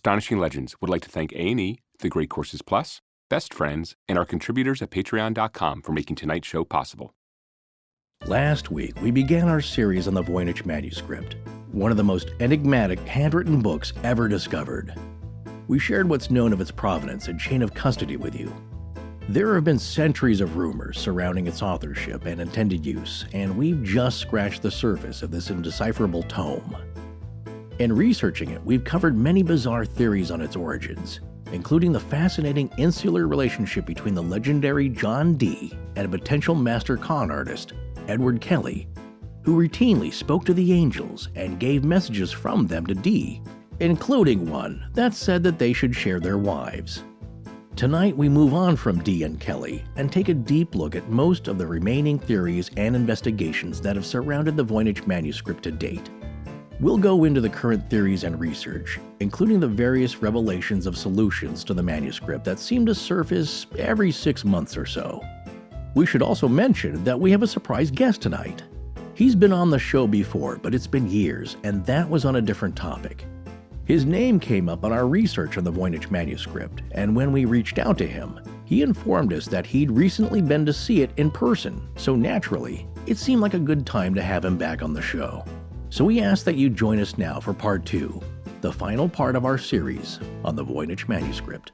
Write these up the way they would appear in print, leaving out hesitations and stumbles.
Astonishing Legends would like to thank A&E, The Great Courses Plus, Best Friends, and our contributors at patreon.com for making tonight's show possible. Last week, we began our series on the Voynich Manuscript, one of the most enigmatic handwritten books ever discovered. We shared what's known of its provenance and chain of custody with you. There have been centuries of rumors surrounding its authorship and intended use, and we've just scratched the surface of this indecipherable tome. In researching it, we've covered many bizarre theories on its origins, including the fascinating insular relationship between the legendary John Dee and a potential master con artist, Edward Kelly, who routinely spoke to the angels and gave messages from them to Dee, including one that said that they should share their wives. Tonight we move on from Dee and Kelly and take a deep look at most of the remaining theories and investigations that have surrounded the Voynich Manuscript to date. We'll go into the current theories and research, including the various revelations of solutions to the manuscript that seem to surface every 6 months or so. We should also mention that we have a surprise guest tonight. He's been on the show before, but it's been years, and that was on a different topic. His name came up on our research on the Voynich Manuscript, and when we reached out to him, he informed us that he'd recently been to see it in person, so naturally, it seemed like a good time to have him back on the show. So we ask that you join us now for part 2, the final part of our series on the Voynich Manuscript.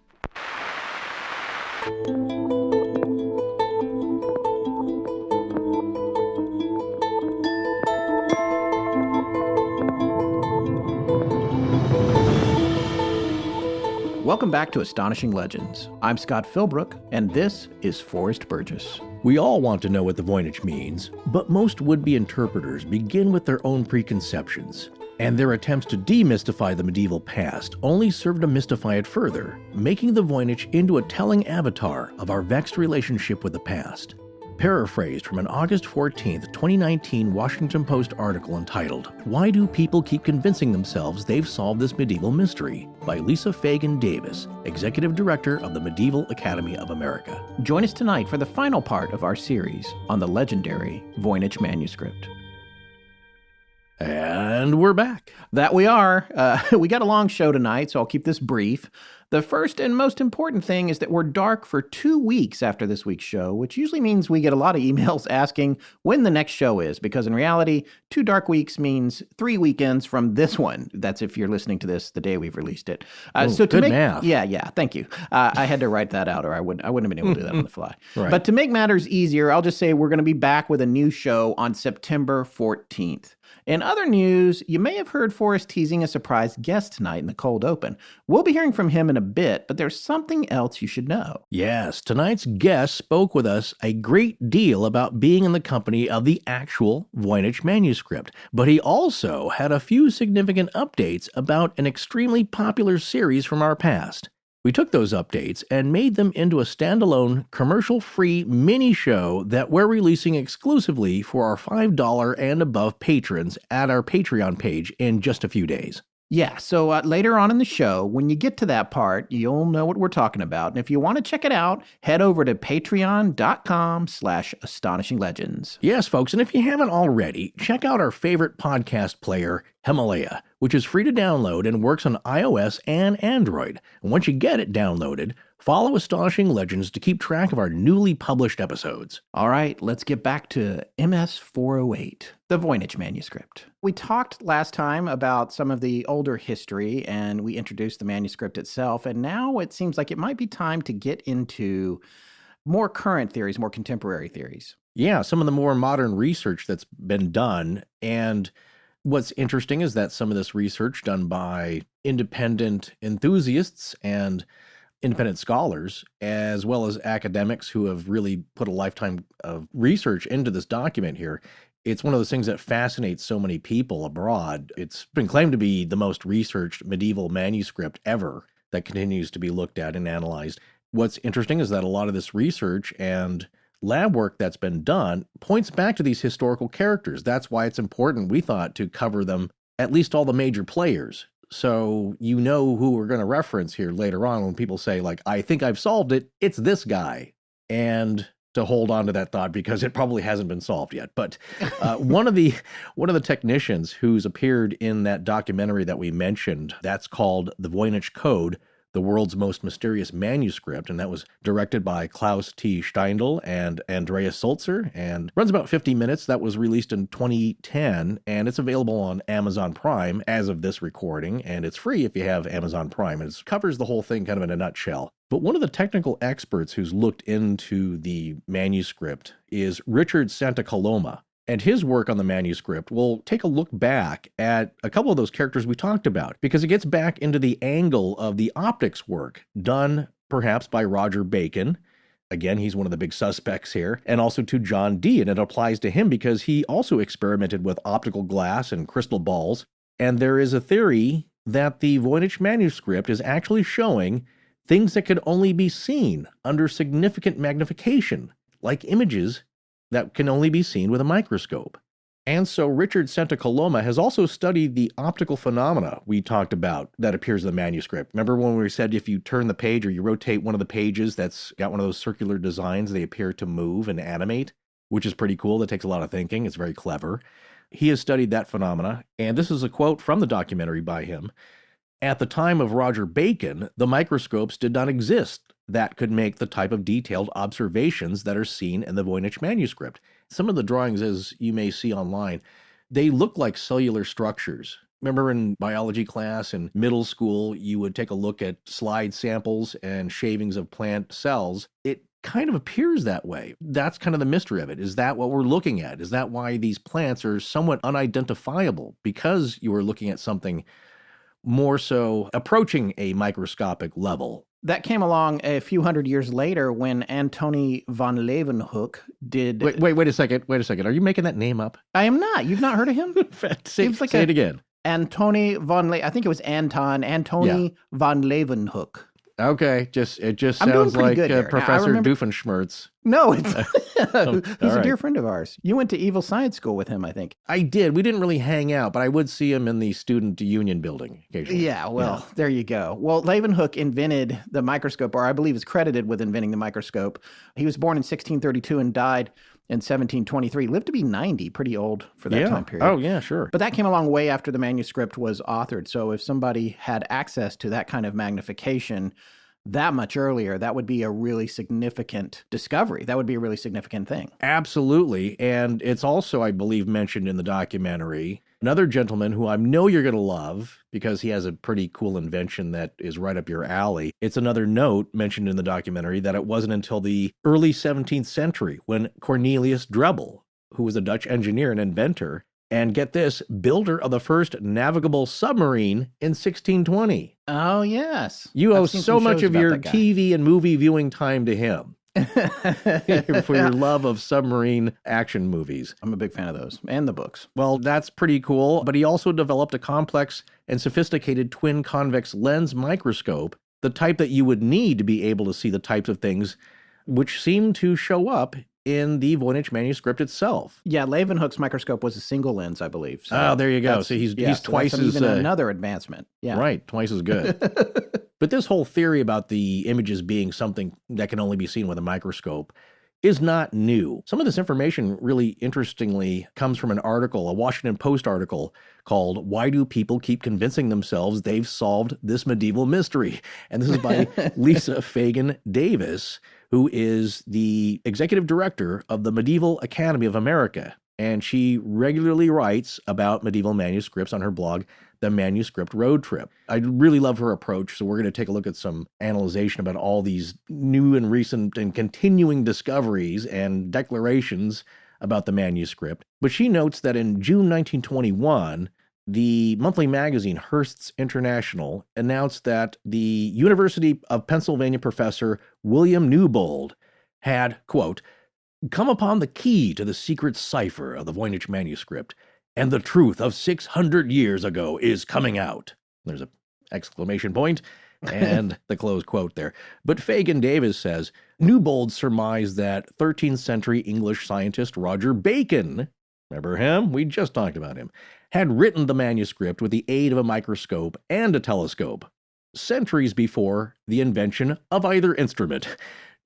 Welcome back to Astonishing Legends. I'm Scott Philbrook, and this is Forrest Burgess. We all want to know what the Voynich means, but most would-be interpreters begin with their own preconceptions, and their attempts to demystify the medieval past only serve to mystify it further, making the Voynich into a telling avatar of our vexed relationship with the past. Paraphrased from an August 14, 2019 Washington Post article entitled, "Why Do People Keep Convincing Themselves They've Solved This Medieval Mystery?" by Lisa Fagan Davis, Executive Director of the Medieval Academy of America. Join us tonight for the final part of our series on the legendary Voynich Manuscript. And we're back. That we are. We got a long show tonight, so I'll keep this brief. The first and most important thing is that we're dark for 2 weeks after this week's show, which usually means we get a lot of emails asking when the next show is, because in reality, 2 dark weeks means 3 weekends from this one. That's if you're listening to this the day we've released it. Good math. Yeah, thank you. I had to write that out, or I wouldn't have been able to do that on the fly. Right. But to make matters easier, I'll just say we're going to be back with a new show on September 14th. In other news, you may have heard Forrest teasing a surprise guest tonight in the cold open. We'll be hearing from him in a bit, but there's something else you should know. Yes, tonight's guest spoke with us a great deal about being in the company of the actual Voynich Manuscript, but he also had a few significant updates about an extremely popular series from our past. We took those updates and made them into a standalone, commercial-free mini-show that we're releasing exclusively for our $5 and above patrons at our Patreon page in just a few days. Yeah, so later on in the show, when you get to that part, you'll know what we're talking about. And if you want to check it out, head over to patreon.com/astonishinglegends. Yes, folks, and if you haven't already, check out our favorite podcast player, Himalaya, which is free to download and works on iOS and Android. And once you get it downloaded, follow Astonishing Legends to keep track of our newly published episodes. All right, let's get back to MS-408, the Voynich Manuscript. We talked last time about some of the older history, and we introduced the manuscript itself, and now it seems like it might be time to get into more current theories, more contemporary theories. Yeah, some of the more modern research that's been done, and what's interesting is that some of this research done by independent enthusiasts and independent scholars, as well as academics who have really put a lifetime of research into this document here. It's one of those things that fascinates so many people abroad. It's been claimed to be the most researched medieval manuscript ever that continues to be looked at and analyzed. What's interesting is that a lot of this research and lab work that's been done points back to these historical characters. That's why it's important, we thought, to cover them, at least all the major players. So you know who we're going to reference here later on when people say, like, I think I've solved it, it's this guy. And to hold on to that thought because it probably hasn't been solved yet. But one of the technicians who's appeared in that documentary that we mentioned, that's called The Voynich Code, the world's most mysterious manuscript, and that was directed by Klaus T. Steindl and Andreas Sulzer, and runs about 50 minutes. That was released in 2010, and it's available on Amazon Prime as of this recording, and it's free if you have Amazon Prime. It covers the whole thing kind of in a nutshell. But one of the technical experts who's looked into the manuscript is Richard Santacoloma. And his work on the manuscript will take a look back at a couple of those characters we talked about, because it gets back into the angle of the optics work done perhaps by Roger Bacon. Again, he's one of the big suspects here, and also to John Dee. And it applies to him because he also experimented with optical glass and crystal balls. And there is a theory that the Voynich manuscript is actually showing things that could only be seen under significant magnification, like images that can only be seen with a microscope. And so Richard Santacoloma has also studied the optical phenomena we talked about that appears in the manuscript. Remember when we said if you turn the page or you rotate one of the pages that's got one of those circular designs, they appear to move and animate, which is pretty cool. That takes a lot of thinking. It's very clever. He has studied that phenomena, and this is a quote from the documentary by him. At the time of Roger Bacon, the microscopes did not exist that could make the type of detailed observations that are seen in the Voynich manuscript. Some of the drawings, as you may see online, they look like cellular structures. Remember in biology class in middle school, you would take a look at slide samples and shavings of plant cells. It kind of appears that way. That's kind of the mystery of it. Is that what we're looking at? Is that why these plants are somewhat unidentifiable? Because you are looking at something more so approaching a microscopic level. That came along a few hundred years later when Antony von Leeuwenhoek did... Wait a second. Are you making that name up? I am not. You've not heard of him? Say it again. Antony I think it was Antony von Leeuwenhoek. Okay, it just sounds like Professor Doofenshmirtz. No, it's he's a dear friend of ours. You went to Evil Science School with him, I think. I did. We didn't really hang out, but I would see him in the student union building occasionally. Yeah, well, there you go. Well, Leeuwenhoek invented the microscope, or I believe is credited with inventing the microscope. He was born in 1632 and died in 1723. Lived to be 90, pretty old for that time period. Oh, yeah, sure. But that came along way after the manuscript was authored. So if somebody had access to that kind of magnification that much earlier, that would be a really significant discovery. That would be a really significant thing. Absolutely. And it's also, I believe, mentioned in the documentary. Another gentleman who I know you're going to love because he has a pretty cool invention that is right up your alley. It's another note mentioned in the documentary that it wasn't until the early 17th century when Cornelius Drebbel, who was a Dutch engineer and inventor, and get this, builder of the first navigable submarine in 1620. Oh, yes. You owe so much of your TV and movie viewing time to him. For your love of submarine action movies. I'm a big fan of those, and the books. Well, that's pretty cool, but he also developed a complex and sophisticated twin convex lens microscope, the type that you would need to be able to see the types of things which seem to show up in the Voynich manuscript itself. Yeah, Leeuwenhoek's microscope was a single lens, I believe. So there you go. So he's twice as... even another advancement. Yeah. Right, twice as good. But this whole theory about the images being something that can only be seen with a microscope is not new. Some of this information really interestingly comes from an article, a Washington Post article called "Why Do People Keep Convincing Themselves They've Solved This Medieval Mystery?" And this is by Lisa Fagan Davis, who is the executive director of the Medieval Academy of America. And she regularly writes about medieval manuscripts on her blog, The Manuscript Road Trip. I really love her approach, so we're going to take a look at some analyzation about all these new and recent and continuing discoveries and declarations about the manuscript. But she notes that in June 1921, the monthly magazine Hearst's International announced that the University of Pennsylvania professor William Newbold had, quote, come upon the key to the secret cipher of the Voynich manuscript, and the truth of 600 years ago is coming out. There's an exclamation point and the close quote there. But Fagan Davis says, Newbold surmised that 13th century English scientist Roger Bacon, remember him? We just talked about him, had written the manuscript with the aid of a microscope and a telescope, centuries before the invention of either instrument.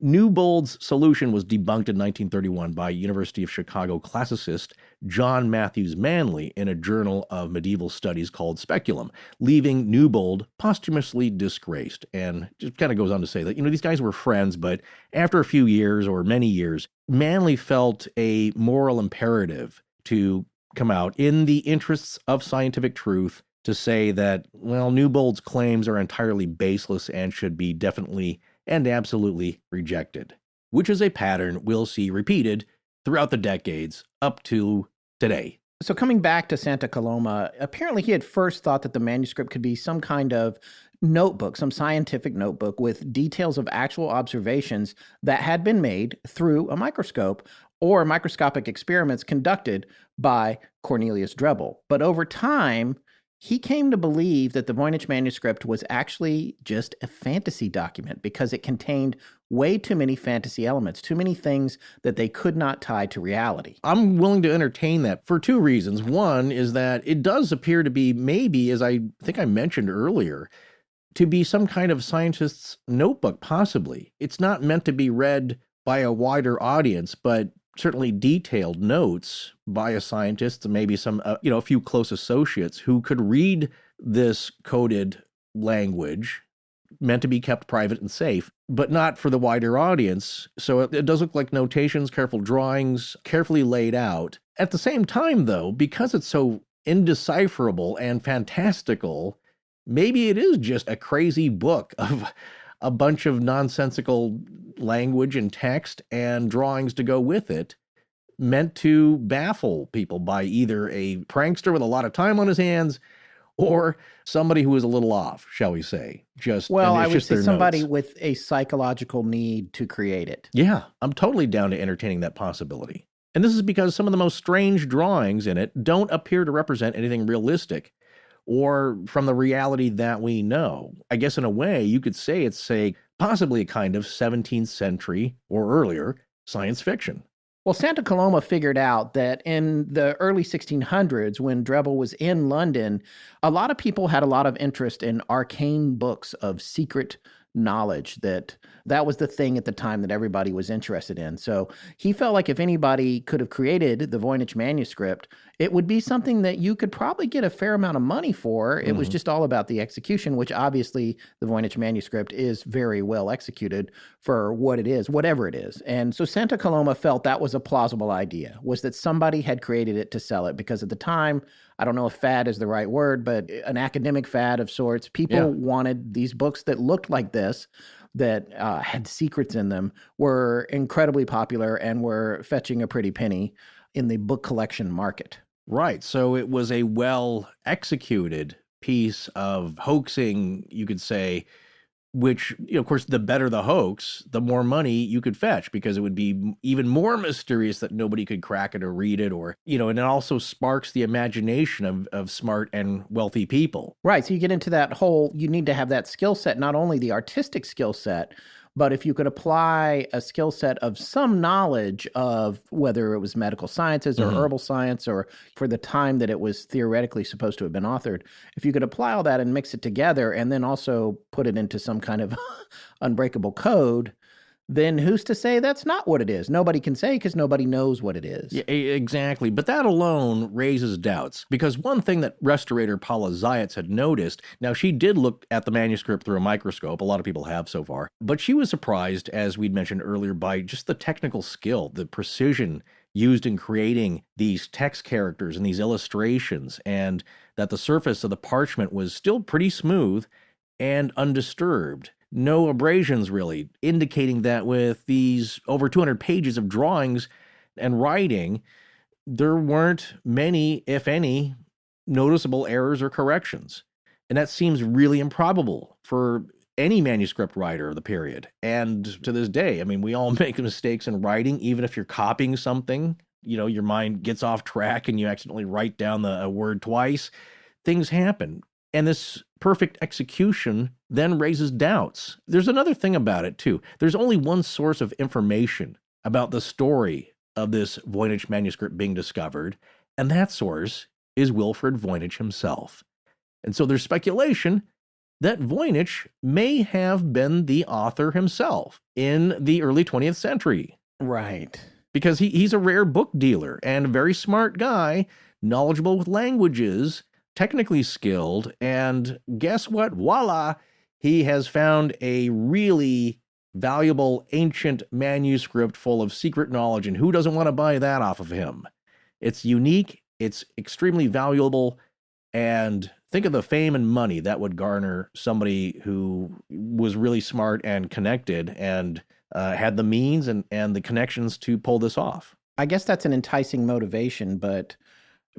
Newbold's solution was debunked in 1931 by University of Chicago classicist John Matthews Manley in a journal of medieval studies called Speculum, leaving Newbold posthumously disgraced. And just kind of goes on to say that, these guys were friends, but after a few years or many years, Manley felt a moral imperative to come out in the interests of scientific truth to say that, well, Newbold's claims are entirely baseless and should be definitely and absolutely rejected, which is a pattern we'll see repeated throughout the decades up to today. So coming back to Santa Coloma, apparently he had first thought that the manuscript could be some kind of notebook, some scientific notebook with details of actual observations that had been made through a microscope or microscopic experiments conducted by Cornelius Drebbel. But over time, he came to believe that the Voynich Manuscript was actually just a fantasy document because it contained way too many fantasy elements, too many things that they could not tie to reality. I'm willing to entertain that for two reasons. One is that it does appear to be maybe, as I think I mentioned earlier, to be some kind of scientist's notebook, possibly. It's not meant to be read by a wider audience, but certainly detailed notes by a scientist, maybe some, a few close associates who could read this coded language meant to be kept private and safe, but not for the wider audience. So it does look like notations, careful drawings, carefully laid out. At the same time, though, because it's so indecipherable and fantastical, maybe it is just a crazy book of a bunch of nonsensical language and text and drawings to go with it, meant to baffle people by either a prankster with a lot of time on his hands or somebody who is a little off, shall we say. I would say somebody with a psychological need to create it. Yeah, I'm totally down to entertaining that possibility. And this is because some of the most strange drawings in it don't appear to represent anything realistic or from the reality that we know. I guess in a way, you could say it's possibly a kind of 17th century or earlier science fiction. Well, Santa Coloma figured out that in the early 1600s, when Drebbel was in London, a lot of people had a lot of interest in arcane books of secret knowledge, that was the thing at the time that everybody was interested in. So he felt like if anybody could have created the Voynich Manuscript, it would be something that you could probably get a fair amount of money for. It was just all about the execution, which obviously the Voynich Manuscript is very well executed for what it is, whatever it is. And so Santa Coloma felt that was a plausible idea, was that somebody had created it to sell it, because at the time, I don't know if fad is the right word, but an academic fad of sorts. People wanted these books that looked like this, that had secrets in them, were incredibly popular and were fetching a pretty penny in the book collection market. Right. So it was a well-executed piece of hoaxing, you could say, which, of course, the better the hoax, the more money you could fetch, because it would be even more mysterious that nobody could crack it or read it, or, and it also sparks the imagination of smart and wealthy people. Right. So you get into that whole, you need to have that skill set, not only the artistic skill set, but if you could apply a skill set of some knowledge of whether it was medical sciences or herbal science, or for the time that it was theoretically supposed to have been authored, if you could apply all that and mix it together and then also put it into some kind of unbreakable code, then who's to say that's not what it is? Nobody can say, because nobody knows what it is. Yeah, exactly. But that alone raises doubts, because one thing that restaurator Paula Zayats had noticed, now she did look at the manuscript through a microscope, a lot of people have so far, but she was surprised, as we'd mentioned earlier, by just the technical skill, the precision used in creating these text characters and these illustrations, and that the surface of the parchment was still pretty smooth and undisturbed. No abrasions, really, indicating that with these over 200 pages of drawings and writing, there weren't many, if any, noticeable errors or corrections. And that seems really improbable for any manuscript writer of the period. And to this day, I mean, we all make mistakes in writing, even if you're copying something, your mind gets off track and you accidentally write down a word twice. Things happen. And this perfect execution then raises doubts. There's another thing about it, too. There's only one source of information about the story of this Voynich manuscript being discovered, and that source is Wilfred Voynich himself. And so there's speculation that Voynich may have been the author himself in the early 20th century. Right. Because he's a rare book dealer and a very smart guy, knowledgeable with languages, technically skilled, and guess what? Voila! He has found a really valuable ancient manuscript full of secret knowledge, and who doesn't want to buy that off of him? It's unique, it's extremely valuable, and think of the fame and money that would garner somebody who was really smart and connected and had the means and the connections to pull this off. I guess that's an enticing motivation, but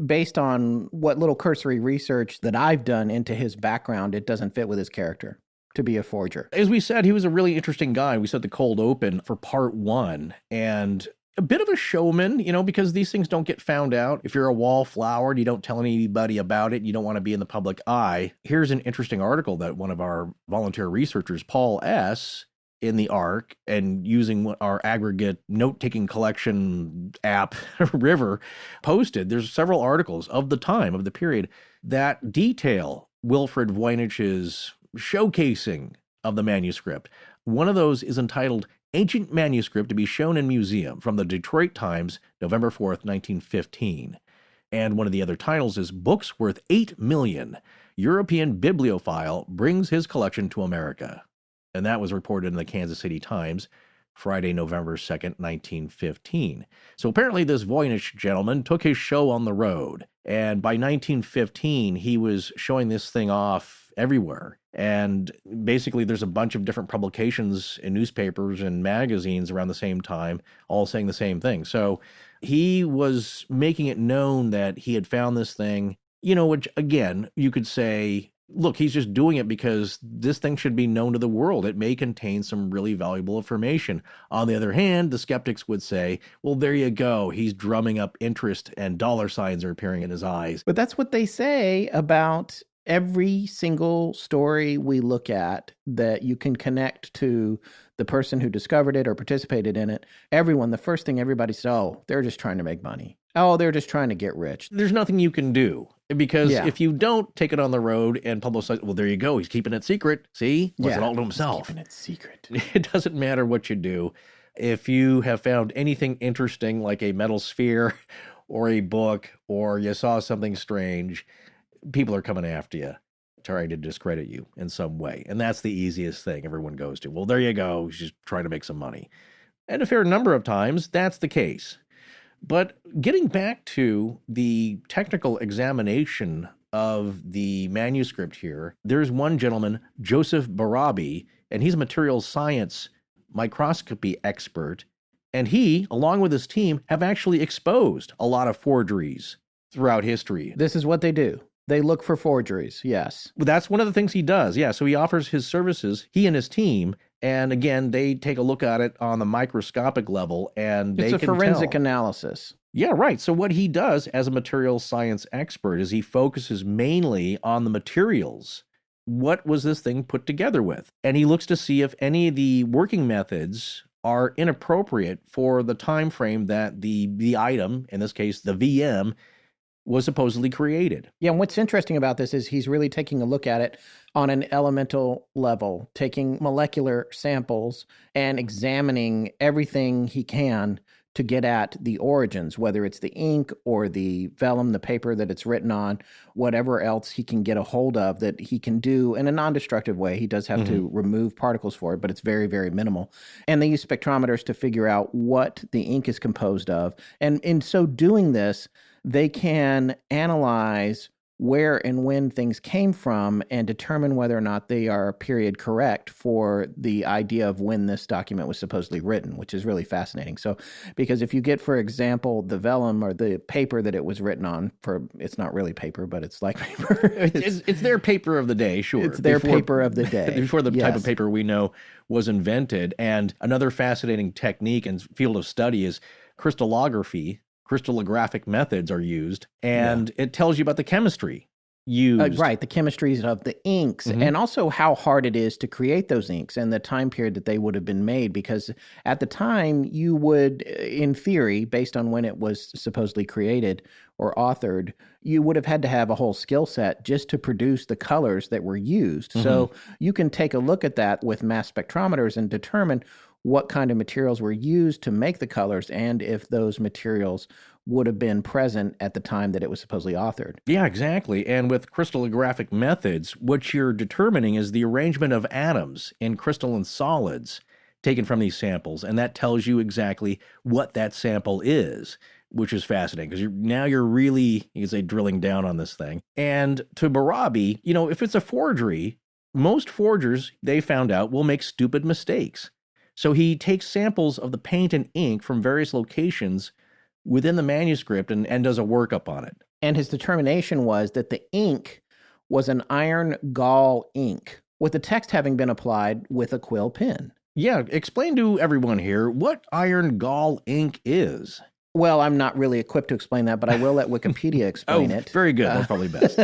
based on what little cursory research that I've done into his background, it doesn't fit with his character to be a forger. As we said, he was a really interesting guy. We said the cold open for part 1, and a bit of a showman, because these things don't get found out. If you're a wallflower and you don't tell anybody about it, you don't want to be in the public eye. Here's an interesting article that one of our volunteer researchers, Paul S., in the ARC, and using our aggregate note-taking collection app, River, posted. There's several articles of the time, of the period, that detail Wilfred Voynich's showcasing of the manuscript. One of those is entitled Ancient Manuscript to be Shown in Museum, from the Detroit Times, November 4th, 1915. And one of the other titles is Books Worth $8 Million. European Bibliophile Brings His Collection to America. And that was reported in the Kansas City Times, Friday, November 2nd, 1915. So apparently this Voynich gentleman took his show on the road. And by 1915, he was showing this thing off everywhere. And basically there's a bunch of different publications in newspapers and magazines around the same time, all saying the same thing. So he was making it known that he had found this thing, which again, you could say, look, he's just doing it because this thing should be known to the world. It may contain some really valuable information. On the other hand, the skeptics would say, well, there you go. He's drumming up interest and dollar signs are appearing in his eyes. But that's what they say about every single story we look at that you can connect to the person who discovered it or participated in it. The first thing everybody says, oh, they're just trying to make money. Oh, they're just trying to get rich. There's nothing you can do. Because if you don't take it on the road and publicize, well, there you go. He's keeping it secret. See? What's it all to himself? He's keeping it secret. It doesn't matter what you do. If you have found anything interesting, like a metal sphere or a book, or you saw something strange, people are coming after you, trying to discredit you in some way. And that's the easiest thing everyone goes to. Well, there you go. He's just trying to make some money. And a fair number of times, that's the case. But getting back to the technical examination of the manuscript here, there's one gentleman, Joseph Barabi, and he's a materials science microscopy expert, and he, along with his team, have actually exposed a lot of forgeries throughout history. This is what they do. They look for forgeries, yes. Well, that's one of the things he does, yeah. So he offers his services, he and his team, and again, they take a look at it on the microscopic level, and they can tell. It's a forensic analysis. Yeah, right. So what he does as a materials science expert is he focuses mainly on the materials. What was this thing put together with? And he looks to see if any of the working methods are inappropriate for the time frame that the item, in this case the VM, was supposedly created. Yeah, and what's interesting about this is he's really taking a look at it on an elemental level, taking molecular samples and examining everything he can to get at the origins, whether it's the ink or the vellum, the paper that it's written on, whatever else he can get a hold of that he can do in a non-destructive way. He does have to remove particles for it, but it's very, very minimal. And they use spectrometers to figure out what the ink is composed of. And in so doing this, they can analyze where and when things came from and determine whether or not they are period correct for the idea of when this document was supposedly written, which is really fascinating. So, because if you get, for example, the vellum or the paper that it was written on, it's not really paper, but it's like paper. It's their paper of the day, sure. It's their paper of the day. Before the type of paper we know was invented. And another fascinating technique and field of study is crystallography. Crystallographic methods are used, and it tells you about the chemistry used. Right, the chemistries of the inks, and also how hard it is to create those inks and the time period that they would have been made, because at the time you would, in theory, based on when it was supposedly created or authored, you would have had to have a whole skill set just to produce the colors that were used. So you can take a look at that with mass spectrometers and determine what kind of materials were used to make the colors and if those materials would have been present at the time that it was supposedly authored. Yeah, exactly. And with crystallographic methods, what you're determining is the arrangement of atoms in crystalline solids taken from these samples, and that tells you exactly what that sample is, which is fascinating because now you're really, you can say, drilling down on this thing. And to Barabi, if it's a forgery, most forgers, they found out, will make stupid mistakes. So he takes samples of the paint and ink from various locations within the manuscript and does a workup on it. And his determination was that the ink was an iron gall ink, with the text having been applied with a quill pen. Yeah, explain to everyone here what iron gall ink is. Well, I'm not really equipped to explain that, but I will let Wikipedia explain it. Very good. That's probably best.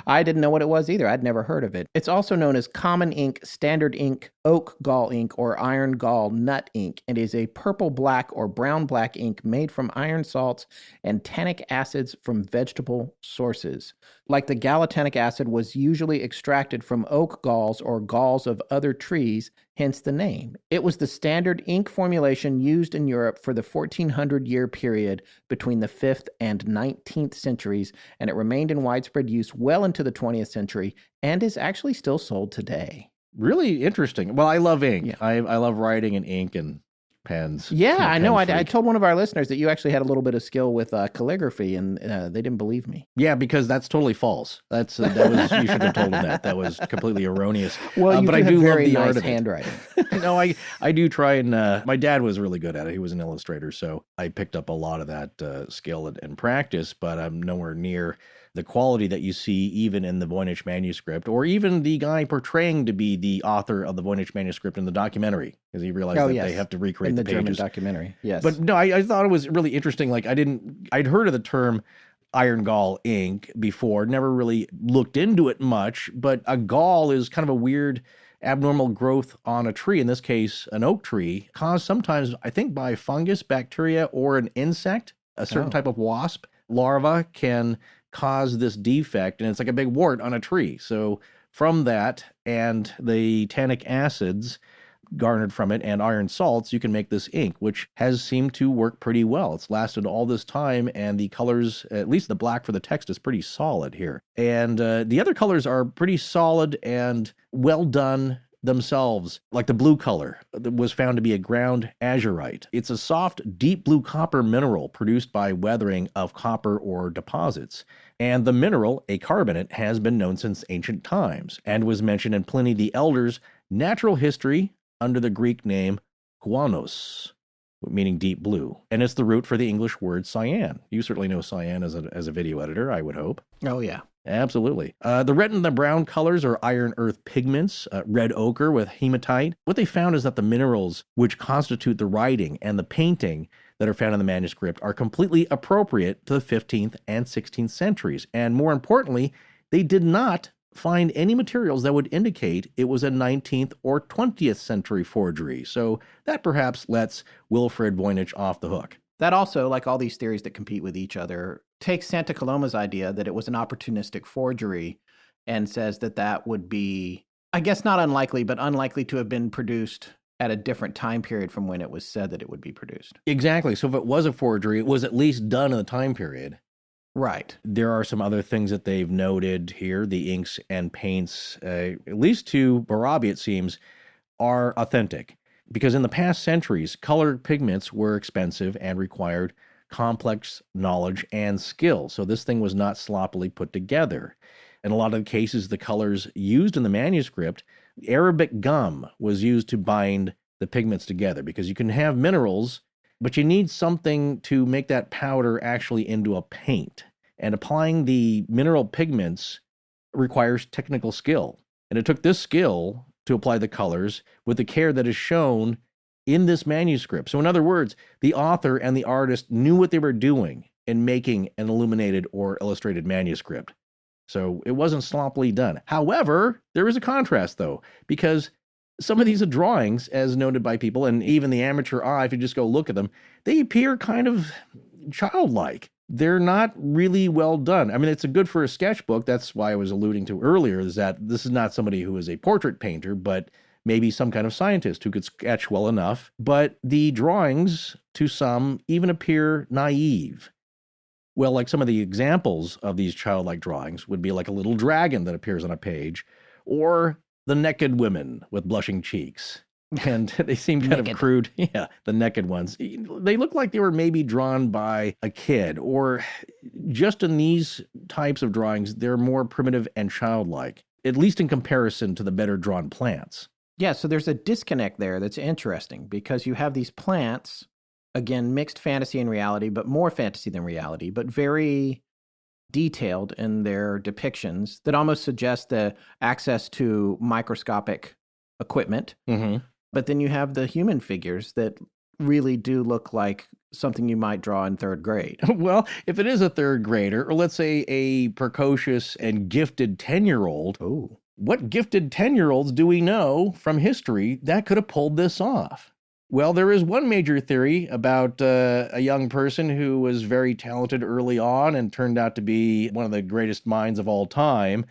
I didn't know what it was either. I'd never heard of it. It's also known as common ink, standard ink, oak gall ink, or iron gall nut ink. It is a purple-black or brown-black ink made from iron salts and tannic acids from vegetable sources. Like the gallotanic acid was usually extracted from oak galls or galls of other trees, hence the name. It was the standard ink formulation used in Europe for the 1400-year period between the 5th and 19th centuries, and it remained in widespread use well into the 20th century and is actually still sold today. Really interesting. Well, I love ink. Yeah. I love writing in ink and pens. Yeah, I know. I freak. told one of our listeners that you actually had a little bit of skill with calligraphy, and they didn't believe me. Yeah, because that's totally false. You should have told him that. That was completely erroneous. Well, you but do I have do very love the nice art of handwriting. No, I do try and my dad was really good at it. He was an illustrator, so I picked up a lot of that skill and practice, but I'm nowhere near the quality that you see even in the Voynich Manuscript, or even the guy portraying to be the author of the Voynich Manuscript in the documentary, because he realized that they have to recreate in the pages. German documentary. Yes, But no, I thought it was really interesting. Like I'd heard of the term iron gall ink before, never really looked into it much, but a gall is kind of a weird abnormal growth on a tree, in this case an oak tree, caused sometimes, I think, by fungus, bacteria, or an insect, a certain type of wasp larva can cause this defect, and it's like a big wart on a tree. So from that and the tannic acids garnered from it and iron salts, you can make this ink, which has seemed to work pretty well. It's lasted all this time, and the colors, at least the black for the text, is pretty solid here. And the other colors are pretty solid and well done themselves, like the blue color that was found to be a ground azurite. It's a soft, deep blue copper mineral produced by weathering of copper ore deposits. And the mineral, a carbonate, has been known since ancient times and was mentioned in Pliny the Elder's Natural History under the Greek name guanos, meaning deep blue. And it's the root for the English word cyan. You certainly know cyan as a video editor, I would hope. Oh, yeah. Absolutely. The red and the brown colors are iron earth pigments, red ochre with hematite. What they found is that the minerals which constitute the writing and the painting that are found in the manuscript are completely appropriate to the 15th and 16th centuries. And more importantly, they did not find any materials that would indicate it was a 19th or 20th century forgery. So that perhaps lets Wilfred Voynich off the hook. That also, like all these theories that compete with each other, takes Santa Coloma's idea that it was an opportunistic forgery and says that that would be, I guess not unlikely, but unlikely to have been produced at a different time period from when it was said that it would be produced. Exactly. So if it was a forgery, it was at least done in the time period. Right. There are some other things that they've noted here. The inks and paints, at least to Barabi, it seems, are authentic. Because in the past centuries, colored pigments were expensive and required complex knowledge and skill. So this thing was not sloppily put together. In a lot of cases, the colors used in the manuscript, Arabic gum was used to bind the pigments together, because you can have minerals, but you need something to make that powder actually into a paint. And applying the mineral pigments requires technical skill. And it took this skill to apply the colors with the care that is shown in this manuscript. So in other words, the author and the artist knew what they were doing in making an illuminated or illustrated manuscript. So it wasn't sloppily done. However, there is a contrast, though, because some of these drawings, as noted by people, and even the amateur eye, if you just go look at them, they appear kind of childlike. They're not really well done. I mean, it's good for a sketchbook. That's why I was alluding to earlier, is that this is not somebody who is a portrait painter, but maybe some kind of scientist who could sketch well enough. But the drawings, to some, even appear naive. Well, like some of the examples of these childlike drawings would be like a little dragon that appears on a page, or the naked women with blushing cheeks. And they seem kind of crude. Yeah, the naked ones. They look like they were maybe drawn by a kid, or just in these types of drawings, they're more primitive and childlike, at least in comparison to the better drawn plants. Yeah, so there's a disconnect there that's interesting, because you have these plants, again, mixed fantasy and reality, but more fantasy than reality, but very detailed in their depictions that almost suggest the access to microscopic equipment. Mm-hmm. But then you have the human figures that really do look like something you might draw in third grade. Well, if it is a third grader, or let's say a precocious and gifted 10-year-old, Oh, what gifted 10-year-olds do we know from history that could have pulled this off? Well, there is one major theory about a young person who was very talented early on and turned out to be one of the greatest minds of all time.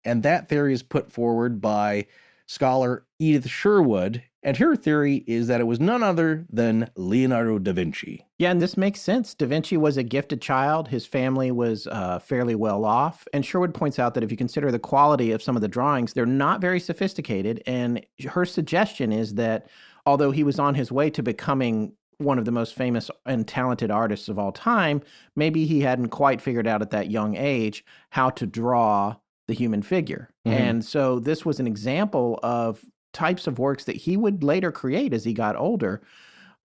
And that theory is put forward by scholar Edith Sherwood. And her theory is that it was none other than Leonardo da Vinci. yeah, and this makes sense. Da Vinci was a gifted child. His family was fairly well off. And Sherwood points out that if you consider the quality of some of the drawings, they're not very sophisticated. And her suggestion is that although he was on his way to becoming one of the most famous and talented artists of all time, maybe he hadn't quite figured out at that young age how to draw the human figure. Mm-hmm. And so this was an example of types of works that he would later create as he got older,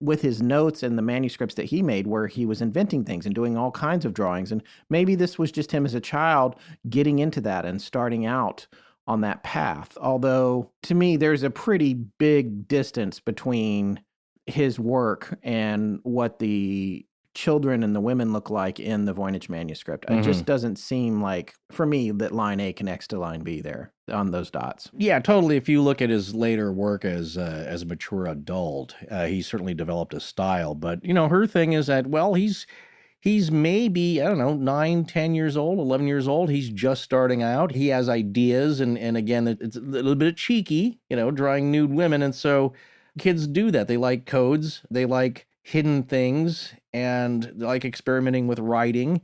with his notes and the manuscripts that he made, where he was inventing things and doing all kinds of drawings. And maybe this was just him as a child getting into that and starting out on that path. Although, to me, there's a pretty big distance between his work and what the children and the women look like in the Voynich manuscript. It just doesn't seem like, for me, that line A connects to line B there on those dots. Yeah, totally. If you look at his later work as a mature adult, he certainly developed a style. But, you know, her thing is that, well, he's maybe, I don't know, 9, 10 years old, 11 years old. He's just starting out. He has ideas. And again, it's a little bit cheeky, you know, drawing nude women. And so kids do that. They like codes. They like hidden things, and they like experimenting with writing.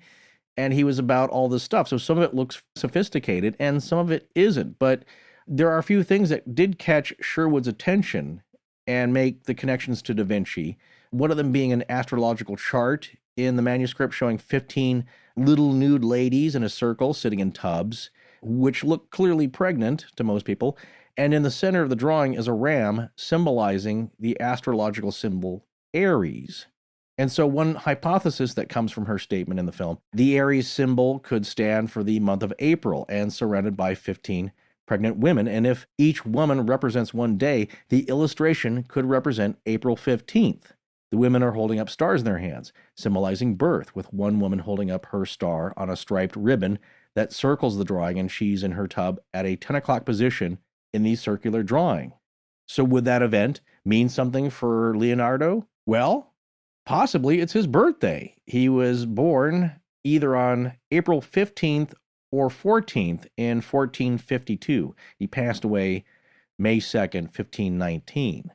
And he was about all this stuff. So some of it looks sophisticated and some of it isn't. But there are a few things that did catch Sherwood's attention and make the connections to Da Vinci. One of them being an astrological chart in the manuscript showing 15 little nude ladies in a circle sitting in tubs, which look clearly pregnant to most people. And in the center of the drawing is a ram symbolizing the astrological symbol Aries. And so one hypothesis that comes from her statement in the film, the Aries symbol could stand for the month of April and surrounded by 15 pregnant women. And if each woman represents one day, the illustration could represent April 15th. The women are holding up stars in their hands, symbolizing birth, with one woman holding up her star on a striped ribbon that circles the drawing, and she's in her tub at a 10 o'clock position in the circular drawing. So would that event mean something for Leonardo? Well, possibly it's his birthday. He was born either on April 15th or 14th in 1452. He passed away May 2nd, 1519.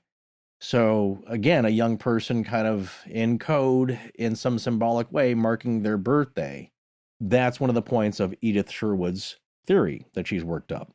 So again, a young person kind of in code in some symbolic way marking their birthday. That's one of the points of Edith Sherwood's theory that she's worked up.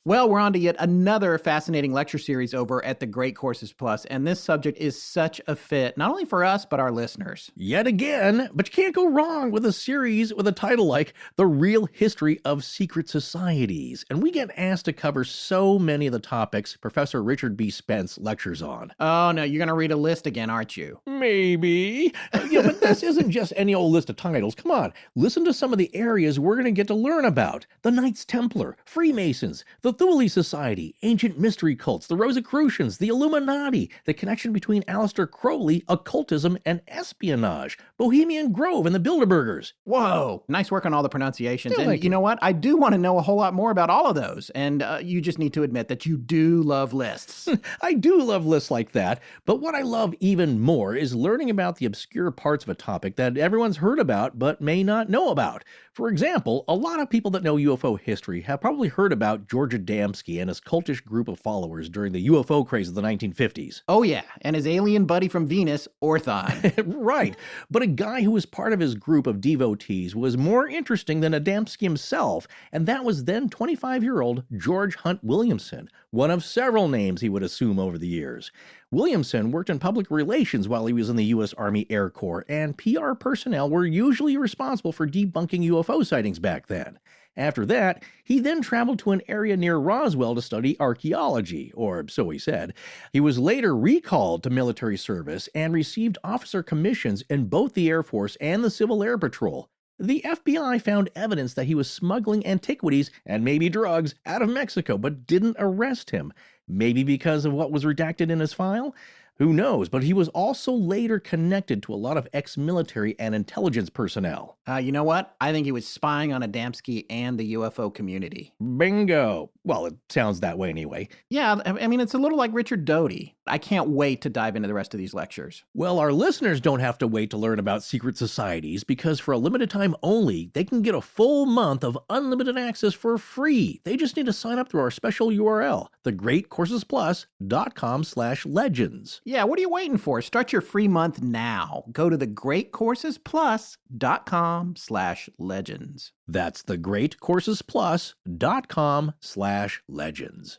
Well, we're on to yet another fascinating lecture series over at the Great Courses Plus, and this subject is such a fit, not only for us, but our listeners. Yet again, but you can't go wrong with a series with a title like The Real History of Secret Societies. And we get asked to cover so many of the topics Professor Richard B. Spence lectures on. Oh, no, you're going to read a list again, aren't you? Maybe. But this isn't just any old list of titles. Come on, listen to some of the areas we're going to get to learn about. The Knights Templar, Freemasons, the Cthulhu Society, ancient mystery cults, the Rosicrucians, the Illuminati, the connection between Aleister Crowley, occultism, and espionage, Bohemian Grove, and the Bilderbergers. Whoa, nice work on all the pronunciations. Yeah, And thank you you. know what? I do want to know a whole lot more about all of those. And you just need to admit that you do love lists. I do love lists like that, but what I love even more is learning about the obscure parts of a topic that everyone's heard about but may not know about. For example, a lot of people that know UFO history have probably heard about George Adamski and his cultish group of followers during the UFO craze of the 1950s. Oh, yeah. And his alien buddy from Venus, Orthon. Right, but a guy who was part of his group of devotees was more interesting than Adamski himself, and that was then 25-year-old George Hunt Williamson, one of several names he would assume over the years. Williamson worked in public relations while he was in the U.S. Army Air Corps, and PR personnel were usually responsible for debunking UFO sightings back then. After that, he then traveled to an area near Roswell to study archaeology, or so he said. He was later recalled to military service and received officer commissions in both the Air Force and the Civil Air Patrol. The FBI found evidence that he was smuggling antiquities and maybe drugs out of Mexico, but didn't arrest him. Maybe because of what was redacted in his file? Who knows? But he was also later connected to a lot of ex-military and intelligence personnel. You know what? I think he was spying on Adamski and the UFO community. Bingo! Well, it sounds that way anyway. Yeah, I mean, it's a little like Richard Doty. I can't wait to dive into the rest of these lectures. Well, our listeners don't have to wait to learn about secret societies because for a limited time only, they can get a full month of unlimited access for free. They just need to sign up through our special URL, thegreatcoursesplus.com/legends. Yeah, what are you waiting for? Start your free month now. Go to thegreatcoursesplus.com/legends. That's thegreatcoursesplus.com/legends.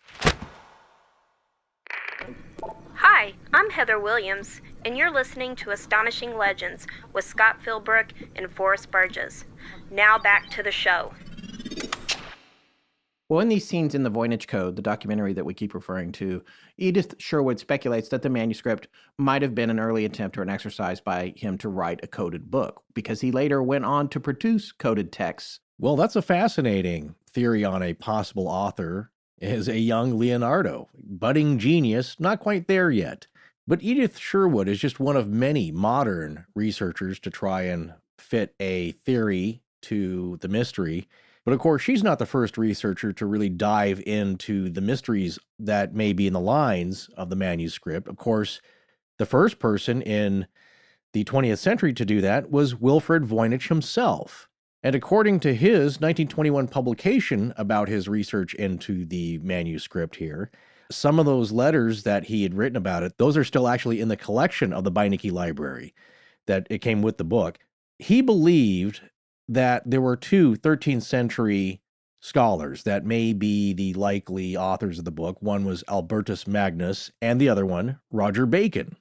Hi, I'm Heather Williams, and you're listening to Astonishing Legends with Scott Philbrook and Forrest Burgess. Now back to the show. Well, in these scenes in the Voynich Code, the documentary that we keep referring to, Edith Sherwood speculates that the manuscript might have been an early attempt or an exercise by him to write a coded book, because he later went on to produce coded texts. Well, that's a fascinating theory on a possible author as a young Leonardo. Budding genius, not quite there yet. But Edith Sherwood is just one of many modern researchers to try and fit a theory to the mystery. But of course, she's not the first researcher to really dive into the mysteries that may be in the lines of the manuscript. Of course, the first person in the 20th century to do that was Wilfred Voynich himself. And according to his 1921 publication about his research into the manuscript here, some of those letters that he had written about it, those are still actually in the collection of the Beinecke Library, that it came with the book. He believed that there were two 13th century scholars that may be the likely authors of the book. One was Albertus Magnus, and the other one, Roger Bacon.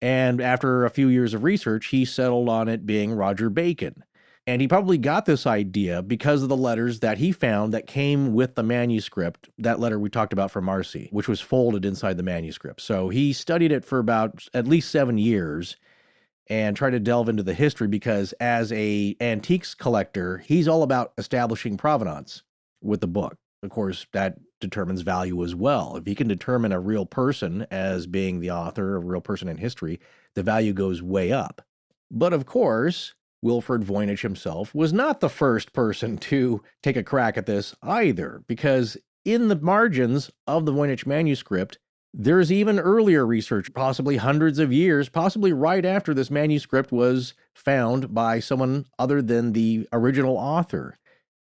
And after a few years of research, he settled on it being Roger Bacon. And he probably got this idea because of the letters that he found that came with the manuscript, that letter we talked about from Marcy, which was folded inside the manuscript. So he studied it for about at least 7 years and tried to delve into the history because as a antiques collector, he's all about establishing provenance with the book. Of course, that determines value as well. If he can determine a real person as being the author, a real person in history, the value goes way up. But of course, Wilfred Voynich himself was not the first person to take a crack at this either, because in the margins of the Voynich manuscript, there's even earlier research, possibly hundreds of years, possibly right after this manuscript was found by someone other than the original author,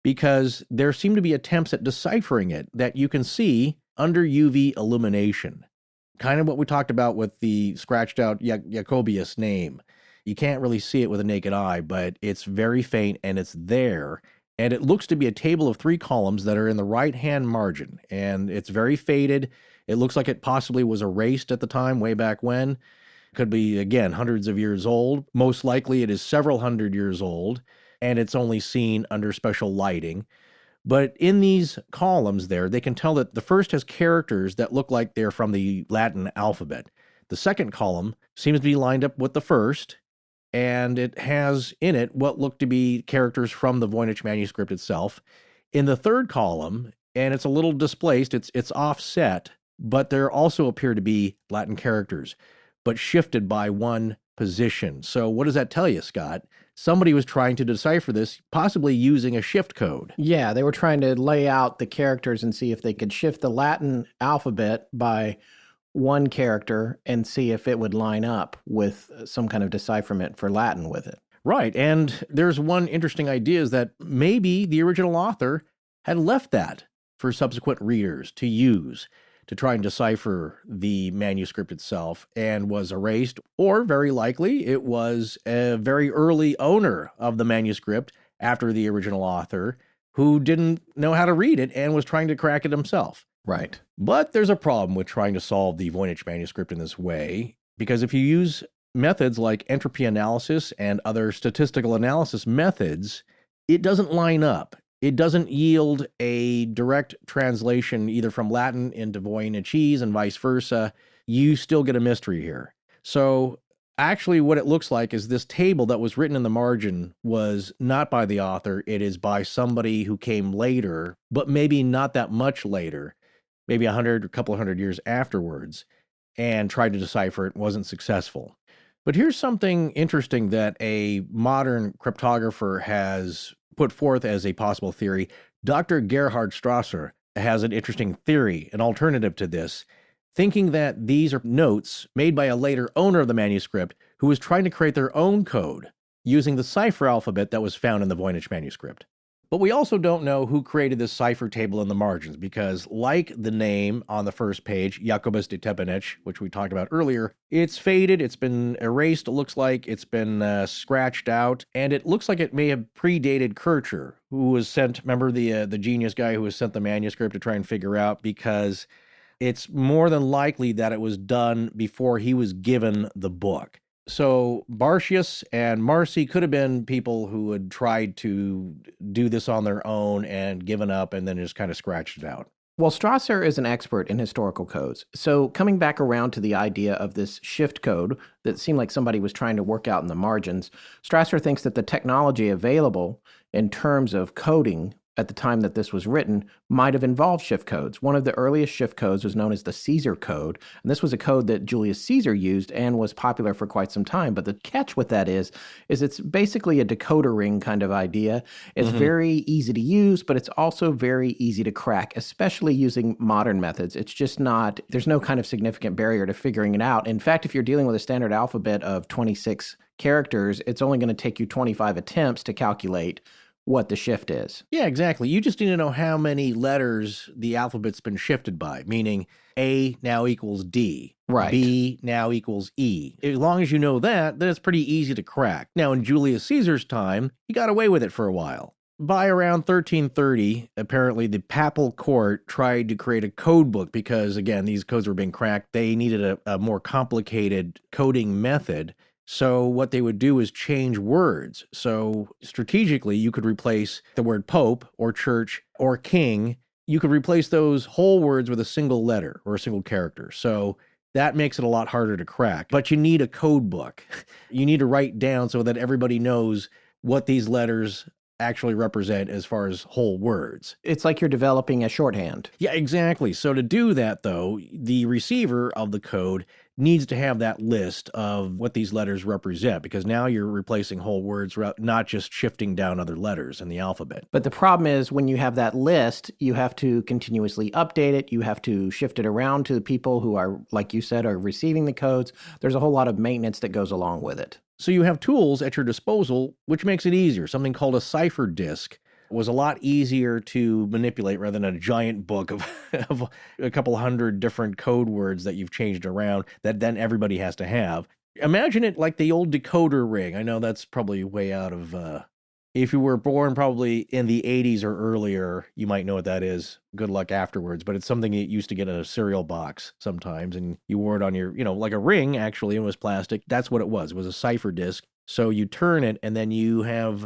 because there seem to be attempts at deciphering it that you can see under UV illumination. Kind of what we talked about with the scratched out Jacobius name. You can't really see it with a naked eye, but it's very faint and it's there. And it looks to be a table of 3 columns that are in the right-hand margin. And it's very faded. It looks like it possibly was erased at the time, way back when. Could be, again, hundreds of years old. Most likely it is several hundred years old, and it's only seen under special lighting. But in these columns there, they can tell that the first has characters that look like they're from the Latin alphabet. The second column seems to be lined up with the first, and it has in it what look to be characters from the Voynich manuscript itself. In the third column, and it's a little displaced. It's offset, but there also appear to be Latin characters, but shifted by one position. So what does that tell you, Scott? Somebody was trying to decipher this, possibly using a shift code. Yeah, they were trying to lay out the characters and see if they could shift the Latin alphabet by one character and see if it would line up with some kind of decipherment for Latin with it. Right, and there's one interesting idea is that maybe the original author had left that for subsequent readers to use to try and decipher the manuscript itself and was erased, or very likely it was a very early owner of the manuscript after the original author who didn't know how to read it and was trying to crack it himself. Right. But there's a problem with trying to solve the Voynich manuscript in this way, because if you use methods like entropy analysis and other statistical analysis methods, it doesn't line up. It doesn't yield a direct translation either from Latin into Voynichese and vice versa. You still get a mystery here. So actually what it looks like is this table that was written in the margin was not by the author. It is by somebody who came later, but maybe not that much later, maybe 100 or a couple of 100 years afterwards, and tried to decipher it, wasn't successful. But here's something interesting that a modern cryptographer has put forth as a possible theory. Dr. Gerhard Strasser has an interesting theory, an alternative to this, thinking that these are notes made by a later owner of the manuscript who was trying to create their own code using the cipher alphabet that was found in the Voynich manuscript. But we also don't know who created this cipher table in the margins because, like the name on the first page, Jacobus de Tepenich, which we talked about earlier, it's faded, it's been erased, it looks like it's been scratched out, and it looks like it may have predated Kircher, who was sent, remember the genius guy who was sent the manuscript to try and figure out, because it's more than likely that it was done before he was given the book. So Bartius and Marcy could have been people who had tried to do this on their own and given up and then just kind of scratched it out. Well, Strasser is an expert in historical codes. So coming back around to the idea of this shift code that seemed like somebody was trying to work out in the margins, Strasser thinks that the technology available in terms of coding at the time that this was written might have involved shift codes. One of the earliest shift codes was known as the Caesar code, and this was a code that Julius Caesar used and was popular for quite some time. But the catch with that is it's basically a decoder ring kind of idea. It's very easy to use, but it's also very easy to crack, especially using modern methods. It's just not, there's no kind of significant barrier to figuring it out. In fact, if you're dealing with a standard alphabet of 26 characters, it's only going to take you 25 attempts to calculate what the shift is. Yeah, exactly. You just need to know how many letters the alphabet's been shifted by, meaning A now equals D. Right. B now equals E. As long as you know that, then it's pretty easy to crack. Now, in Julius Caesar's time, he got away with it for a while. By around 1330, apparently the papal court tried to create a code book because, again, these codes were being cracked. They needed a more complicated coding method. So what they would do is change words. So strategically, you could replace the word pope or church or king. You could replace those whole words with a single letter or a single character. So that makes it a lot harder to crack. But you need a code book. You need to write down so that everybody knows what these letters actually represent as far as whole words. It's like you're developing a shorthand. Yeah, exactly. So to do that, though, the receiver of the code needs to have that list of what these letters represent, because now you're replacing whole words, not just shifting down other letters in the alphabet. But the problem is when you have that list, you have to continuously update it. You have to shift it around to the people who are, like you said, are receiving the codes. There's a whole lot of maintenance that goes along with it. So you have tools at your disposal, which makes it easier. Something called a cipher disk was a lot easier to manipulate rather than a giant book of a couple hundred different code words that you've changed around that then everybody has to have. Imagine it like the old decoder ring. I know that's probably way out of, if you were born probably in the 80s or earlier, you might know what that is. Good luck afterwards. But it's something you used to get in a cereal box sometimes, and you wore it on your, like a ring actually, and it was plastic. That's what it was. It was a cipher disk. So you turn it, and then you have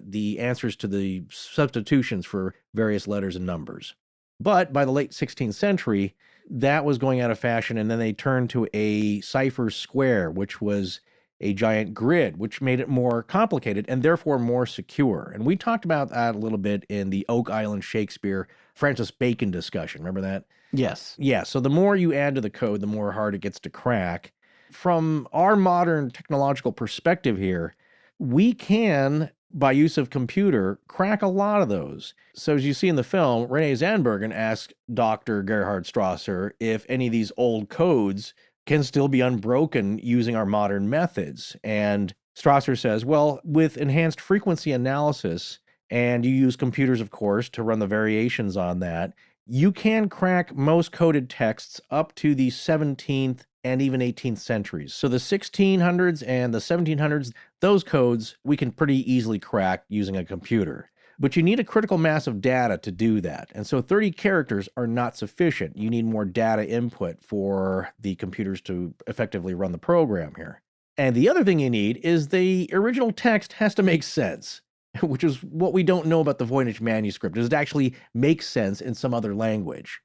the answers to the substitutions for various letters and numbers. But by the late 16th century, that was going out of fashion, and then they turned to a cipher square, which was a giant grid, which made it more complicated and therefore more secure. And we talked about that a little bit in the Oak Island Shakespeare Francis Bacon discussion. Remember that? Yes. Yeah, so the more you add to the code, the more hard it gets to crack. From our modern technological perspective here, we can, by use of computer, crack a lot of those. So as you see in the film, René Zandbergen asked Dr. Gerhard Strasser if any of these old codes can still be unbroken using our modern methods. And Strasser says, well, with enhanced frequency analysis, and you use computers, of course, to run the variations on that, you can crack most coded texts up to the 17th and even 18th centuries. So the 1600s and the 1700s, those codes we can pretty easily crack using a computer. But you need a critical mass of data to do that. And so 30 characters are not sufficient. You need more data input for the computers to effectively run the program here. And the other thing you need is the original text has to make sense, which is what we don't know about the Voynich manuscript. Does it actually make sense in some other language?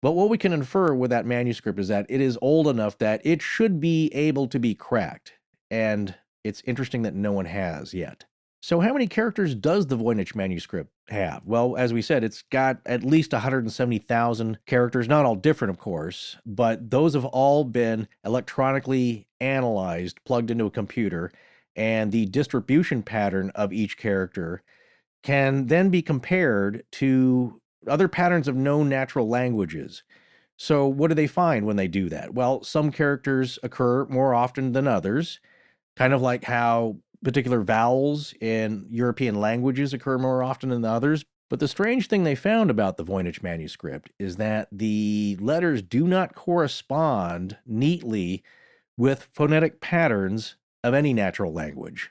But what we can infer with that manuscript is that it is old enough that it should be able to be cracked. And it's interesting that no one has yet. So how many characters does the Voynich manuscript have? Well, as we said, it's got at least 170,000 characters, not all different, of course, but those have all been electronically analyzed, plugged into a computer, and the distribution pattern of each character can then be compared to other patterns of known natural languages. So what do they find when they do that? Well, some characters occur more often than others, kind of like how particular vowels in European languages occur more often than others. But the strange thing they found about the Voynich manuscript is that the letters do not correspond neatly with phonetic patterns of any natural language.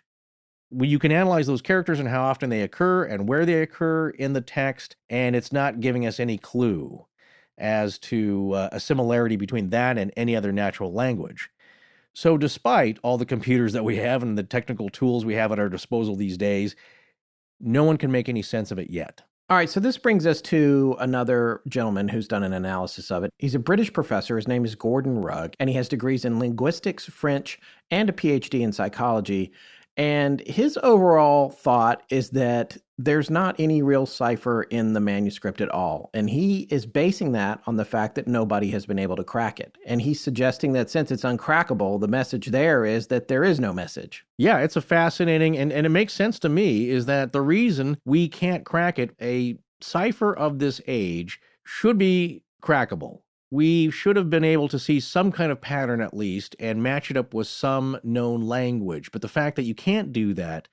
You can analyze those characters and how often they occur and where they occur in the text, and it's not giving us any clue as to a similarity between that and any other natural language. So despite all the computers that we have and the technical tools we have at our disposal these days, no one can make any sense of it yet. All right, so this brings us to another gentleman who's done an analysis of it. He's a British professor. His name is Gordon Rugg, and he has degrees in linguistics, French, and a PhD in psychology. And his overall thought is that there's not any real cipher in the manuscript at all. And he is basing that on the fact that nobody has been able to crack it. And he's suggesting that since it's uncrackable, the message there is that there is no message. Yeah, it's a fascinating, and it makes sense to me, is that the reason we can't crack it, a cipher of this age should be crackable. We should have been able to see some kind of pattern at least and match it up with some known language. But the fact that you can't do that,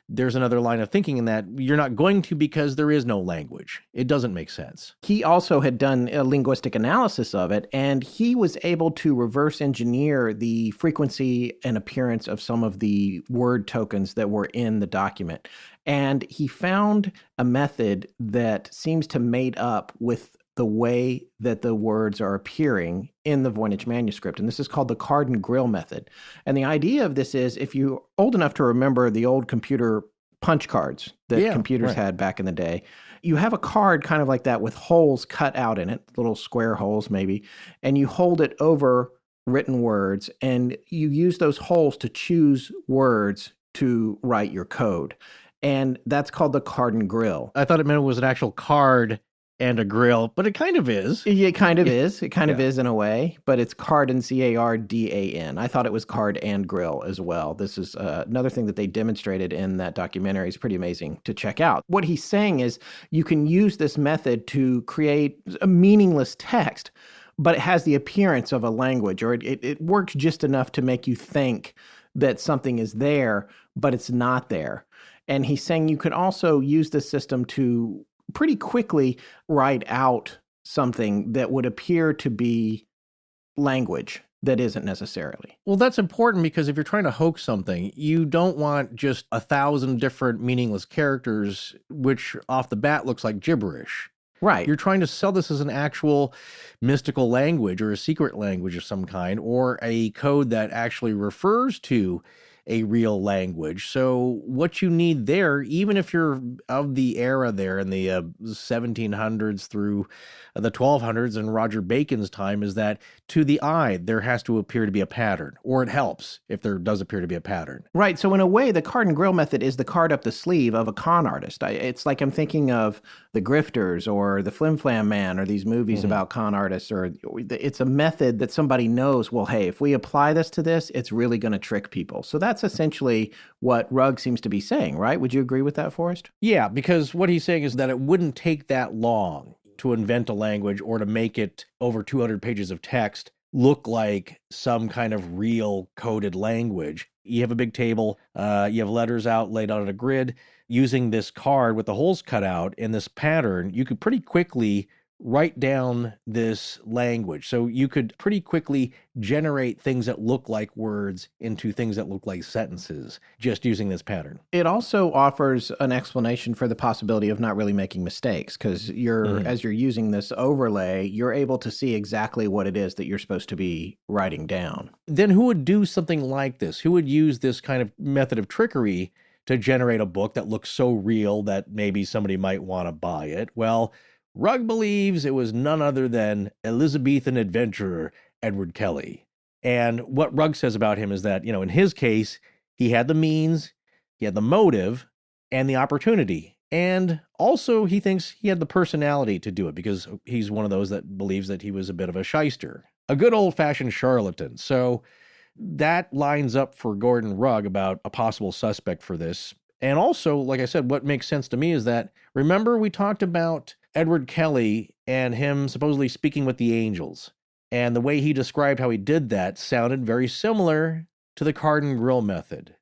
there's another line of thinking in that you're not going to because there is no language. It doesn't make sense. He also had done a linguistic analysis of it, and he was able to reverse engineer the frequency and appearance of some of the word tokens that were in the document. And he found a method that seems to mate up with the way that the words are appearing in the Voynich manuscript. And this is called the card and grill method. And the idea of this is, if you're old enough to remember the old computer punch cards that computers had back in the day, you have a card kind of like that with holes cut out in it, little square holes maybe, and you hold it over written words, and you use those holes to choose words to write your code. And that's called the card and grill. I thought it meant it was an actual card and a grill, but it kind of is. It kind of is. It kind of is in a way, but it's Cardan, C-A-R-D-A-N. I thought it was card and grill as well. This is another thing that they demonstrated in that documentary. Is pretty amazing to check out. What he's saying is you can use this method to create a meaningless text, but it has the appearance of a language, or it works just enough to make you think that something is there, but it's not there. And he's saying you could also use this system to pretty quickly write out something that would appear to be language that isn't necessarily. Well, that's important because if you're trying to hoax something, you don't want just 1,000 different meaningless characters, which off the bat looks like gibberish. Right. You're trying to sell this as an actual mystical language or a secret language of some kind, or a code that actually refers to a real language. So what you need there, even if you're of the era there in the 1700s through the 1200s and Roger Bacon's time, is that to the eye, there has to appear to be a pattern, or it helps if there does appear to be a pattern. Right. So in a way, the card and grill method is the card up the sleeve of a con artist. It's like I'm thinking of The Grifters or The Flim Flam Man or these movies about con artists. Or it's a method that somebody knows, well, hey, if we apply this to this, it's really going to trick people. So that's essentially what Rugg seems to be saying, right? Would you agree with that, Forrest? Yeah, because what he's saying is that it wouldn't take that long to invent a language or to make it over 200 pages of text look like some kind of real coded language. You have a big table, you have letters out laid out on a grid. Using this card with the holes cut out in this pattern, you could pretty quickly write down this language. So you could pretty quickly generate things that look like words into things that look like sentences just using this pattern. It also offers an explanation for the possibility of not really making mistakes, because as you're using this overlay, you're able to see exactly what it is that you're supposed to be writing down. Then who would do something like this? Who would use this kind of method of trickery to generate a book that looks so real that maybe somebody might want to buy it? Well, Rugg believes it was none other than Elizabethan adventurer Edward Kelly. And what Rugg says about him is that, in his case, he had the means, he had the motive, and the opportunity. And also he thinks he had the personality to do it because he's one of those that believes that he was a bit of a shyster, a good old-fashioned charlatan. So that lines up for Gordon Rugg about a possible suspect for this. And also, like I said, what makes sense to me is that, remember we talked about Edward Kelly and him supposedly speaking with the angels. And the way he described how he did that sounded very similar to the card and grill method.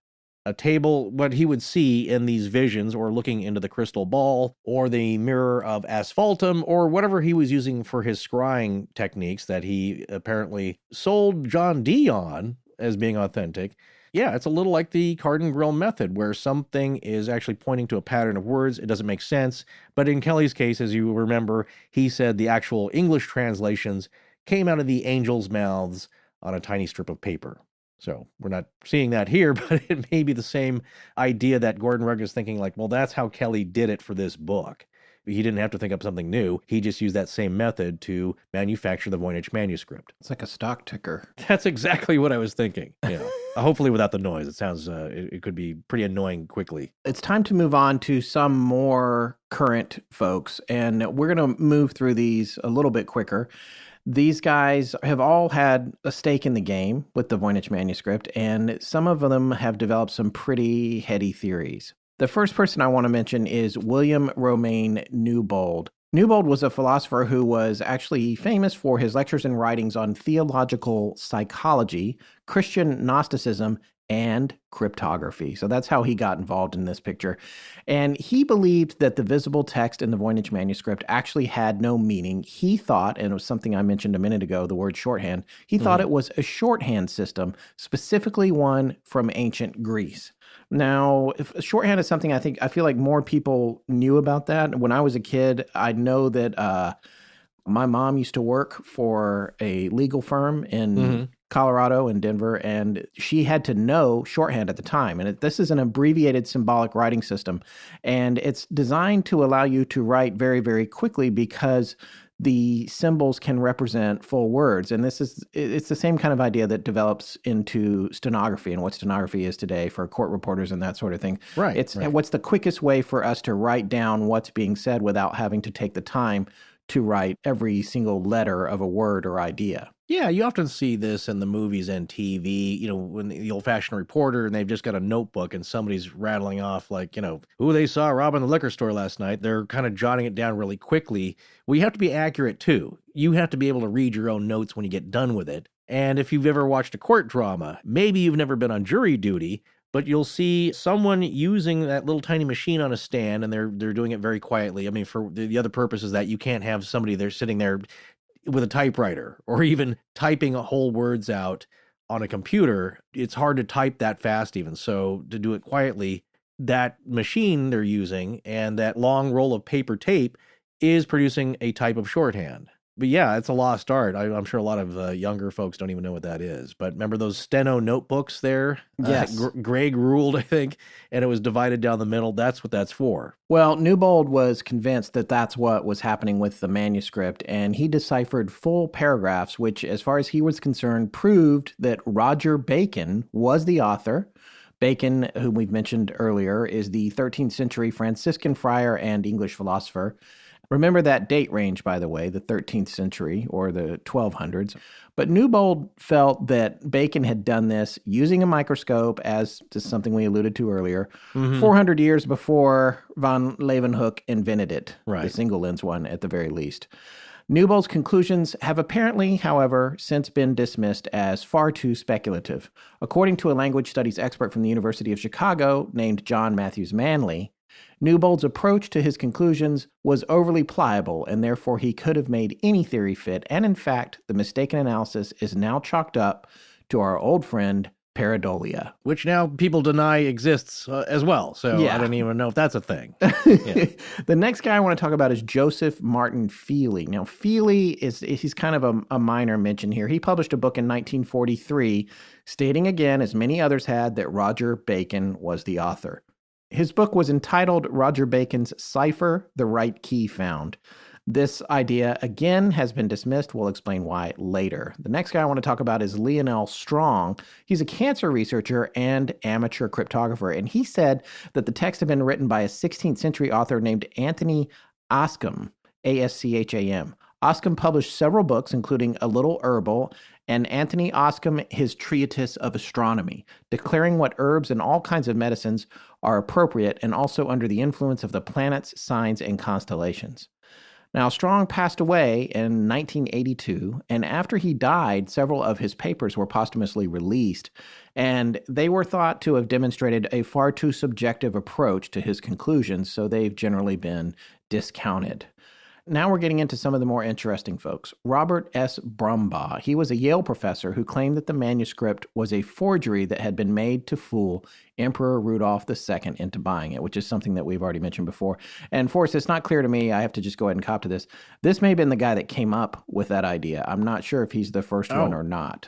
A table, what he would see in these visions, or looking into the crystal ball, or the mirror of asphaltum, or whatever he was using for his scrying techniques that he apparently sold John Dee on as being authentic. Yeah, it's a little like the card and grill method, where something is actually pointing to a pattern of words. It doesn't make sense. But in Kelly's case, as you remember, he said the actual English translations came out of the angels' mouths on a tiny strip of paper. So we're not seeing that here, but it may be the same idea that Gordon Rugg is thinking like, well, that's how Kelly did it for this book. He didn't have to think up something new. He just used that same method to manufacture the Voynich Manuscript. It's like a stock ticker. That's exactly what I was thinking. Hopefully without the noise. It sounds, it could be pretty annoying quickly. It's time to move on to some more current folks, and we're going to move through these a little bit quicker. These guys have all had a stake in the game with the Voynich Manuscript, and some of them have developed some pretty heady theories. The first person I want to mention is William Romain Newbold. Newbold was a philosopher who was actually famous for his lectures and writings on theological psychology, Christian Gnosticism, and cryptography. So that's how he got involved in this picture. And he believed that the visible text in the Voynich Manuscript actually had no meaning. He thought, and it was something I mentioned a minute ago, the word shorthand, he thought it was a shorthand system, specifically one from ancient Greece. Now, if shorthand is something I feel like more people knew about that. When I was a kid, I know that my mom used to work for a legal firm in Colorado and Denver, and she had to know shorthand at the time. And this is an abbreviated symbolic writing system, and it's designed to allow you to write very, very quickly because the symbols can represent full words. And it's the same kind of idea that develops into stenography and what stenography is today for court reporters and that sort of thing. Right. What's the quickest way for us to write down what's being said without having to take the time to write every single letter of a word or idea. Yeah, you often see this in the movies and TV, when the old-fashioned reporter and they've just got a notebook and somebody's rattling off like, who they saw robbing the liquor store last night. They're kind of jotting it down really quickly. Well, you have to be accurate too. You have to be able to read your own notes when you get done with it. And if you've ever watched a court drama, maybe you've never been on jury duty, but you'll see someone using that little tiny machine on a stand, and they're doing it very quietly. I mean, for the other purpose is that you can't have somebody there sitting there with a typewriter or even typing whole words out on a computer. It's hard to type that fast even. So to do it quietly, that machine they're using and that long roll of paper tape is producing a type of shorthand. But yeah, it's a lost art. I'm sure a lot of younger folks don't even know what that is. But remember those steno notebooks there? Yes. Greg ruled, I think, and it was divided down the middle. That's what that's for. Well, Newbold was convinced that that's what was happening with the manuscript, and he deciphered full paragraphs, which, as far as he was concerned, proved that Roger Bacon was the author. Bacon, whom we've mentioned earlier, is the 13th century Franciscan friar and English philosopher. Remember that date range, by the way, the 13th century or the 1200s. But Newbold felt that Bacon had done this using a microscope, as to something we alluded to earlier, 400 years before von Leeuwenhoek invented it, the single lens one at the very least. Newbold's conclusions have apparently, however, since been dismissed as far too speculative. According to a language studies expert from the University of Chicago named John Matthews Manley, Newbold's approach to his conclusions was overly pliable, and therefore he could have made any theory fit, and in fact, the mistaken analysis is now chalked up to our old friend pareidolia. Which now people deny exists as well, so Yeah. I don't even know if that's a thing. The next guy I want to talk about is Joseph Martin Feely. Now, Feely he's kind of a minor mention here. He published a book in 1943 stating again, as many others had, that Roger Bacon was the author. His book was entitled Roger Bacon's Cipher, the Right Key Found. This idea, again, has been dismissed. We'll explain why later. The next guy I want to talk about is Lionel Strong. He's a cancer researcher and amateur cryptographer, and he said that the text had been written by a 16th century author named Anthony Oscom, A-S-C-H-A-M. Oscom published several books, including A Little Herbal, and Anthony Oscom his Treatise of Astronomy, declaring what herbs and all kinds of medicines are appropriate and also under the influence of the planets, signs, and constellations. Now, Strong passed away in 1982, and after he died, several of his papers were posthumously released, and they were thought to have demonstrated a far too subjective approach to his conclusions, so they've generally been discounted. Now we're getting into some of the more interesting folks. Robert S. Brumbaugh. He was a Yale professor who claimed that the manuscript was a forgery that had been made to fool Emperor Rudolph II into buying it, which is something that we've already mentioned before. And Forrest, it's not clear to me. I have to just go ahead and cop to this. This may have been the guy that came up with that idea. I'm not sure if he's the first one or not.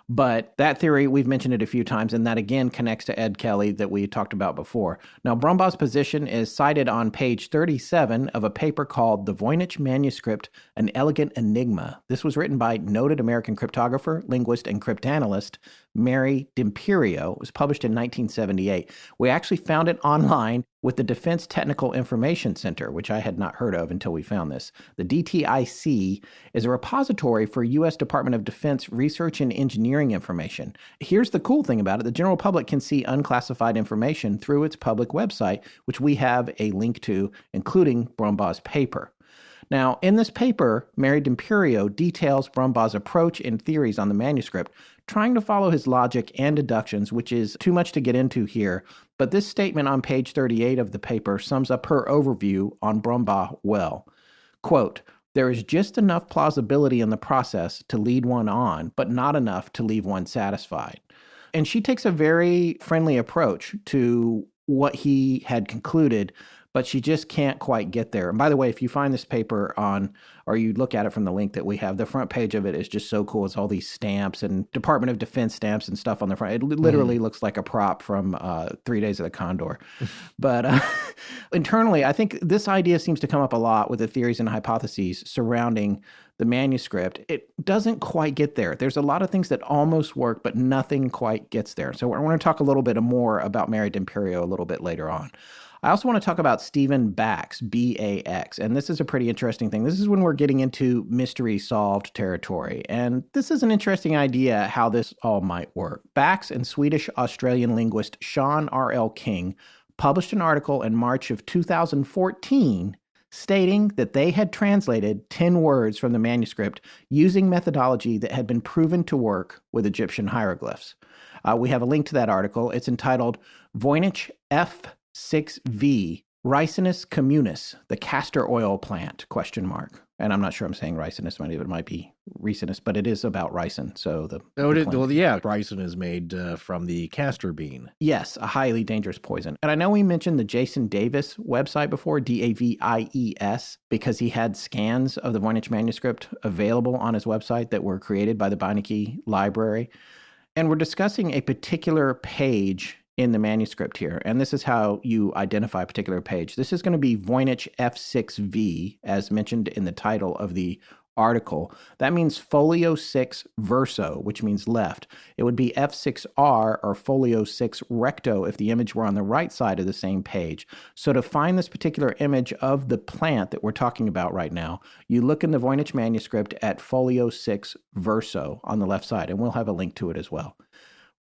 But that theory, we've mentioned it a few times, and that again connects to Ed Kelly that we talked about before. Now, Brumbaugh's position is cited on page 37 of a paper called The Voynich Manuscript, An Elegant Enigma. This was written by noted American cryptographer, linguist, and cryptanalyst Mary D'Imperio. It was published in 1978. We actually found it online with the Defense Technical Information Center, which I had not heard of until we found this. The DTIC is a repository for U.S. Department of Defense research and engineering information. Here's the cool thing about it. The general public can see unclassified information through its public website, which we have a link to, including Brumbaugh's paper. Now, in this paper, Mary D'Imperio details Brumbaugh's approach and theories on the manuscript, trying to follow his logic and deductions, which is too much to get into here. But this statement on page 38 of the paper sums up her overview on Brumbaugh well. Quote, "There is just enough plausibility in the process to lead one on, but not enough to leave one satisfied." And she takes a very friendly approach to what he had concluded, but she just can't quite get there. And by the way, if you find this paper or you look at it from the link that we have, the front page of it is just so cool. It's all these stamps and Department of Defense stamps and stuff on the front. It literally looks like a prop from 3 Days of the Condor. But internally, I think this idea seems to come up a lot with the theories and hypotheses surrounding the manuscript. It doesn't quite get there. There's a lot of things that almost work, but nothing quite gets there. So I want to talk a little bit more about Mary D'Imperio a little bit later on. I also want to talk about Stephen Bax, B-A-X, and this is a pretty interesting thing. This is when we're getting into mystery solved territory, and this is an interesting idea how this all might work. Bax and Swedish-Australian linguist Sean R.L. King published an article in March of 2014 stating that they had translated 10 words from the manuscript using methodology that had been proven to work with Egyptian hieroglyphs. We have a link to that article. It's entitled Voynich F6V, Ricinus communis, the castor oil plant, ? And I'm not sure I'm saying ricinus, it might be ricinus, but it is about ricin. So ricin is made from the castor bean. Yes, a highly dangerous poison. And I know we mentioned the Jason Davis website before, Davies, because he had scans of the Voynich manuscript available on his website that were created by the Beinecke Library. And we're discussing a particular page in the manuscript here. And this is how you identify a particular page. This is going to be Voynich F6V, as mentioned in the title of the article. That means folio 6 verso, which means left. It would be F6R or folio 6 recto if the image were on the right side of the same page. So to find this particular image of the plant that we're talking about right now, you look in the Voynich manuscript at folio 6 verso on the left side, and we'll have a link to it as well.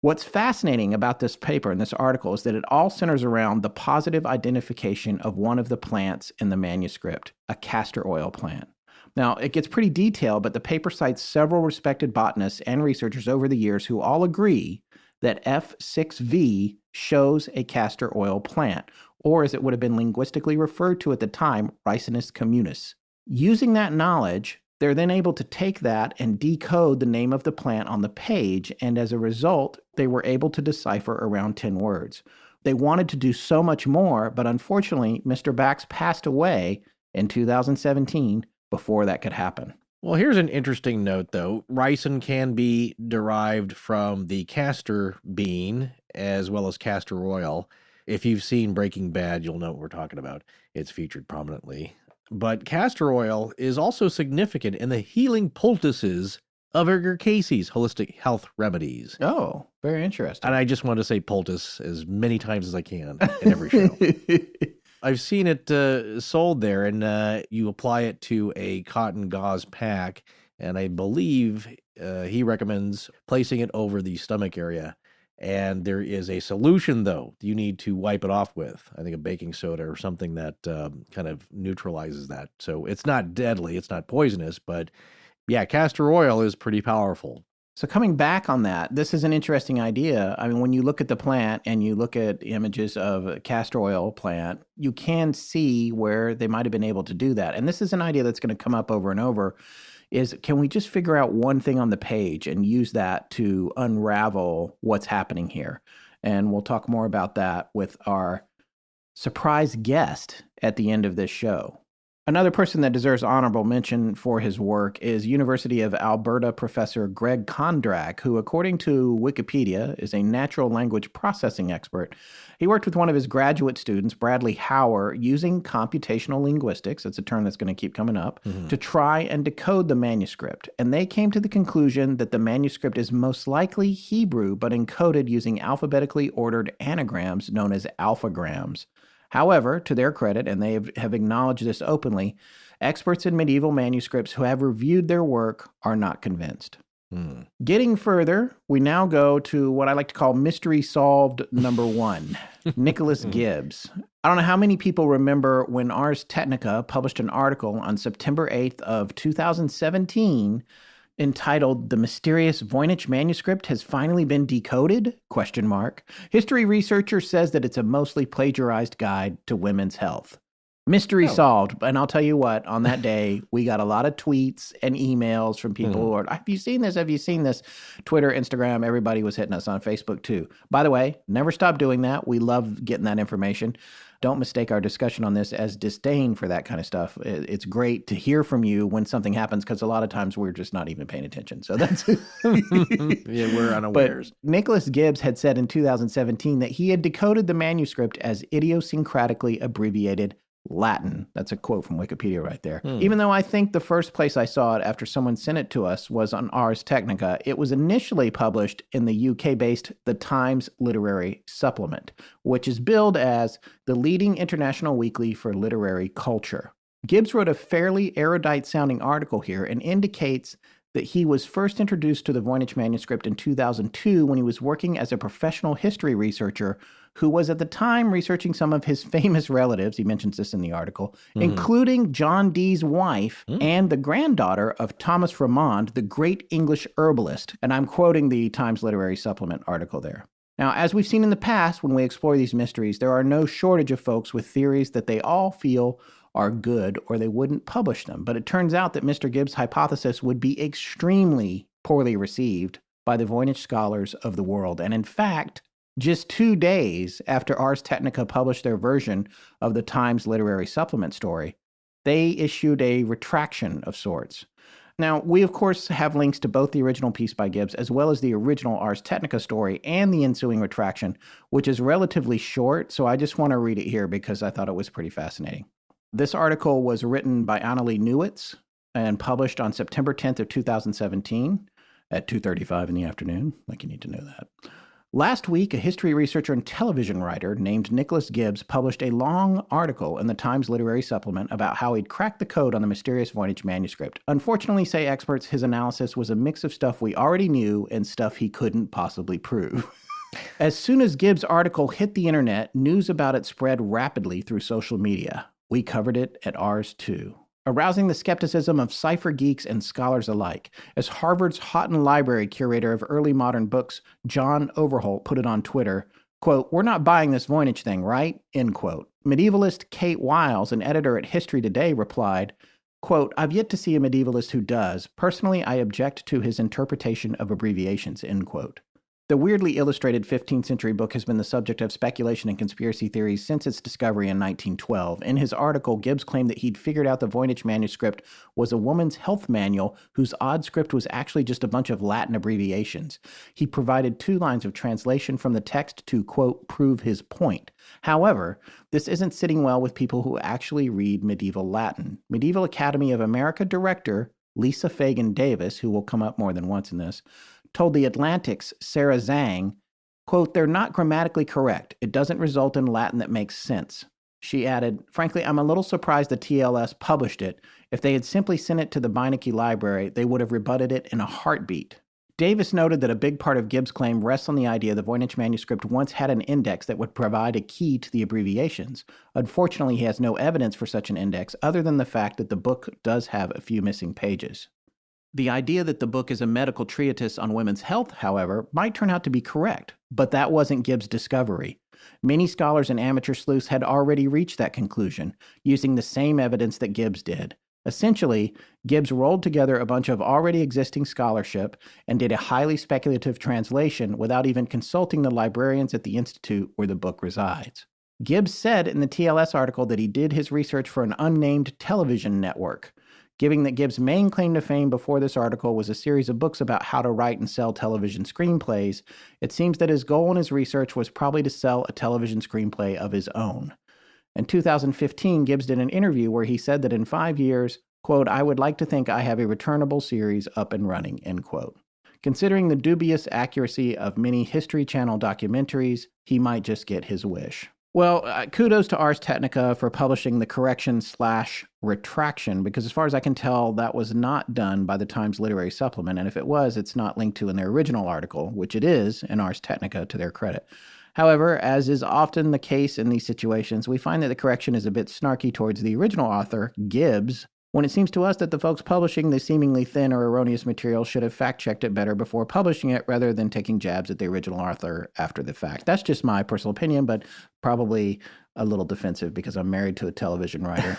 What's fascinating about this paper and this article is that it all centers around the positive identification of one of the plants in the manuscript, a castor oil plant. Now, it gets pretty detailed, but the paper cites several respected botanists and researchers over the years who all agree that F6V shows a castor oil plant, or as it would have been linguistically referred to at the time, Ricinus communis. Using that knowledge, they're then able to take that and decode the name of the plant on the page, and as a result, they were able to decipher around 10 words. They wanted to do so much more, but unfortunately, Mr. Bax passed away in 2017 before that could happen. Well, here's an interesting note, though. Ricin can be derived from the castor bean as well as castor oil. If you've seen Breaking Bad, you'll know what we're talking about. It's featured prominently. But castor oil is also significant in the healing poultices of Edgar Cayce's holistic health remedies. Oh, very interesting. And I just want to say poultice as many times as I can in every show. I've seen it sold there, and you apply it to a cotton gauze pack, and I believe he recommends placing it over the stomach area. And there is a solution, though, you need to wipe it off with. I think a baking soda or something that kind of neutralizes that. So it's not deadly, it's not poisonous, but yeah, castor oil is pretty powerful. So coming back on that, this is an interesting idea. I mean, when you look at the plant and you look at images of a castor oil plant, you can see where they might have been able to do that. And this is an idea that's going to come up over and over, is can we just figure out one thing on the page and use that to unravel what's happening here? And we'll talk more about that with our surprise guest at the end of this show. Another person that deserves honorable mention for his work is University of Alberta professor Greg Kondrack, who, according to Wikipedia, is a natural language processing expert. He worked with one of his graduate students, Bradley Hauer, using computational linguistics, that's a term that's going to keep coming up, to try and decode the manuscript. And they came to the conclusion that the manuscript is most likely Hebrew, but encoded using alphabetically ordered anagrams known as alphagrams. However, to their credit, and they have acknowledged this openly, experts in medieval manuscripts who have reviewed their work are not convinced. Getting further, we now go to what I like to call mystery solved number 1, Nicholas Gibbs. I don't know how many people remember when Ars Technica published an article on September 8th of 2017 entitled "The Mysterious Voynich Manuscript Has Finally Been Decoded?" ? History researcher says that it's a mostly plagiarized guide to women's health. Mystery solved. And I'll tell you what, on that day, we got a lot of tweets and emails from people who are, have you seen this? Have you seen this? Twitter, Instagram, everybody was hitting us on Facebook too. By the way, never stop doing that. We love getting that information. Don't mistake our discussion on this as disdain for that kind of stuff. It's great to hear from you when something happens, because a lot of times we're just not even paying attention. So that's yeah, we're unawares. But Nicholas Gibbs had said in 2017 that he had decoded the manuscript as idiosyncratically abbreviated Latin. That's a quote from Wikipedia right there. Even though I think the first place I saw it after someone sent it to us was on Ars Technica, it was initially published in the UK-based The Times Literary Supplement, which is billed as the leading international weekly for literary culture. Gibbs wrote a fairly erudite-sounding article here and indicates that he was first introduced to the Voynich manuscript in 2002 when he was working as a professional history researcher who was at the time researching some of his famous relatives, he mentions this in the article, including John Dee's wife and the granddaughter of Thomas Ramond, the great English herbalist. And I'm quoting the Times Literary Supplement article there. Now, as we've seen in the past, when we explore these mysteries, there are no shortage of folks with theories that they all feel are good or they wouldn't publish them. But it turns out that Mr. Gibbs' hypothesis would be extremely poorly received by the Voynich scholars of the world. And in fact, just 2 days after Ars Technica published their version of the Times Literary Supplement story, they issued a retraction of sorts. Now, we of course have links to both the original piece by Gibbs as well as the original Ars Technica story and the ensuing retraction, which is relatively short, so I just want to read it here because I thought it was pretty fascinating. This article was written by Annalee Newitz and published on September 10th of 2017 at 2:35 in the afternoon, like you need to know that. Last week, a history researcher and television writer named Nicholas Gibbs published a long article in the Times Literary Supplement about how he'd cracked the code on the mysterious Voynich manuscript. Unfortunately, say experts, his analysis was a mix of stuff we already knew and stuff he couldn't possibly prove. As soon as Gibbs' article hit the internet, news about it spread rapidly through social media. We covered it at Ars too, arousing the skepticism of cipher geeks and scholars alike. As Harvard's Houghton Library curator of early modern books, John Overholt, put it on Twitter, quote, "We're not buying this Voynich thing, right?" End quote. Medievalist Kate Wiles, an editor at History Today, replied, quote, "I've yet to see a medievalist who does. Personally, I object to his interpretation of abbreviations," end quote. The weirdly illustrated 15th century book has been the subject of speculation and conspiracy theories since its discovery in 1912. In his article, Gibbs claimed that he'd figured out the Voynich manuscript was a woman's health manual whose odd script was actually just a bunch of Latin abbreviations. He provided 2 lines of translation from the text to, quote, "prove his point." However, this isn't sitting well with people who actually read medieval Latin. Medieval Academy of America director Lisa Fagan Davis, who will come up more than once in this, told The Atlantic's Sarah Zhang, quote, "They're not grammatically correct. It doesn't result in Latin that makes sense." She added, "Frankly, I'm a little surprised the TLS published it. If they had simply sent it to the Beinecke Library, they would have rebutted it in a heartbeat." Davis noted that a big part of Gibbs' claim rests on the idea the Voynich manuscript once had an index that would provide a key to the abbreviations. Unfortunately, he has no evidence for such an index other than the fact that the book does have a few missing pages. The idea that the book is a medical treatise on women's health, however, might turn out to be correct, but that wasn't Gibbs' discovery. Many scholars and amateur sleuths had already reached that conclusion, using the same evidence that Gibbs did. Essentially, Gibbs rolled together a bunch of already existing scholarship and did a highly speculative translation without even consulting the librarians at the institute where the book resides. Gibbs said in the TLS article that he did his research for an unnamed television network. Given that Gibbs' main claim to fame before this article was a series of books about how to write and sell television screenplays, it seems that his goal in his research was probably to sell a television screenplay of his own. In 2015, Gibbs did an interview where he said that in 5 years, quote, "I would like to think I have a returnable series up and running," end quote. Considering the dubious accuracy of many History Channel documentaries, he might just get his wish. Well, kudos to Ars Technica for publishing the correction/retraction, because as far as I can tell, that was not done by the Times Literary Supplement, and if it was, it's not linked to in their original article, which it is in Ars Technica to their credit. However, as is often the case in these situations, we find that the correction is a bit snarky towards the original author, Gibbs, when it seems to us that the folks publishing the seemingly thin or erroneous material should have fact-checked it better before publishing it rather than taking jabs at the original author after the fact. That's just my personal opinion, but probably a little defensive because I'm married to a television writer.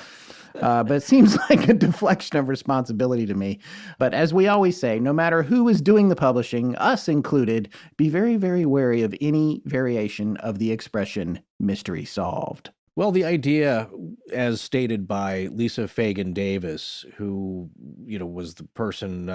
But it seems like a deflection of responsibility to me. But as we always say, no matter who is doing the publishing, us included, be very, very wary of any variation of the expression mystery solved. Well, the idea, as stated by Lisa Fagan Davis, who, was the person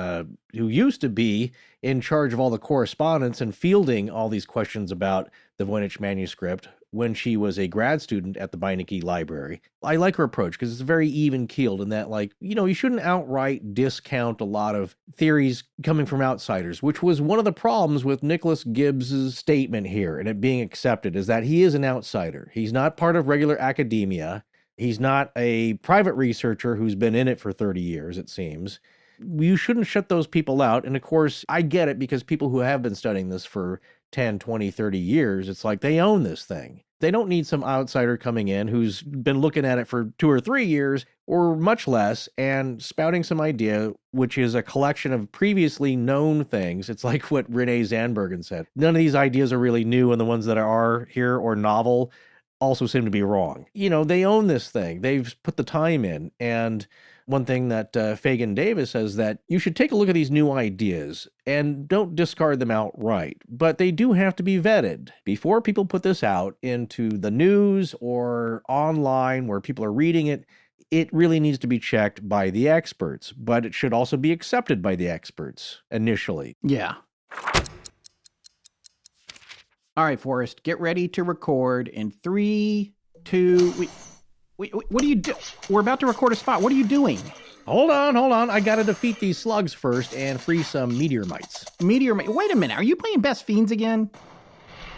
who used to be in charge of all the correspondence and fielding all these questions about the Voynich manuscript when she was a grad student at the Beinecke Library. I like her approach because it's very even-keeled in that, you shouldn't outright discount a lot of theories coming from outsiders, which was one of the problems with Nicholas Gibbs' statement here and it being accepted, is that he is an outsider. He's not part of regular academia. He's not a private researcher who's been in it for 30 years, it seems. You shouldn't shut those people out. And of course, I get it because people who have been studying this for 10, 20, 30 years, it's like they own this thing. They don't need some outsider coming in who's been looking at it for 2 or 3 years or much less and spouting some idea, which is a collection of previously known things. It's like what Renee Zandbergen said. None of these ideas are really new, and the ones that are here or novel also seem to be wrong. They own this thing. They've put the time in. And one thing that Fagan Davis says that you should take a look at these new ideas and don't discard them outright, but they do have to be vetted before people put this out into the news or online where people are reading it. It really needs to be checked by the experts, but it should also be accepted by the experts initially. Yeah. All right, Forrest, get ready to record in 3, 2... what are you doing? We're about to record a spot. What are you doing? Hold on. I gotta defeat these slugs first and free some meteor mites. Wait a minute. Are you playing Best Fiends again?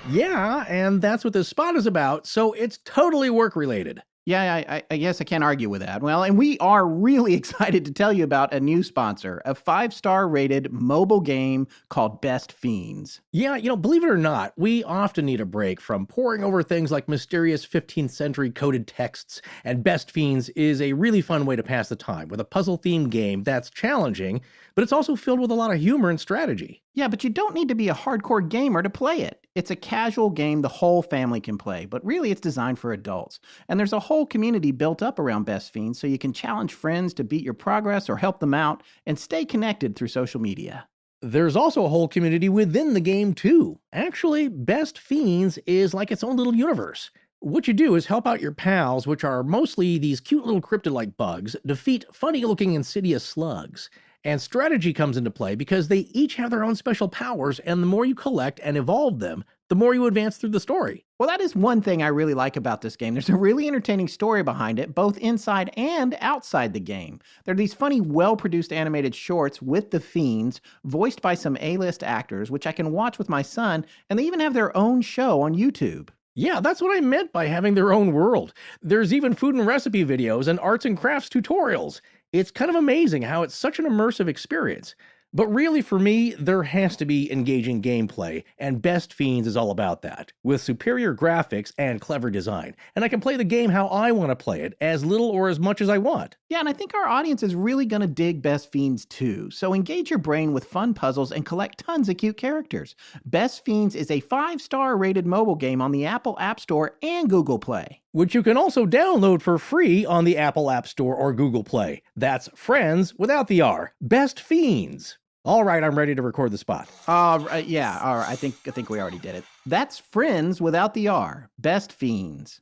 Yeah, and that's what this spot is about, so it's totally work-related. Yeah, I guess I can't argue with that. Well, and we are really excited to tell you about a new sponsor, a 5-star rated mobile game called Best Fiends. Yeah, believe it or not, we often need a break from poring over things like mysterious 15th century coded texts, and Best Fiends is a really fun way to pass the time with a puzzle-themed game that's challenging, but it's also filled with a lot of humor and strategy. Yeah, but you don't need to be a hardcore gamer to play it. It's a casual game the whole family can play, but really it's designed for adults. And there's a whole community built up around Best Fiends, so you can challenge friends to beat your progress or help them out and stay connected through social media. There's also a whole community within the game, too. Actually, Best Fiends is like its own little universe. What you do is help out your pals, which are mostly these cute little cryptid-like bugs, defeat funny-looking insidious slugs. And strategy comes into play because they each have their own special powers, and the more you collect and evolve them, the more you advance through the story. Well, that is one thing I really like about this game. There's a really entertaining story behind it, both inside and outside the game. There are these funny, well-produced animated shorts with the Fiends, voiced by some A-list actors, which I can watch with my son, and they even have their own show on YouTube. Yeah, that's what I meant by having their own world. There's even food and recipe videos and arts and crafts tutorials. It's kind of amazing how it's such an immersive experience. But really, for me, there has to be engaging gameplay, and Best Fiends is all about that, with superior graphics and clever design. And I can play the game how I want to play it, as little or as much as I want. Yeah, and I think our audience is really going to dig Best Fiends too. So engage your brain with fun puzzles and collect tons of cute characters. Best Fiends is a 5-star rated mobile game on the Apple App Store and Google Play, which you can also download for free on the Apple App Store or Google Play. That's Friends without the R. Best Fiends. All right, I'm ready to record the spot. Yeah, all right, I think we already did it. That's Friends without the R. Best Fiends.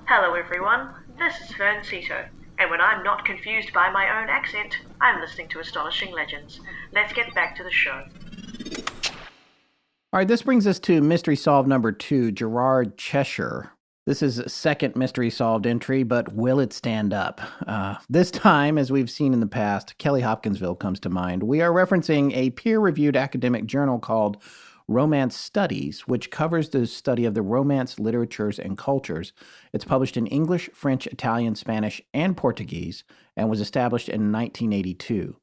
Hello everyone, this is Ferncito, and when I'm not confused by my own accent, I'm listening to Astonishing Legends. Let's get back to the show. All right, this brings us to Mystery Solved number 2, Gerard Cheshire. This is a second Mystery Solved entry, but will it stand up? This time, as we've seen in the past, Kelly Hopkinsville comes to mind. We are referencing a peer-reviewed academic journal called Romance Studies, which covers the study of the Romance literatures and cultures. It's published in English, French, Italian, Spanish, and Portuguese, and was established in 1982.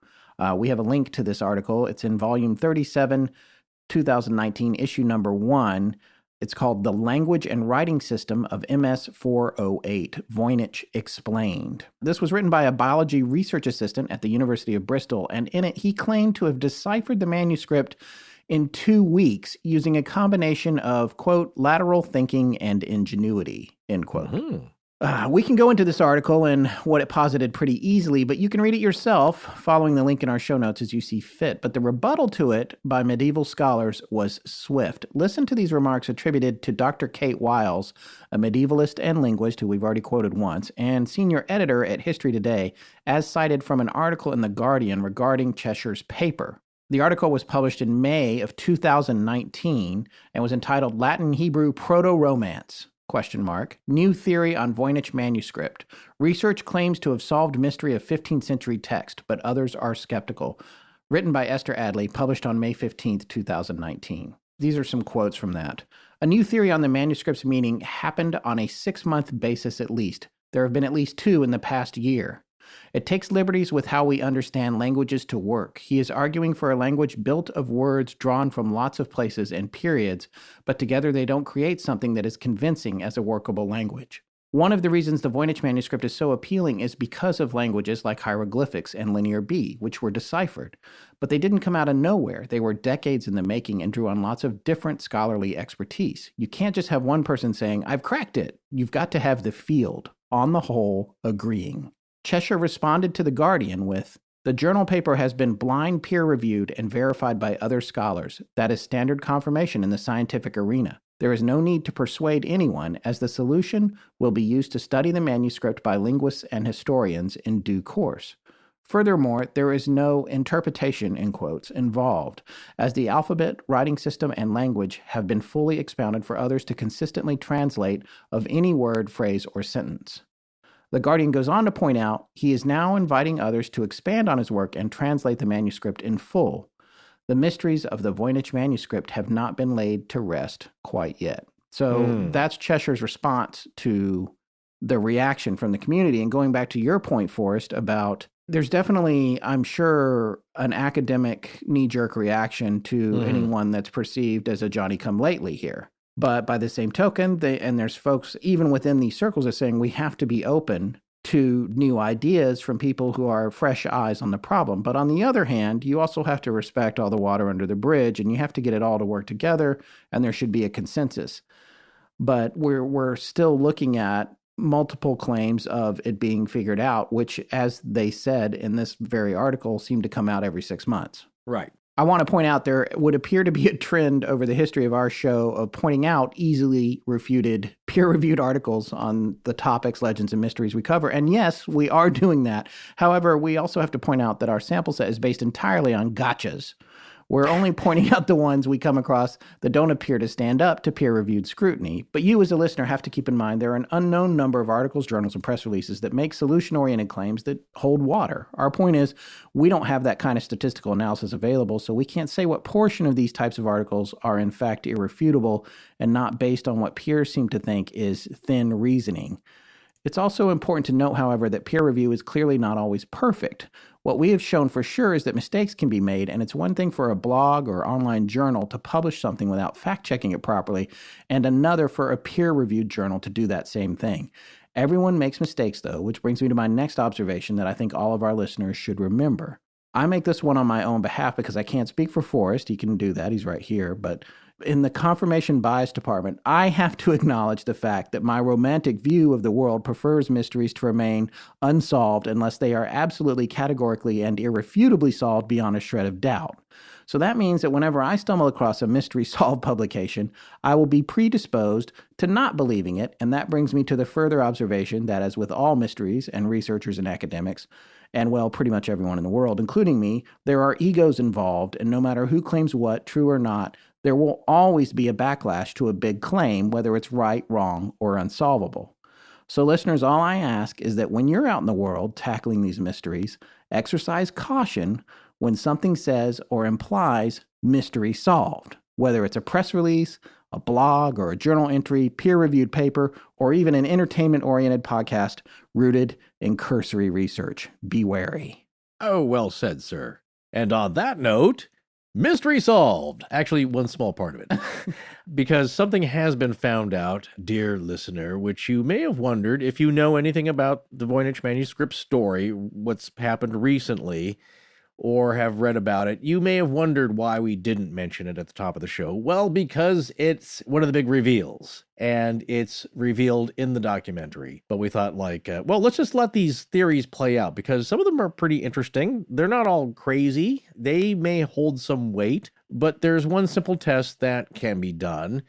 We have a link to this article. It's in volume 37, 2019, issue number 1. It's called The Language and Writing System of MS 408, Voynich Explained. This was written by a biology research assistant at the University of Bristol, and in it he claimed to have deciphered the manuscript in 2 weeks using a combination of, quote, lateral thinking and ingenuity, end quote. Mm-hmm. We can go into this article and what it posited pretty easily, but you can read it yourself following the link in our show notes as you see fit. But the rebuttal to it by medieval scholars was swift. Listen to these remarks attributed to Dr. Kate Wiles, a medievalist and linguist who we've already quoted once, and senior editor at History Today, as cited from an article in The Guardian regarding Cheshire's paper. The article was published in May of 2019 and was entitled Latin Hebrew Proto-Romance. ? New theory on Voynich Manuscript. Research claims to have solved mystery of 15th century text, but others are skeptical. Written by Esther Adley, published on May 15th, 2019. These are some quotes from that. A new theory on the manuscript's meaning happened on a 6-month basis at least. There have been at least 2 in the past year. It takes liberties with how we understand languages to work. He is arguing for a language built of words drawn from lots of places and periods, but together they don't create something that is convincing as a workable language. One of the reasons the Voynich manuscript is so appealing is because of languages like hieroglyphics and Linear B, which were deciphered. But they didn't come out of nowhere. They were decades in the making and drew on lots of different scholarly expertise. You can't just have one person saying, "I've cracked it." You've got to have the field, on the whole, agreeing. Cheshire responded to The Guardian with, "The journal paper has been blind peer-reviewed and verified by other scholars. That is standard confirmation in the scientific arena. There is no need to persuade anyone, as the solution will be used to study the manuscript by linguists and historians in due course. Furthermore, there is no interpretation, in quotes, involved, as the alphabet, writing system, and language have been fully expounded for others to consistently translate of any word, phrase, or sentence." The Guardian goes on to point out he is now inviting others to expand on his work and translate the manuscript in full. The mysteries of the Voynich manuscript have not been laid to rest quite yet. So that's Cheshire's response to the reaction from the community. And going back to your point, Forrest, about there's definitely, I'm sure, an academic knee-jerk reaction to anyone that's perceived as a Johnny-come-lately here. But by the same token, and there's folks even within these circles are saying we have to be open to new ideas from people who are fresh eyes on the problem. But on the other hand, you also have to respect all the water under the bridge, and you have to get it all to work together, and there should be a consensus. But we're still looking at multiple claims of it being figured out, which, as they said in this very article, seem to come out every 6 months. Right. I want to point out there would appear to be a trend over the history of our show of pointing out easily refuted, peer-reviewed articles on the topics, legends, and mysteries we cover. And yes, we are doing that. However, we also have to point out that our sample set is based entirely on gotchas. We're only pointing out the ones we come across that don't appear to stand up to peer-reviewed scrutiny. But you as a listener have to keep in mind there are an unknown number of articles, journals, and press releases that make solution-oriented claims that hold water. Our point is we don't have that kind of statistical analysis available, so we can't say what portion of these types of articles are in fact irrefutable and not based on what peers seem to think is thin reasoning. It's also important to note, however, that peer review is clearly not always perfect. What we have shown for sure is that mistakes can be made, and it's one thing for a blog or online journal to publish something without fact-checking it properly, and another for a peer-reviewed journal to do that same thing. Everyone makes mistakes, though, which brings me to my next observation that I think all of our listeners should remember. I make this one on my own behalf because I can't speak for Forrest. He can do that. He's right here. But in the confirmation bias department, I have to acknowledge the fact that my romantic view of the world prefers mysteries to remain unsolved unless they are absolutely categorically and irrefutably solved beyond a shred of doubt. So that means that whenever I stumble across a mystery solved publication, I will be predisposed to not believing it, and that brings me to the further observation that, as with all mysteries and researchers and academics, and well, pretty much everyone in the world, including me, there are egos involved, and no matter who claims what, true or not, there will always be a backlash to a big claim, whether it's right, wrong, or unsolvable. So listeners, all I ask is that when you're out in the world tackling these mysteries, exercise caution when something says or implies mystery solved, whether it's a press release, a blog, or a journal entry, peer-reviewed paper, or even an entertainment-oriented podcast rooted in cursory research. Be wary. Oh, well said, sir. And on that note, mystery solved. Actually, one small part of it. Because something has been found out, dear listener, which you may have wondered if you know anything about the Voynich Manuscript story, what's happened recently, or have read about it. You may have wondered why we didn't mention it at the top of the show. Well, because it's one of the big reveals, and it's revealed in the documentary. But we thought, well, let's just let these theories play out, because some of them are pretty interesting. They're not all crazy. They may hold some weight, but there's one simple test that can be done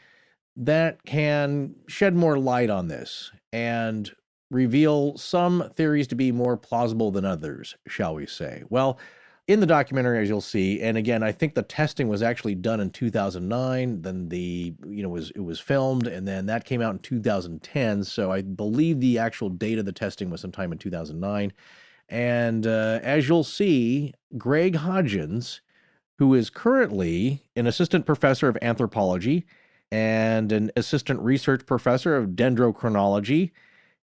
that can shed more light on this and reveal some theories to be more plausible than others, shall we say. Well, in the documentary, as you'll see, and again, I think the testing was actually done in 2009, then it was filmed, and then that came out in 2010, so I believe the actual date of the testing was sometime in 2009, and as you'll see, Greg Hodgins, who is currently an assistant professor of anthropology and an assistant research professor of dendrochronology,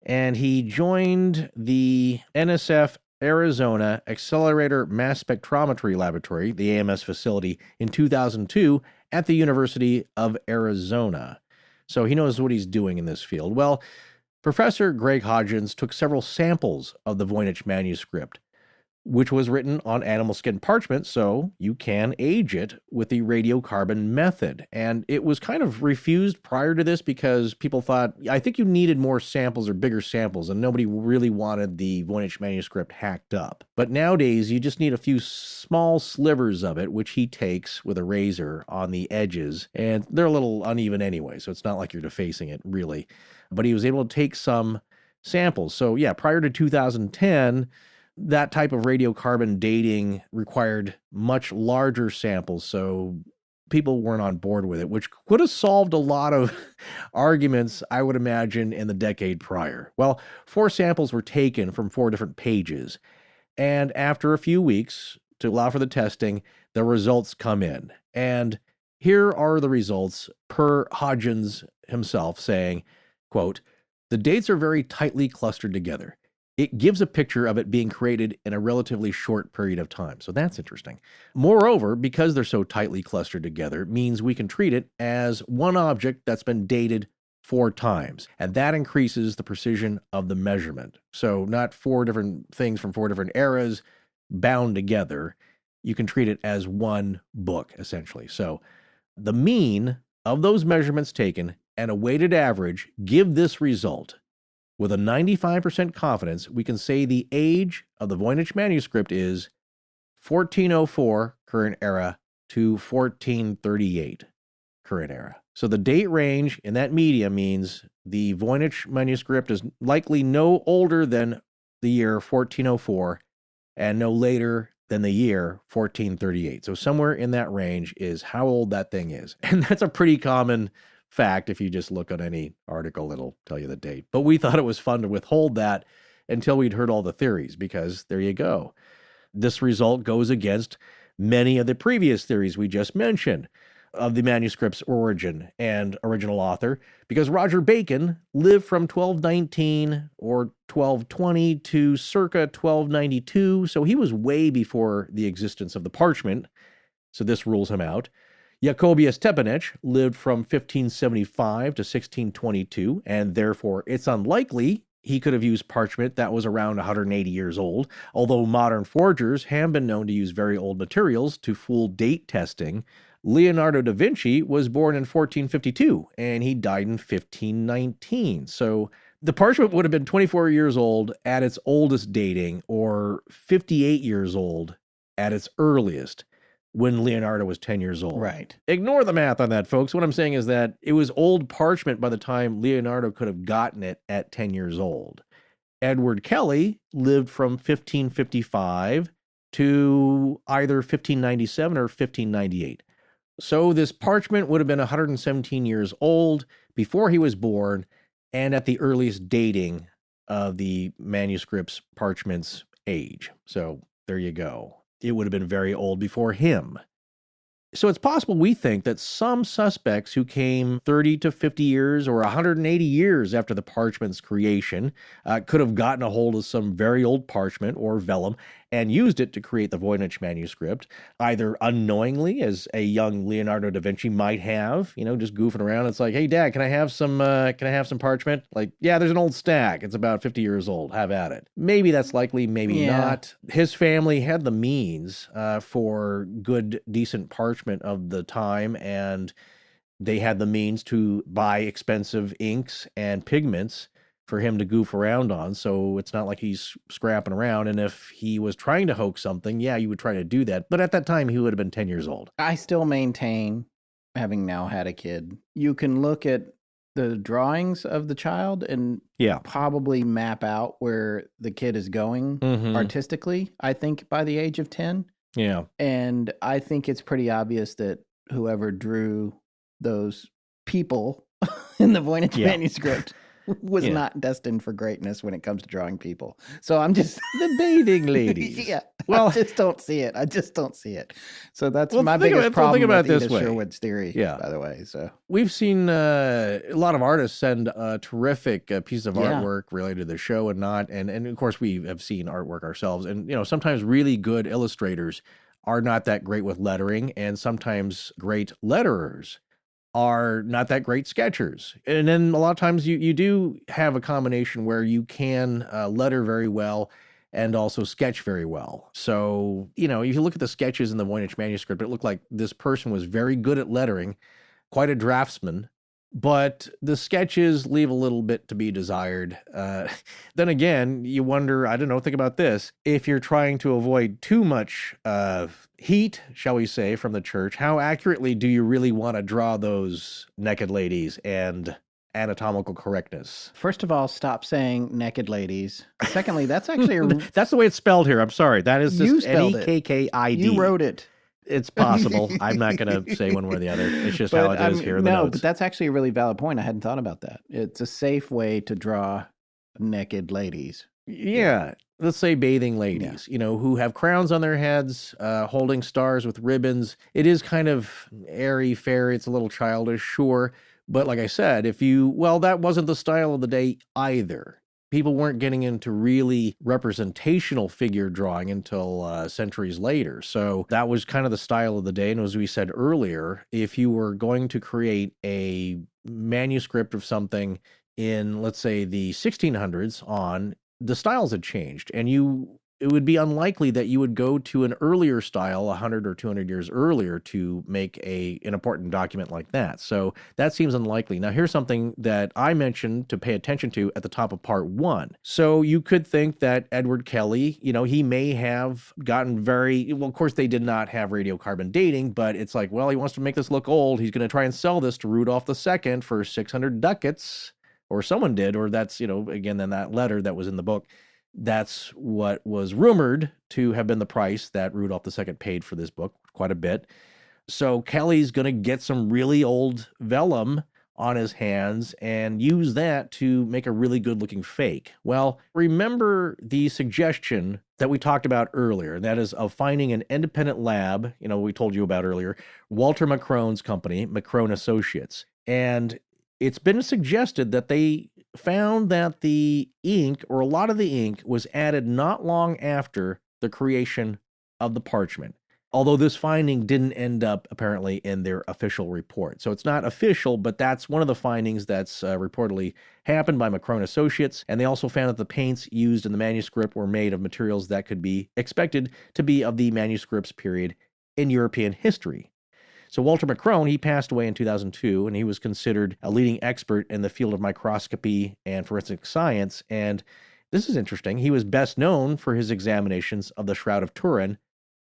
and he joined the NSF Arizona Accelerator Mass Spectrometry Laboratory, the AMS facility, in 2002 at the University of Arizona. So he knows what he's doing in this field. Well, Professor Greg Hodgins took several samples of the Voynich manuscript, which was written on animal skin parchment, so you can age it with the radiocarbon method. And it was kind of refused prior to this because people thought, I think you needed more samples or bigger samples, and nobody really wanted the Voynich manuscript hacked up. But nowadays, you just need a few small slivers of it, which he takes with a razor on the edges, and they're a little uneven anyway, so it's not like you're defacing it, really. But he was able to take some samples. So yeah, prior to 2010, that type of radiocarbon dating required much larger samples, so people weren't on board with it, which could have solved a lot of arguments, I would imagine, in the decade prior. Well, 4 samples were taken from 4 different pages, and after a few weeks, to allow for the testing, the results come in. And here are the results per Hodgins himself saying, quote, "The dates are very tightly clustered together. It gives a picture of it being created in a relatively short period of time." So that's interesting. Moreover, because they're so tightly clustered together, it means we can treat it as one object that's been dated 4 times. And that increases the precision of the measurement. So not 4 different things from 4 different eras bound together. You can treat it as one book, essentially. So the mean of those measurements taken and a weighted average give this result. With a 95% confidence, we can say the age of the Voynich manuscript is 1404 current era to 1438 current era. So the date range in that media means the Voynich manuscript is likely no older than the year 1404 and no later than the year 1438. So somewhere in that range is how old that thing is. And that's a pretty common fact. If you just look at any article, it'll tell you the date. But we thought it was fun to withhold that until we'd heard all the theories, because there you go. This result goes against many of the previous theories we just mentioned of the manuscript's origin and original author, because Roger Bacon lived from 1219 or 1220 to circa 1292, so he was way before the existence of the parchment, so this rules him out. Jacobius Tepanich lived from 1575 to 1622, and therefore it's unlikely he could have used parchment that was around 180 years old, although modern forgers have been known to use very old materials to fool date testing. Leonardo da Vinci was born in 1452, and he died in 1519, so the parchment would have been 24 years old at its oldest dating, or 58 years old at its earliest, when Leonardo was 10 years old. Right. Ignore the math on that, folks. What I'm saying is that it was old parchment by the time Leonardo could have gotten it at 10 years old. Edward Kelly lived from 1555 to either 1597 or 1598. So this parchment would have been 117 years old before he was born and at the earliest dating of the manuscript's parchment's age. So there you go. It would have been very old before him. So it's possible we think that some suspects who came 30 to 50 years or 180 years after the parchment's creation could have gotten a hold of some very old parchment or vellum and used it to create the Voynich manuscript, either unknowingly, as a young Leonardo da Vinci might have, just goofing around. It's like, hey, Dad, can I have some parchment? Like, yeah, there's an old stack. It's about 50 years old. Have at it. Maybe that's likely, maybe not. His family had the means for good, decent parchment of the time, and they had the means to buy expensive inks and pigments for him to goof around on, so it's not like he's scrapping around. And if he was trying to hoax something, yeah, you would try to do that. But at that time, he would have been 10 years old. I still maintain, having now had a kid, you can look at the drawings of the child and probably map out where the kid is going artistically, I think, by the age of 10. Yeah. And I think it's pretty obvious that whoever drew those people in the Voynich manuscript was not destined for greatness when it comes to drawing people. So I'm just... The bathing ladies. Well, I just don't see it. So that's my biggest problem with Edith Sherwood's theory, by the way. So we've seen a lot of artists send a terrific piece of artwork related to the show and not. And of course, we have seen artwork ourselves. And, sometimes really good illustrators are not that great with lettering, and sometimes great letterers are not that great sketchers. And then a lot of times you do have a combination where you can letter very well and also sketch very well. So, if you look at the sketches in the Voynich manuscript, it looked like this person was very good at lettering, quite a draftsman, but the sketches leave a little bit to be desired. Then again, you wonder, I don't know, think about this. If you're trying to avoid too much heat, shall we say, from the church, how accurately do you really want to draw those naked ladies and anatomical correctness? First of all, stop saying naked ladies. Secondly, that's actually that's the way it's spelled here. I'm sorry. That is You just spelled it. Nekkid. You wrote it. It's possible. I'm not going to say one way or the other. It's just how it is here in the notes. But that's actually a really valid point. I hadn't thought about that. It's a safe way to draw naked ladies. Yeah. Let's say bathing ladies, who have crowns on their heads, holding stars with ribbons. It is kind of airy-fairy. It's a little childish, sure. But like I said, that wasn't the style of the day either. People weren't getting into really representational figure drawing until centuries later. So that was kind of the style of the day. And as we said earlier, if you were going to create a manuscript of something in, let's say, the 1600s on, the styles had changed. And it would be unlikely that you would go to an earlier style 100 or 200 years earlier to make an important document like that. So that seems unlikely. Now, here's something that I mentioned to pay attention to at the top of part 1. So you could think that Edward Kelly, he may have gotten of course, they did not have radiocarbon dating, but it's like, well, he wants to make this look old. He's going to try and sell this to Rudolph II for 600 ducats, or someone did, or that's, again, then that letter that was in the book. That's what was rumored to have been the price that Rudolph II paid for this book, quite a bit. So Kelly's going to get some really old vellum on his hands and use that to make a really good-looking fake. Well, remember the suggestion that we talked about earlier, that is of finding an independent lab, we told you about earlier, Walter Macrone's company, Macrone Associates. And it's been suggested that they found that the ink, or a lot of the ink, was added not long after the creation of the parchment. Although this finding didn't end up apparently in their official report. So it's not official, but that's one of the findings that's reportedly happened by Macrone Associates. And they also found that the paints used in the manuscript were made of materials that could be expected to be of the manuscript's period in European history. So Walter Macrone, he passed away in 2002, and he was considered a leading expert in the field of microscopy and forensic science. And this is interesting. He was best known for his examinations of the Shroud of Turin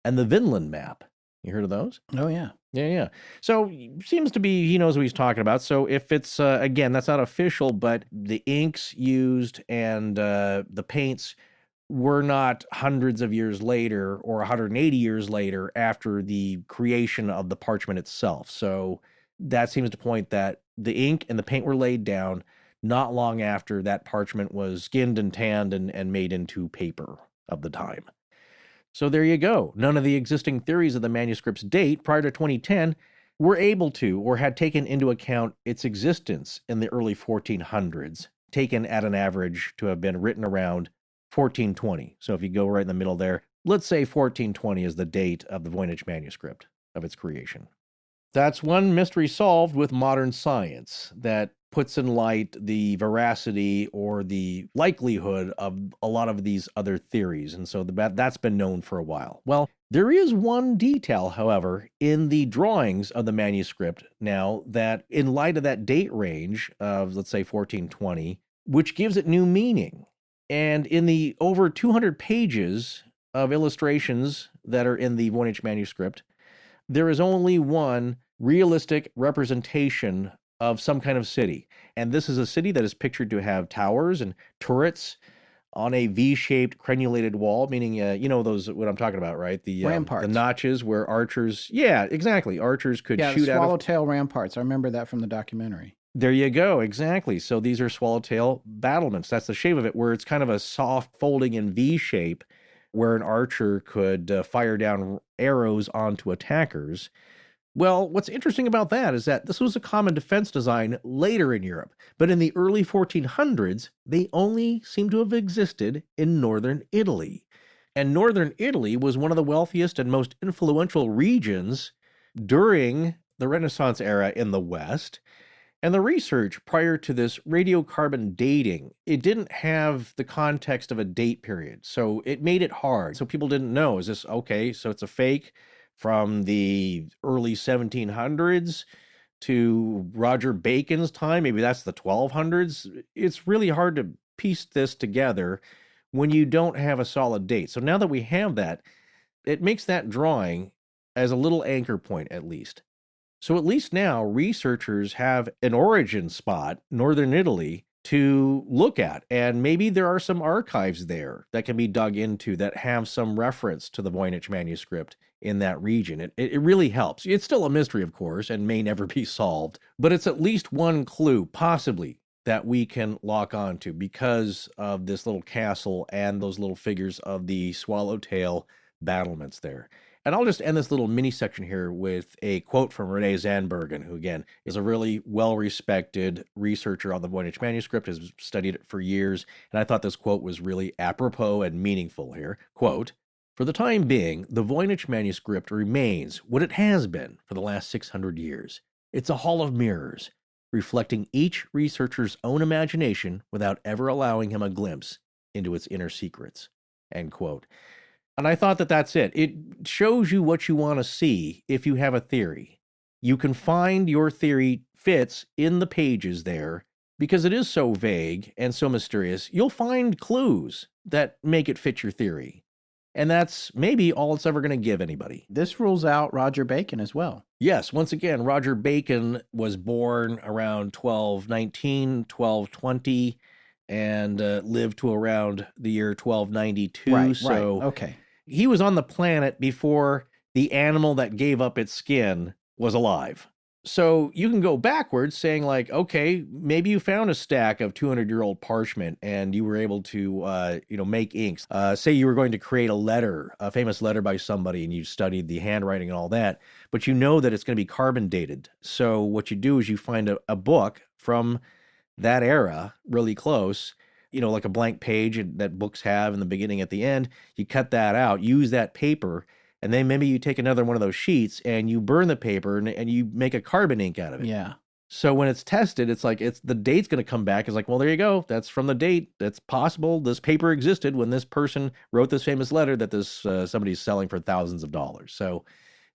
and the Vinland map. You heard of those? Oh, yeah. Yeah. So seems to be, he knows what he's talking about. So if it's, again, that's not official, but the inks used and the paints were not hundreds of years later or 180 years later after the creation of the parchment itself. So that seems to point that the ink and the paint were laid down not long after that parchment was skinned and tanned and made into paper of the time. So there you go. None of the existing theories of the manuscript's date prior to 2010 were able to or had taken into account its existence in the early 1400s, taken at an average to have been written around 1420. So if you go right in the middle there, let's say 1420 is the date of the Voynich manuscript of its creation. That's one mystery solved with modern science that puts in light the veracity or the likelihood of a lot of these other theories. And so that's been known for a while. Well, there is one detail, however, in the drawings of the manuscript now that, in light of that date range of, let's say, 1420, which gives it new meaning. And in the over 200 pages of illustrations that are in the Voynich manuscript, there is only one realistic representation of some kind of city. And this is a city that is pictured to have towers and turrets on a V-shaped crenulated wall, meaning, those, what I'm talking about, right? The ramparts. The notches where archers, yeah, exactly. Archers could shoot the out of... swallowtail ramparts. I remember that from the documentary. There you go, exactly. So these are swallowtail battlements. That's the shape of it, where it's kind of a soft folding in V shape, where an archer could fire down arrows onto attackers. Well, what's interesting about that is that this was a common defense design later in Europe, but in the early 1400s, they only seem to have existed in northern Italy. And northern Italy was one of the wealthiest and most influential regions during the Renaissance era in the West. And the research prior to this radiocarbon dating, it didn't have the context of a date period. So it made it hard. So people didn't know, is this okay? So it's a fake from the early 1700s to Roger Bacon's time. Maybe that's the 1200s. It's really hard to piece this together when you don't have a solid date. So now that we have that, it makes that drawing as a little anchor point at least. So at least now researchers have an origin spot, northern Italy, to look at. And maybe there are some archives there that can be dug into that have some reference to the Voynich manuscript in that region. It really helps. It's still a mystery, of course, and may never be solved, but it's at least one clue, possibly, that we can lock onto because of this little castle and those little figures of the swallowtail battlements there. And I'll just end this little mini section here with a quote from René Zandbergen, who again is a really well-respected researcher on the Voynich manuscript, has studied it for years, and I thought this quote was really apropos and meaningful here. Quote, "For the time being, the Voynich manuscript remains what it has been for the last 600 years. It's a hall of mirrors, reflecting each researcher's own imagination without ever allowing him a glimpse into its inner secrets." End quote. And I thought that that's it. It shows you what you want to see if you have a theory. You can find your theory fits in the pages there because it is so vague and so mysterious. You'll find clues that make it fit your theory. And that's maybe all it's ever going to give anybody. This rules out Roger Bacon as well. Yes, once again, Roger Bacon was born around 1219, 1220, and lived to around the year 1292. Right, okay. He was on the planet before the animal that gave up its skin was alive. So you can go backwards saying like, okay, maybe you found a stack of 200-year-old parchment and you were able to, make inks. Say you were going to create a letter, a famous letter by somebody, and you studied the handwriting and all that, but you know that it's going to be carbon dated. So what you do is you find a book from that era really close, like a blank page that books have in the beginning at the end. You cut that out, use that paper, and then maybe you take another one of those sheets and you burn the paper and you make a carbon ink out of it. Yeah. So when it's tested, it's like the date's going to come back. It's like, well, there you go. That's from the date. That's possible. This paper existed when this person wrote this famous letter that this somebody's selling for thousands of dollars. So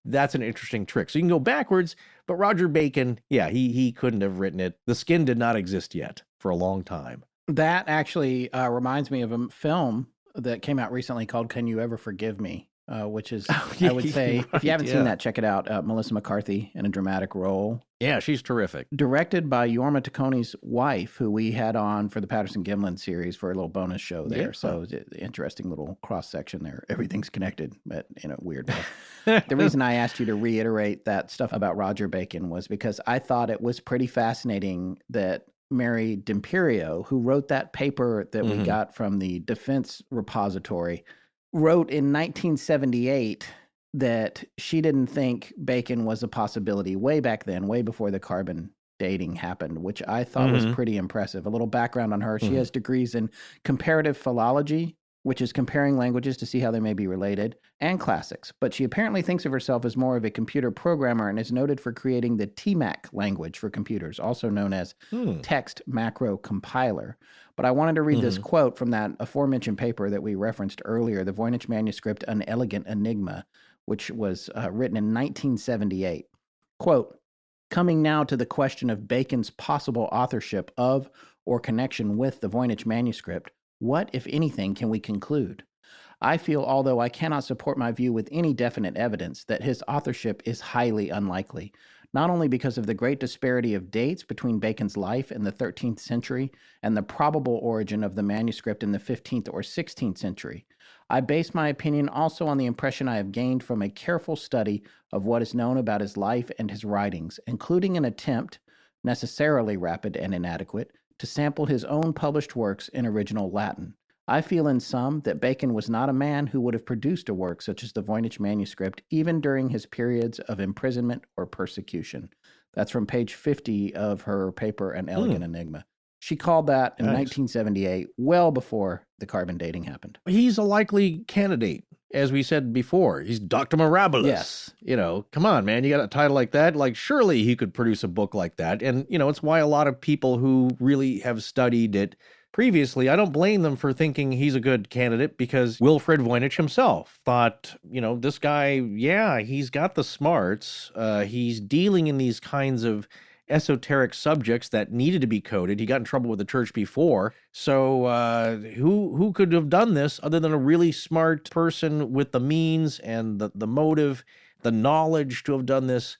that's an interesting trick. So you can go backwards, but Roger Bacon, yeah, he couldn't have written it. The skin did not exist yet for a long time. That actually reminds me of a film that came out recently called Can You Ever Forgive Me? Which is, I would say, right, if you haven't seen that, check it out. Melissa McCarthy in a dramatic role. Yeah, she's terrific. Directed by Jorma Taccone's wife, who we had on for the Patterson-Gimlin series for a little bonus show there. Yeah. So interesting little cross-section there. Everything's connected, but in a weird way. The reason I asked you to reiterate that stuff about Roger Bacon was because I thought it was pretty fascinating that Mary D'Imperio, who wrote that paper that we got from the Defense Repository, wrote in 1978 that she didn't think Bacon was a possibility way back then, way before the carbon dating happened, which I thought was pretty impressive. A little background on her. She has degrees in comparative philology, which is comparing languages to see how they may be related, and classics. But she apparently thinks of herself as more of a computer programmer and is noted for creating the TMAC language for computers, also known as Text Macro Compiler. But I wanted to read this quote from that aforementioned paper that we referenced earlier, the Voynich Manuscript, An Elegant Enigma, which was written in 1978. Quote, "Coming now to the question of Bacon's possible authorship of or connection with the Voynich Manuscript, what, if anything, can we conclude? I feel, although I cannot support my view with any definite evidence, that his authorship is highly unlikely, not only because of the great disparity of dates between Bacon's life in the 13th century and the probable origin of the manuscript in the 15th or 16th century. I base my opinion also on the impression I have gained from a careful study of what is known about his life and his writings, including an attempt, necessarily rapid and inadequate, to sample his own published works in original Latin. I feel in sum that Bacon was not a man who would have produced a work such as the Voynich Manuscript even during his periods of imprisonment or persecution." That's from page 50 of her paper, An Elegant Enigma. She called that in 1978, well before the carbon dating happened. He's a likely candidate. as we said before, he's Dr. Mirabilis. Yes. Come on, man, you got a title like that? Like, surely he could produce a book like that. And, it's why a lot of people who really have studied it previously, I don't blame them for thinking he's a good candidate, because Wilfred Voynich himself thought, this guy, yeah, he's got the smarts. He's dealing in these kinds of esoteric subjects that needed to be coded. He got in trouble with the church before. So who could have done this other than a really smart person with the means and the motive, the knowledge to have done this?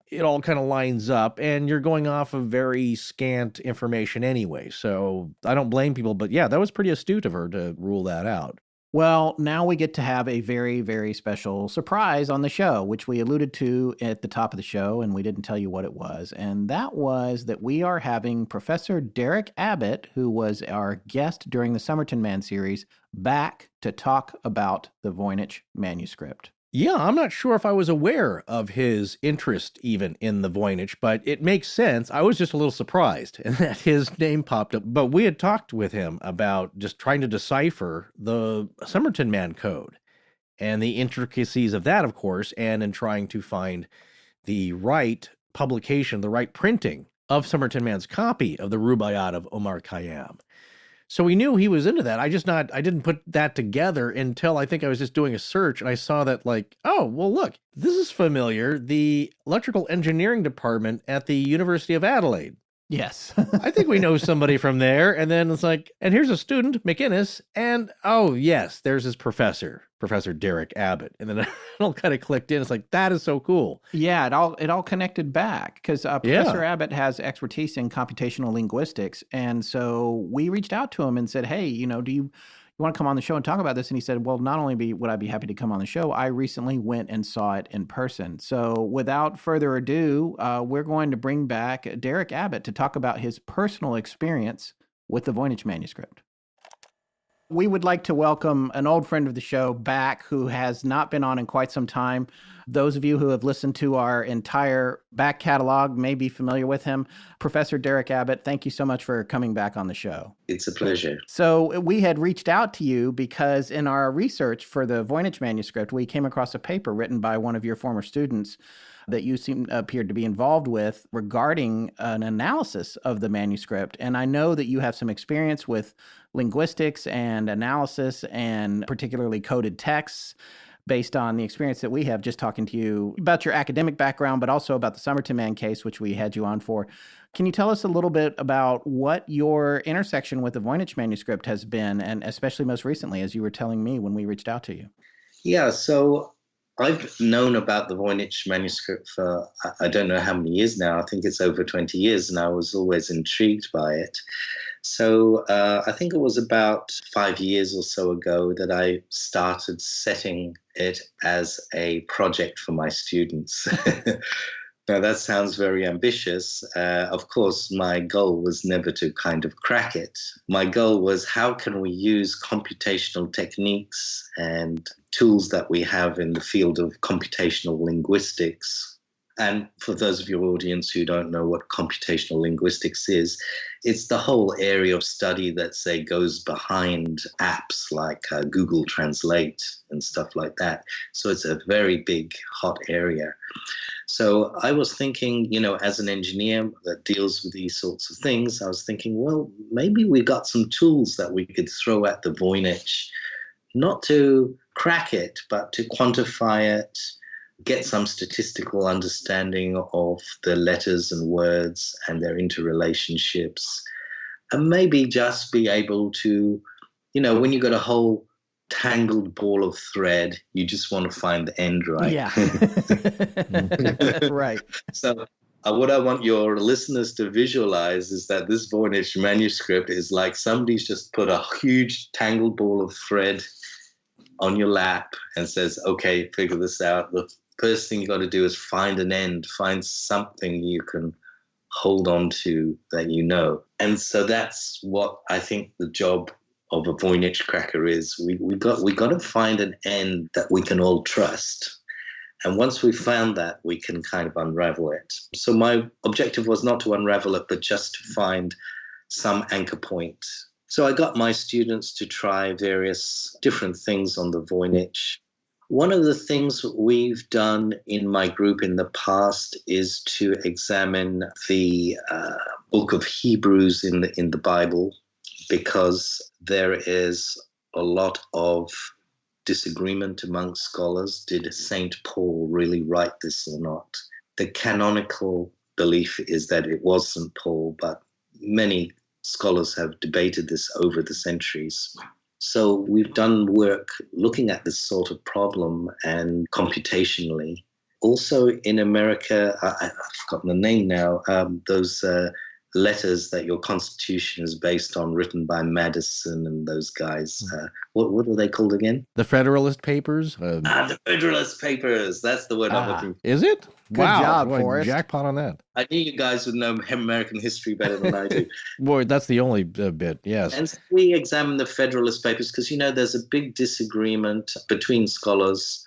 It all kind of lines up, and you're going off of very scant information anyway. So I don't blame people, but yeah, that was pretty astute of her to rule that out. Well, now we get to have a very, very special surprise on the show, which we alluded to at the top of the show, and we didn't tell you what it was. And that was that we are having Professor Derek Abbott, who was our guest during the Somerton Man series, back to talk about the Voynich Manuscript. Yeah, I'm not sure if I was aware of his interest even in the Voynich, but it makes sense. I was just a little surprised that his name popped up. But we had talked with him about just trying to decipher the Somerton Man code and the intricacies of that, of course, and in trying to find the right publication, the right printing of Somerton Man's copy of the Rubaiyat of Omar Khayyam. So we knew he was into that. I didn't put that together until I think I was just doing a search, and I saw that, like, oh, well, look, this is familiar. The electrical engineering department at the University of Adelaide. Yes. I think we know somebody from there. And then it's like, and here's a student, McInnes, and oh, yes, there's his professor, Professor Derek Abbott. And then it all kind of clicked in. It's like, that is so cool. Yeah, it all connected back, because Professor Abbott has expertise in computational linguistics. And so we reached out to him and said, hey, do you want to come on the show and talk about this? And he said, well, not only would I be happy to come on the show, I recently went and saw it in person. So without further ado, we're going to bring back Derek Abbott to talk about his personal experience with the Voynich Manuscript. We would like to welcome an old friend of the show back who has not been on in quite some time. Those of you who have listened to our entire back catalog may be familiar with him. Professor Derek Abbott, thank you so much for coming back on the show. It's a pleasure. So we had reached out to you because in our research for the Voynich Manuscript, we came across a paper written by one of your former students that you appeared to be involved with regarding an analysis of the manuscript. And I know that you have some experience with linguistics and analysis, and particularly coded texts, based on the experience that we have just talking to you about your academic background, but also about the Somerton Man case, which we had you on for. Can you tell us a little bit about what your intersection with the Voynich Manuscript has been, and especially most recently, as you were telling me when we reached out to you? Yeah, so I've known about the Voynich manuscript for, I don't know how many years now. I think it's over 20 years, and I was always intrigued by it. So I think it was about 5 years or so ago that I started setting it as a project for my students. Now, that sounds very ambitious. Of course, my goal was never to kind of crack it. My goal was, how can we use computational techniques and tools that we have in the field of computational linguistics? And for those of your audience who don't know what computational linguistics is, it's the whole area of study that, say, goes behind apps like Google Translate and stuff like that. So it's a very big, hot area. So I was thinking, as an engineer that deals with these sorts of things, I was thinking, well, maybe we got some tools that we could throw at the Voynich, not to crack it, but to quantify it, get some statistical understanding of the letters and words and their interrelationships, and maybe just be able to, when you got a whole tangled ball of thread, you just want to find the end, right? Yeah. Right. So what I want your listeners to visualize is that this Voynich manuscript is like somebody's just put a huge tangled ball of thread on your lap and says, okay, figure this out. The first thing you got to do is find an end, find something you can hold on to that you know. And so that's what I think the job of a Voynich cracker is. We got to find an end that we can all trust. And once we found that, we can kind of unravel it. So my objective was not to unravel it, but just to find some anchor point. So I got my students to try various different things on the Voynich. One of the things we've done in my group in the past is to examine the book of Hebrews in the Bible, because there is a lot of disagreement among scholars. Did St. Paul really write this or not? The canonical belief is that it was St. Paul, but many scholars have debated this over the centuries. So we've done work looking at this sort of problem and computationally. Also in America, I've forgotten the name now, those letters that your Constitution is based on, written by Madison and those guys. What are they called again? The Federalist Papers? The Federalist Papers. That's the word I'm looking for. Is it? Good job, boy, Forrest. Jackpot on that. I knew you guys would know American history better than I do. Boy, that's the only bit, yes. And so we examined the Federalist Papers because, there's a big disagreement between scholars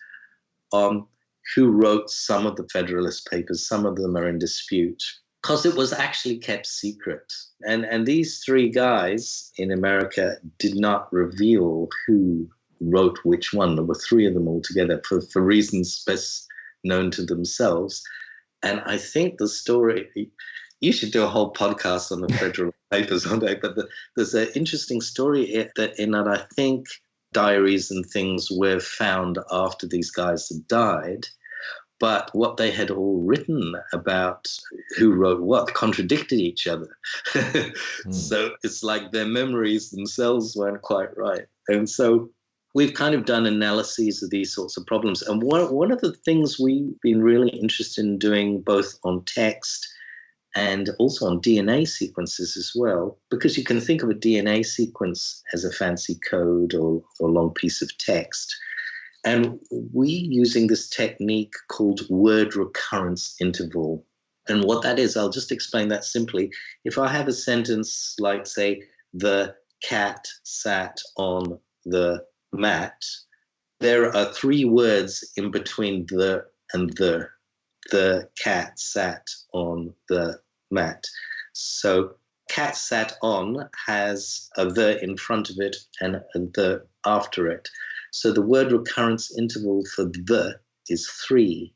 on who wrote some of the Federalist Papers. Some of them are in dispute because it was actually kept secret. And these three guys in America did not reveal who wrote which one. There were three of them altogether for reasons best known to themselves. And I think the story, you should do a whole podcast on the Federalist Papers one day, but there's an interesting story in that I think diaries and things were found after these guys had died, but what they had all written about who wrote what contradicted each other. So it's like their memories themselves weren't quite right. And so we've kind of done analyses of these sorts of problems. And one of the things we've been really interested in doing, both on text and also on DNA sequences as well, because you can think of a DNA sequence as a fancy code or a long piece of text. And we using this technique called word recurrence interval. And what that is, I'll just explain that simply. If I have a sentence like, say, the cat sat on the mat, there are three words in between the and the. The cat sat on the mat. So cat sat on has a the in front of it and a the after it. So the word recurrence interval for the is 3.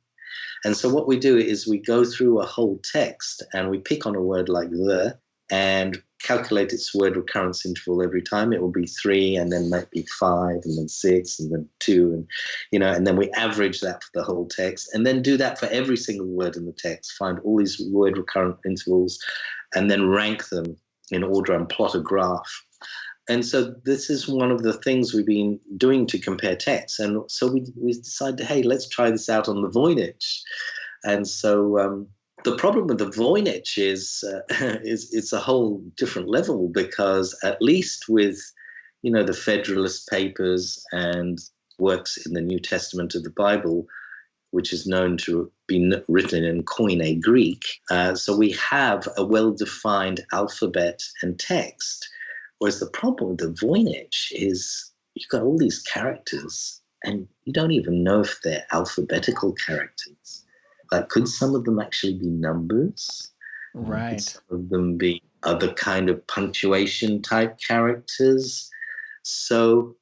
And so what we do is we go through a whole text and we pick on a word like the and calculate its word recurrence interval every time. It will be 3 and then might be 5 and then 6 and then 2 and then we average that for the whole text and then do that for every single word in the text. Find all these word recurrent intervals and then rank them in order and plot a graph. And so this is one of the things we've been doing to compare texts. And so we decided, hey, let's try this out on the Voynich. And so the problem with the Voynich is it's a whole different level, because at least with, the Federalist Papers and works in the New Testament of the Bible, which is known to be written in Koine Greek, so we have a well-defined alphabet and text. Whereas the problem with the Voynich is you've got all these characters and you don't even know if they're alphabetical characters. Like, could some of them actually be numbers? Right. Could some of them be other kind of punctuation type characters? So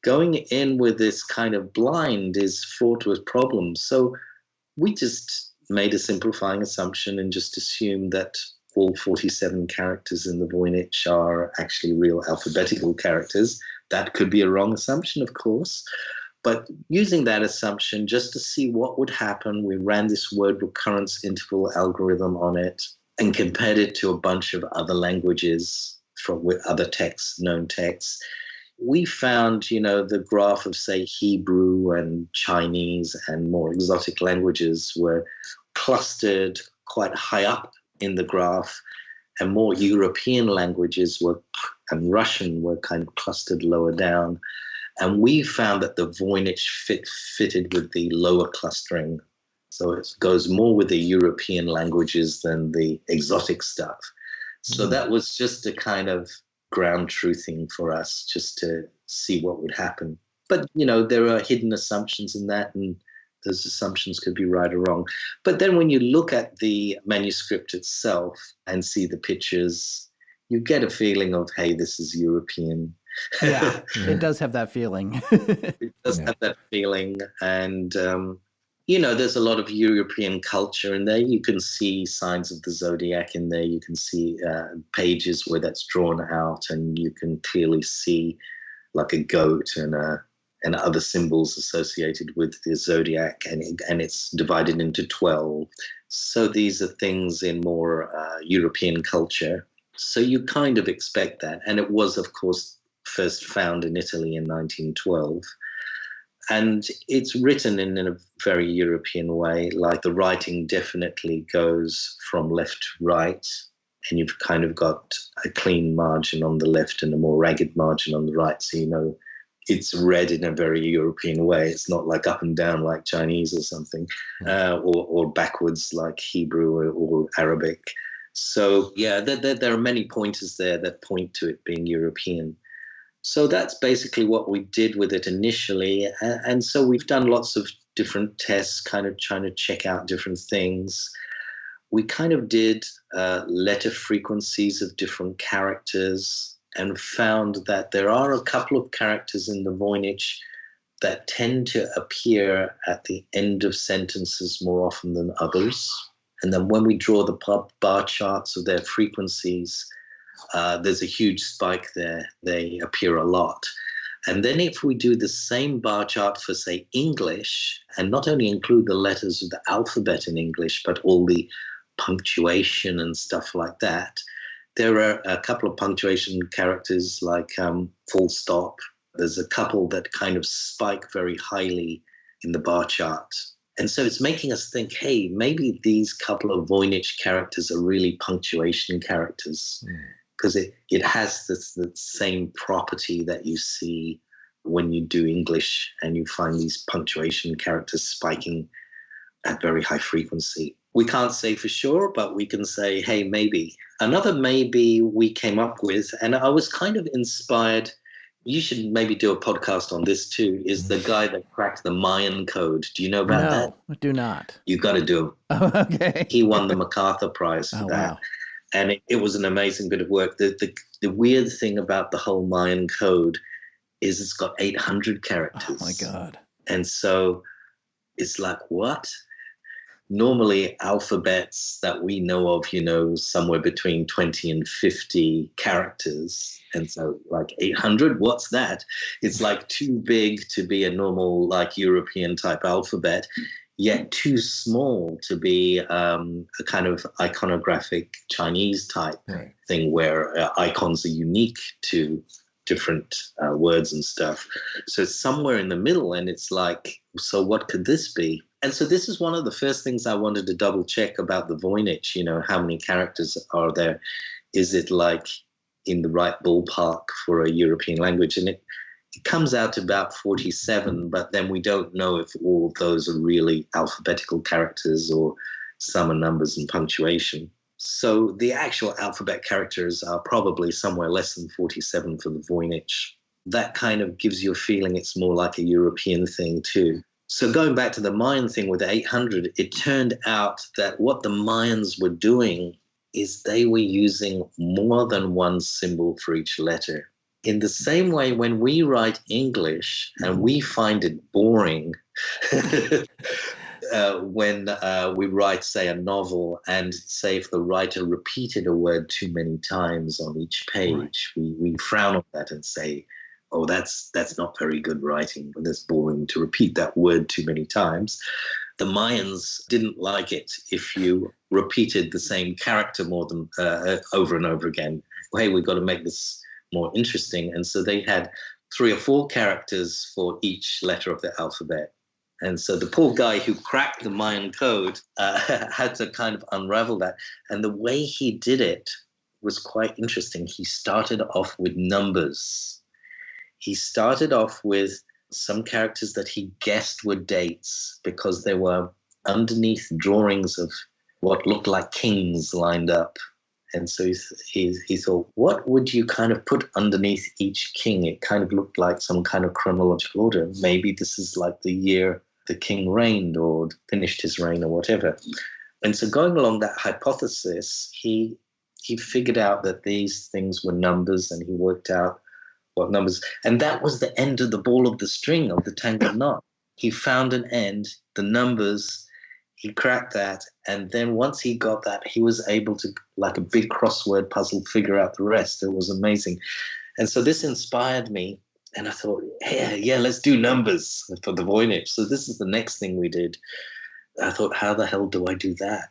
going in with this kind of blind is fraught with problems. So we just made a simplifying assumption and just assumed that all 47 characters in the Voynich are actually real alphabetical characters. That could be a wrong assumption, of course. But using that assumption, just to see what would happen, we ran this word recurrence interval algorithm on it and compared it to a bunch of other languages with other texts, known texts. We found, the graph of, say, Hebrew and Chinese and more exotic languages were clustered quite high up in the graph, and more European languages and Russian were kind of clustered lower down. And we found that the Voynich fitted with the lower clustering. So it goes more with the European languages than the exotic stuff. So that was just a kind of ground truthing for us, just to see what would happen. But, there are hidden assumptions in that, and those assumptions could be right or wrong. But then when you look at the manuscript itself and see the pictures, you get a feeling of, hey, this is European. Yeah, it does have that feeling. It does have that feeling. And, there's a lot of European culture in there. You can see signs of the zodiac in there. You can see pages where that's drawn out, and you can clearly see like a goat and other symbols associated with the zodiac, and it's divided into 12. So these are things in more European culture. So you kind of expect that. And it was, of course, first found in Italy in 1912. And it's written in a very European way, like the writing definitely goes from left to right, and you've kind of got a clean margin on the left and a more ragged margin on the right. So, it's read in a very European way. It's not like up and down like Chinese or something, or backwards like Hebrew or Arabic. So, yeah, there are many pointers there that point to it being European. So that's basically what we did with it initially. And so we've done lots of different tests, kind of trying to check out different things. We kind of did letter frequencies of different characters and found that there are a couple of characters in the Voynich that tend to appear at the end of sentences more often than others. And then when we draw the bar charts of their frequencies, there's a huge spike there. They appear a lot. And then if we do the same bar chart for, say, English, and not only include the letters of the alphabet in English, but all the punctuation and stuff like that, there are a couple of punctuation characters like full stop. There's a couple that kind of spike very highly in the bar chart. And so it's making us think, hey, maybe these couple of Voynich characters are really punctuation characters, because it has the same property that you see when you do English and you find these punctuation characters spiking at very high frequency. We can't say for sure, but we can say, hey, maybe. Another maybe we came up with, and I was kind of inspired, you should maybe do a podcast on this too, is the guy that cracked the Mayan code. Do you know about that? No, I do not. You got to do it. Oh, okay. He won the MacArthur Prize for that. Wow. And it was an amazing bit of work. The weird thing about the whole Mayan code is it's got 800 characters. Oh, my God. And so it's like, what? Normally, alphabets that we know of, somewhere between 20 and 50 characters. And so, like 800, what's that? It's like too big to be a normal, like European type alphabet, yet too small to be a kind of iconographic Chinese type thing where icons are unique to different words and stuff. So it's somewhere in the middle, and it's like, so what could this be? And so this is one of the first things I wanted to double check about the Voynich, how many characters are there? Is it like in the right ballpark for a European language? And it comes out to about 47, but then we don't know if all of those are really alphabetical characters or some are numbers and punctuation. So the actual alphabet characters are probably somewhere less than 47 for the Voynich. That kind of gives you a feeling it's more like a European thing too. So going back to the Mayan thing with the 800, it turned out that what the Mayans were doing is they were using more than one symbol for each letter. In the same way, when we write English and we find it boring, when we write, say, a novel, and say if the writer repeated a word too many times on each page, we frown on that and say, oh, that's not very good writing. That's boring to repeat that word too many times. The Mayans didn't like it if you repeated the same character more than over and over again. Hey, we've got to make this more interesting. And so they had 3 or 4 characters for each letter of the alphabet. And so the poor guy who cracked the Mayan code had to kind of unravel that. And the way he did it was quite interesting. He started off with numbers. He started off with some characters that he guessed were dates because they were underneath drawings of what looked like kings lined up. And so he thought, what would you kind of put underneath each king? It kind of looked like some kind of chronological order. Maybe this is like the year the king reigned or finished his reign or whatever. And so going along that hypothesis, he figured out that these things were numbers, and he worked out what numbers. And that was the end of the ball of the string of the tangled knot. He found an end, the numbers, he cracked that. And then once he got that, he was able to, like a big crossword puzzle, figure out the rest. It was amazing. And so this inspired me. And I thought, yeah, let's do numbers for the Voynich. So this is the next thing we did. I thought, how the hell do I do that?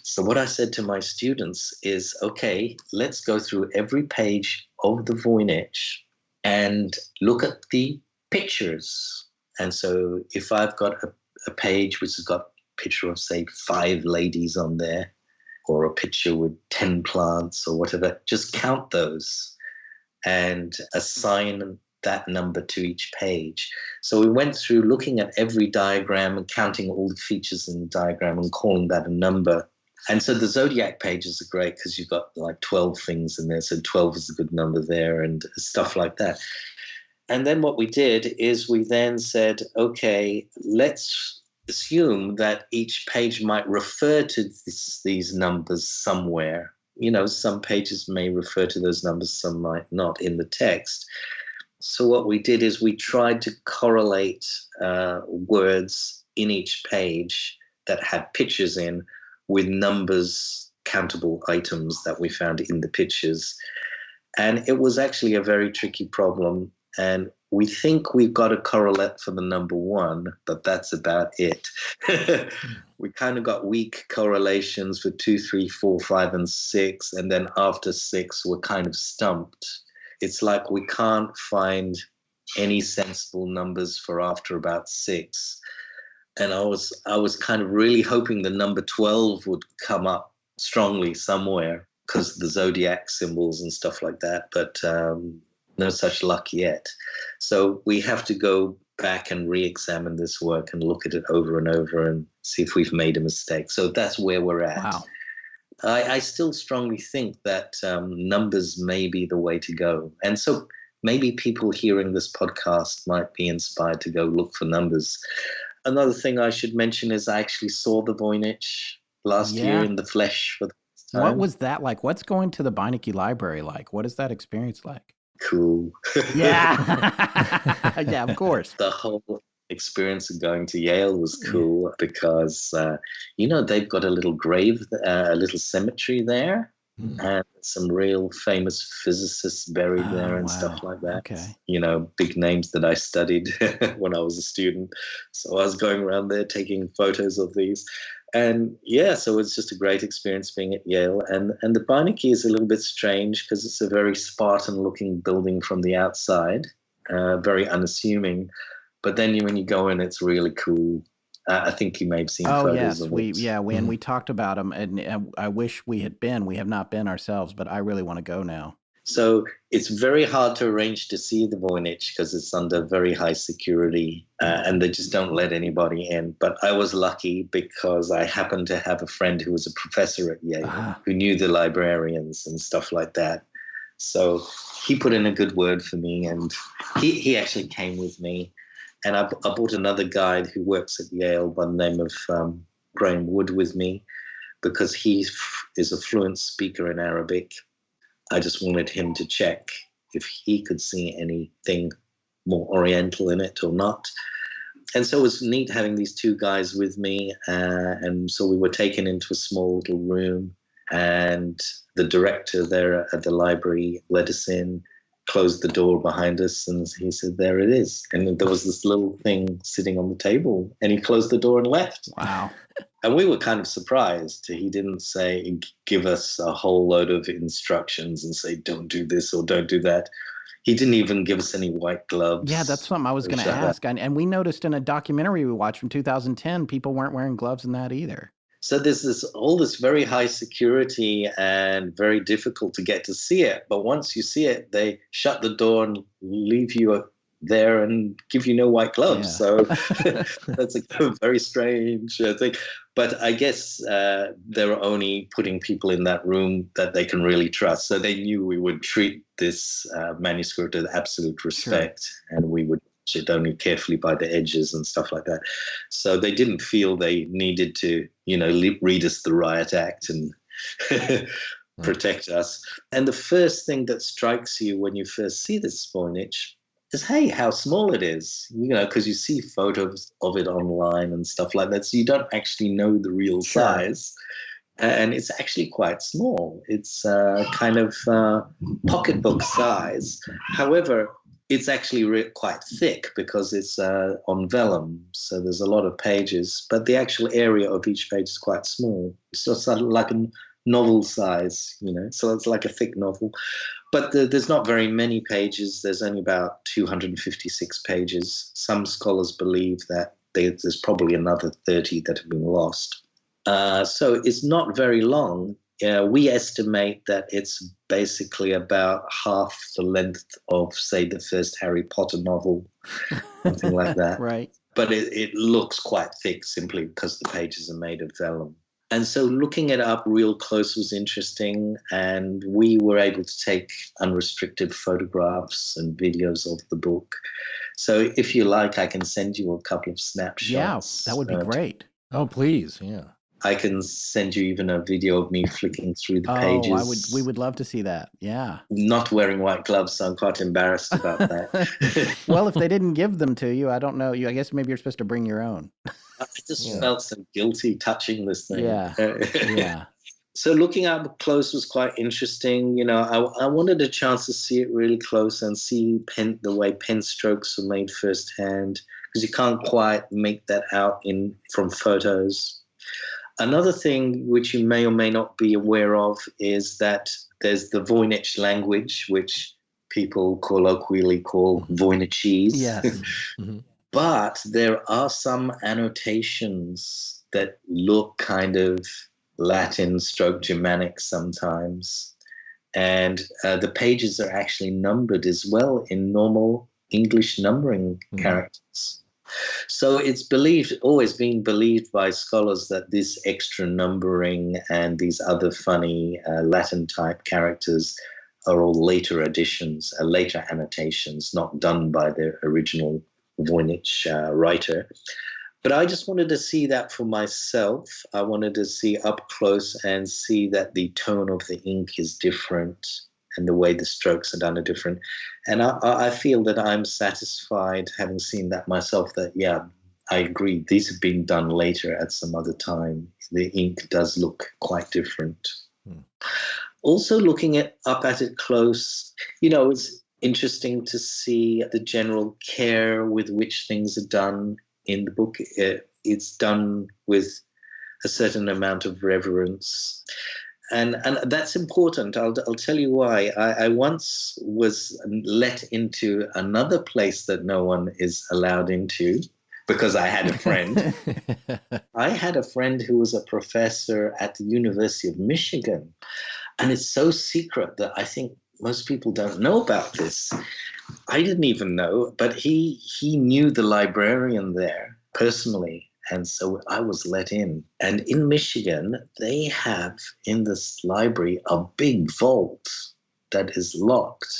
So what I said to my students is, okay, let's go through every page of the Voynich and look at the pictures. And so if I've got a page which has got a picture of, say, 5 ladies on there, or a picture with 10 plants or whatever, just count those and assign that number to each page. So we went through looking at every diagram and counting all the features in the diagram and calling that a number. And so the zodiac pages are great because you've got like 12 things in there. So 12 is a good number there and stuff like that. And then what we did is we then said, okay, let's assume that each page might refer to these numbers somewhere. You know, some pages may refer to those numbers, some might not in the text. So what we did is we tried to correlate words in each page that had pictures in with numbers, countable items that we found in the pictures. And it was actually a very tricky problem. And we think we've got a correlate for the number 1, but that's about it. We kind of got weak correlations for 2, 3, 4, 5, and 6. And then after 6, we're kind of stumped. It's like we can't find any sensible numbers for after about 6. And I was kind of really hoping the number 12 would come up strongly somewhere because the zodiac symbols and stuff like that. But no such luck yet. So we have to go back and re-examine this work and look at it over and over and see if we've made a mistake. So that's where we're at. Wow. I still strongly think that numbers may be the way to go. And so maybe people hearing this podcast might be inspired to go look for numbers. Another thing I should mention is I actually saw the Voynich last year in the flesh for the first time. What was that like? What's going to the Beinecke Library like? What is that experience like? Cool. Yeah. Yeah, of course. The whole experience of going to Yale was cool because, they've got a little grave, a little cemetery there, and some real famous physicists buried there and stuff like that. Okay. You know, big names that I studied when I was a student. So I was going around there taking photos of these. And so it's just a great experience being at Yale. And the Beinecke is a little bit strange because it's a very Spartan-looking building from the outside, very unassuming. But then when you go in, it's really cool. I think you may have seen photos of it. And we talked about them, and I wish we had been. We have not been ourselves, but I really want to go now. So it's very hard to arrange to see the Voynich because it's under very high security and they just don't let anybody in. But I was lucky because I happened to have a friend who was a professor at Yale who knew the librarians and stuff like that. So he put in a good word for me and he actually came with me. And I brought another guide who works at Yale by the name of Graham Wood with me because he is a fluent speaker in Arabic. I just wanted him to check if he could see anything more Oriental in it or not. And so it was neat having these 2 guys with me. And so we were taken into a small little room and the director there at the library let us in, closed the door behind us, and he said, there it is. And there was this little thing sitting on the table and he closed the door and left. Wow. And we were kind of surprised. He didn't give us a whole load of instructions and say, don't do this or don't do that. He didn't even give us any white gloves. Yeah, that's something I was going to ask. And we noticed in a documentary we watched from 2010, people weren't wearing gloves in that either. So there's all this very high security and very difficult to get to see it. But once you see it, they shut the door and leave you there and give you no white gloves. So that's a very strange thing. But I guess they're only putting people in that room that they can really trust. So they knew we would treat this manuscript with absolute respect and we would watch it only carefully by the edges and stuff like that. So they didn't feel they needed to, read us the riot act and protect us. And the first thing that strikes you when you first see this Voynich is, hey, how small it is, because you see photos of it online and stuff like that. So you don't actually know the real size. And it's actually quite small. It's kind of pocketbook size. However, it's actually quite thick because it's on vellum. So there's a lot of pages, but the actual area of each page is quite small. It's just like a novel size, so it's like a thick novel. But there's not very many pages. There's only about 256 pages. Some scholars believe that there's probably another 30 that have been lost. So it's not very long. We estimate that it's basically about half the length of, say, the first Harry Potter novel, something like that. Right. But it looks quite thick simply because the pages are made of vellum. And so looking it up real close was interesting, and we were able to take unrestricted photographs and videos of the book. So if you like, I can send you a couple of snapshots. Yeah, that would be great. Oh, please. Yeah. I can send you even a video of me flicking through the pages. We would love to see that. Yeah. Not wearing white gloves, so I'm quite embarrassed about that. Well, if they didn't give them to you, I don't know. I guess maybe you're supposed to bring your own. I just felt so guilty touching this thing. Yeah. Yeah. So looking up close was quite interesting. I wanted a chance to see it really close and see the way pen strokes were made firsthand, because you can't quite make that out from photos. Another thing which you may or may not be aware of is that there's the Voynich language, which people colloquially call Voynichese. Yes. Mm-hmm. But there are some annotations that look kind of Latin stroke Germanic sometimes. And the pages are actually numbered as well in normal English numbering characters. So it's always been believed by scholars that this extra numbering and these other funny Latin type characters are all later additions, later annotations, not done by the original Voynich writer. But I just wanted to see that for myself. I wanted to see up close and see that the tone of the ink is different and the way the strokes are done are different. And I feel that I'm satisfied, having seen that myself, that, yeah, I agree. These have been done later at some other time. The ink does look quite different. Also looking up at it close, it's interesting to see the general care with which things are done in the book. It's done with a certain amount of reverence. And that's important. I'll tell you why. I once was let into another place that no one is allowed into because I had a friend. I had a friend who was a professor at the University of Michigan. And it's so secret that I think most people don't know about this. I didn't even know, but he knew the librarian there personally. And so I was let in. And in Michigan, they have in this library a big vault that is locked.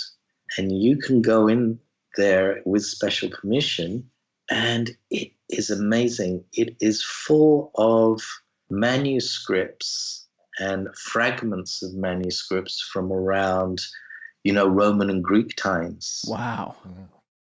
And you can go in there with special permission. And it is amazing. It is full of manuscripts and fragments of manuscripts from around, Roman and Greek times. Wow.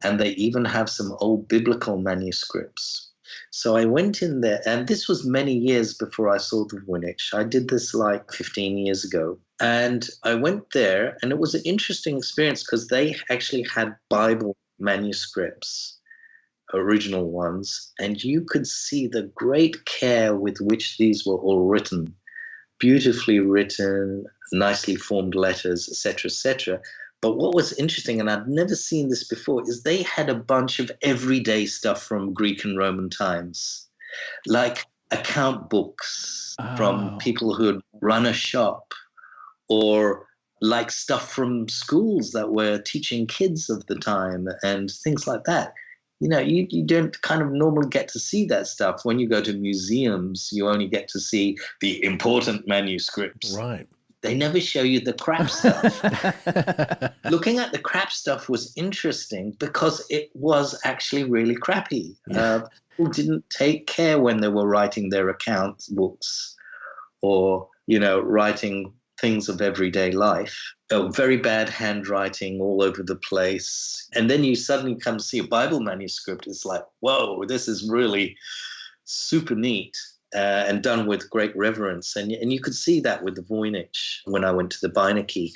And they even have some old biblical manuscripts. So I went in there, and this was many years before I saw the Voynich. I did this like 15 years ago. And I went there, and it was an interesting experience because they actually had Bible manuscripts, original ones, and you could see the great care with which these were all written. Beautifully written, nicely formed letters, etc., etc. But what was interesting, and I'd never seen this before, is they had a bunch of everyday stuff from Greek and Roman times, like account books from people who had run a shop, or like stuff from schools that were teaching kids of the time and things like that. You don't kind of normally get to see that stuff. When you go to museums, you only get to see the important manuscripts. Right. They never show you the crap stuff. Looking at the crap stuff was interesting because it was actually really crappy. People didn't take care when they were writing their account books or, writing things of everyday life. Very bad handwriting all over the place. And then you suddenly come see a Bible manuscript. It's like, whoa, this is really super neat. And done with great reverence. And you could see that with the Voynich when I went to the Beinecke.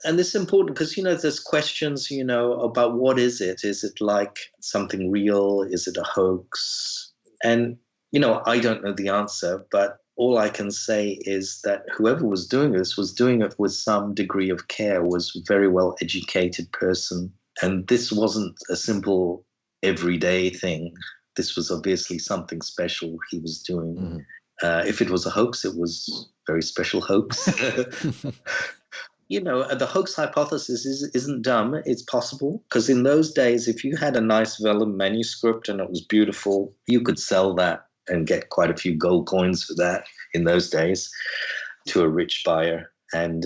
And this is important because, there's questions, about what is it? Is it like something real? Is it a hoax? And, I don't know the answer, but all I can say is that whoever was doing this was doing it with some degree of care, was a very well educated person. And this wasn't a simple everyday thing. This was obviously something special he was doing. Mm-hmm. If it was a hoax, it was a very special hoax. The hoax hypothesis isn't dumb. It's possible. Because in those days, if you had a nice vellum manuscript and it was beautiful, you could sell that and get quite a few gold coins for that in those days to a rich buyer. And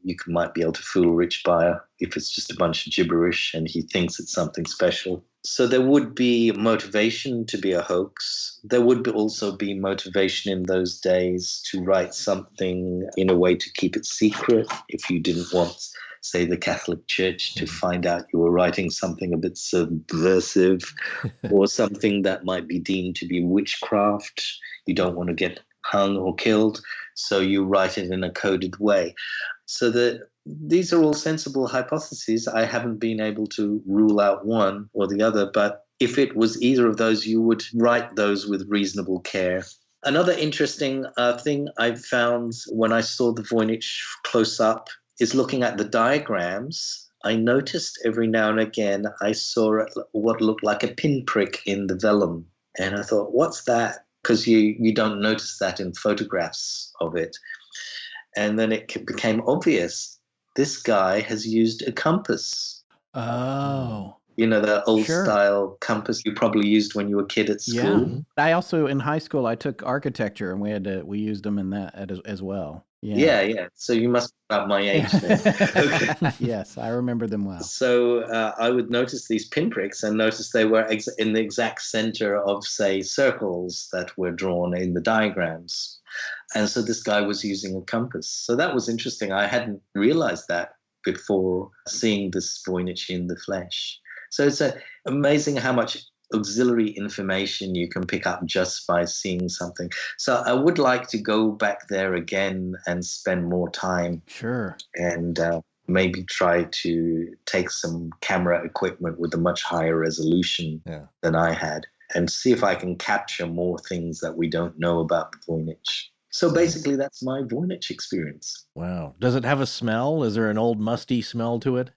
you might be able to fool a rich buyer if it's just a bunch of gibberish and he thinks it's something special. So there would be motivation to be a hoax. There would also be motivation in those days to write something in a way to keep it secret if you didn't want, say, the Catholic Church to find out you were writing something a bit subversive or something that might be deemed to be witchcraft. You don't want to get hung or killed, so you write it in a coded way. So these are all sensible hypotheses. I haven't been able to rule out one or the other, but if it was either of those, you would write those with reasonable care. Another interesting thing I found when I saw the Voynich close up is looking at the diagrams. I noticed every now and again I saw what looked like a pinprick in the vellum. And I thought, what's that? Because you don't notice that in photographs of it. And then it became obvious. This guy has used a compass. Oh. The old style compass you probably used when you were a kid at school. Yeah. I also, in high school, I took architecture and we used them in that as well. Yeah. So you must be about my age then. Okay. Yes, I remember them well. So I would notice these pinpricks and notice they were in the exact center of, say, circles that were drawn in the diagrams. And so this guy was using a compass. So that was interesting. I hadn't realized that before seeing this Voynich in the flesh. So it's amazing how much auxiliary information you can pick up just by seeing something. So I would like to go back there again and spend more time. Sure. And maybe try to take some camera equipment with a much higher resolution than I had and see if I can capture more things that we don't know about the Voynich. So basically, that's my Voynich experience. Wow. Does it have a smell? Is there an old musty smell to it?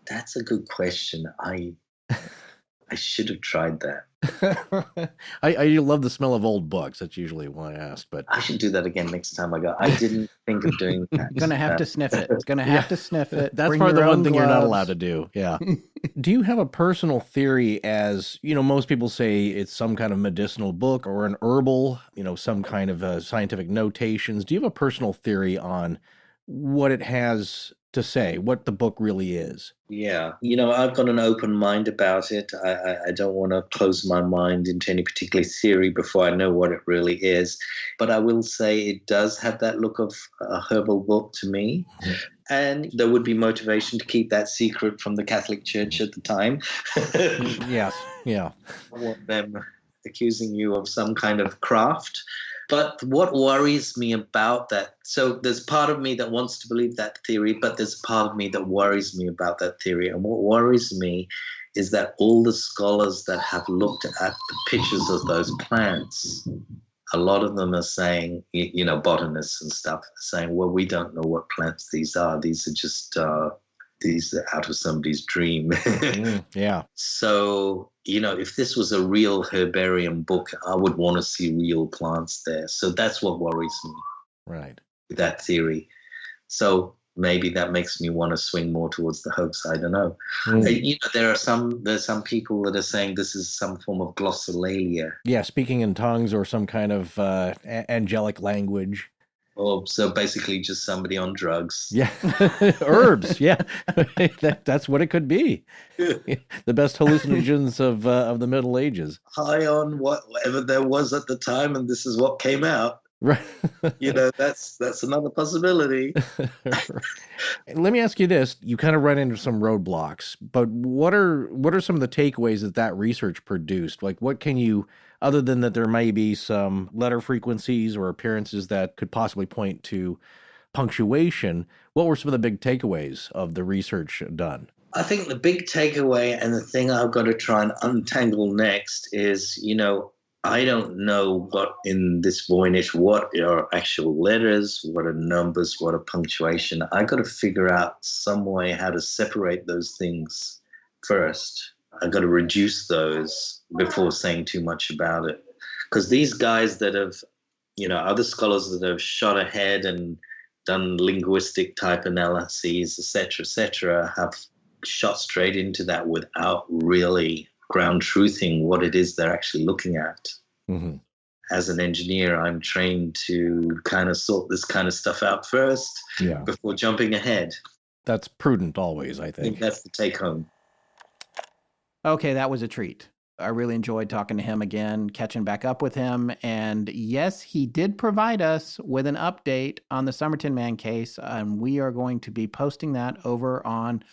That's a good question. I should have tried that. I love the smell of old books. That's usually why I ask. But I should do that again next time I go. I didn't think of doing that. You're going to have to sniff it. It's going to have to sniff it. That's Bring probably the your one own thing you're not gloves. allowed to do. Yeah. Do you have a personal theory as, most people say it's some kind of medicinal book or an herbal, some kind of scientific notations. Do you have a personal theory on what it has to say, what the book really is? Yeah. I've got an open mind about it. I don't want to close my mind into any particular theory before I know what it really is. But I will say it does have that look of a herbal book to me. Mm-hmm. And there would be motivation to keep that secret from the Catholic Church at the time. Yes. Yeah. I want them accusing you of some kind of craft. But what worries me about that, so there's part of me that wants to believe that theory, but there's part of me that worries me about that theory. And what worries me is that all the scholars that have looked at the pictures of those plants, a lot of them are saying, botanists and stuff, saying, well, we don't know what plants these are. These are just these are out of somebody's dream. Yeah. So, if this was a real herbarium book, I would want to see real plants there. So that's what worries me. Right. With that theory. So maybe that makes me want to swing more towards the hoax. I don't know. There's some people that are saying this is some form of glossolalia. Yeah, speaking in tongues or some kind of angelic language. Or so basically just somebody on drugs. Yeah, herbs. Yeah, that's what it could be. The best hallucinogens of the Middle Ages. High on whatever there was at the time, and this is what came out. Right. That's another possibility. Let me ask you this. You kind of run into some roadblocks, but what are some of the takeaways that research produced? Like what can you, other than that there may be some letter frequencies or appearances that could possibly point to punctuation, what were some of the big takeaways of the research done? I think the big takeaway and the thing I've got to try and untangle next is, I don't know what in this Voynich, what are actual letters, what are numbers, what are punctuation. I got to figure out some way how to separate those things first. I got to reduce those before saying too much about it. Because these guys that have, other scholars that have shot ahead and done linguistic type analyses, et cetera, have shot straight into that without really ground truthing what it is they're actually looking at. Mm-hmm. As an engineer, I'm trained to kind of sort this kind of stuff out first before jumping ahead. That's prudent always, I I think. think that's the take home. Okay, that was a treat. I really enjoyed talking to him again, catching back up with him. And yes, he did provide us with an update on the Somerton Man case. And we are going to be posting that over on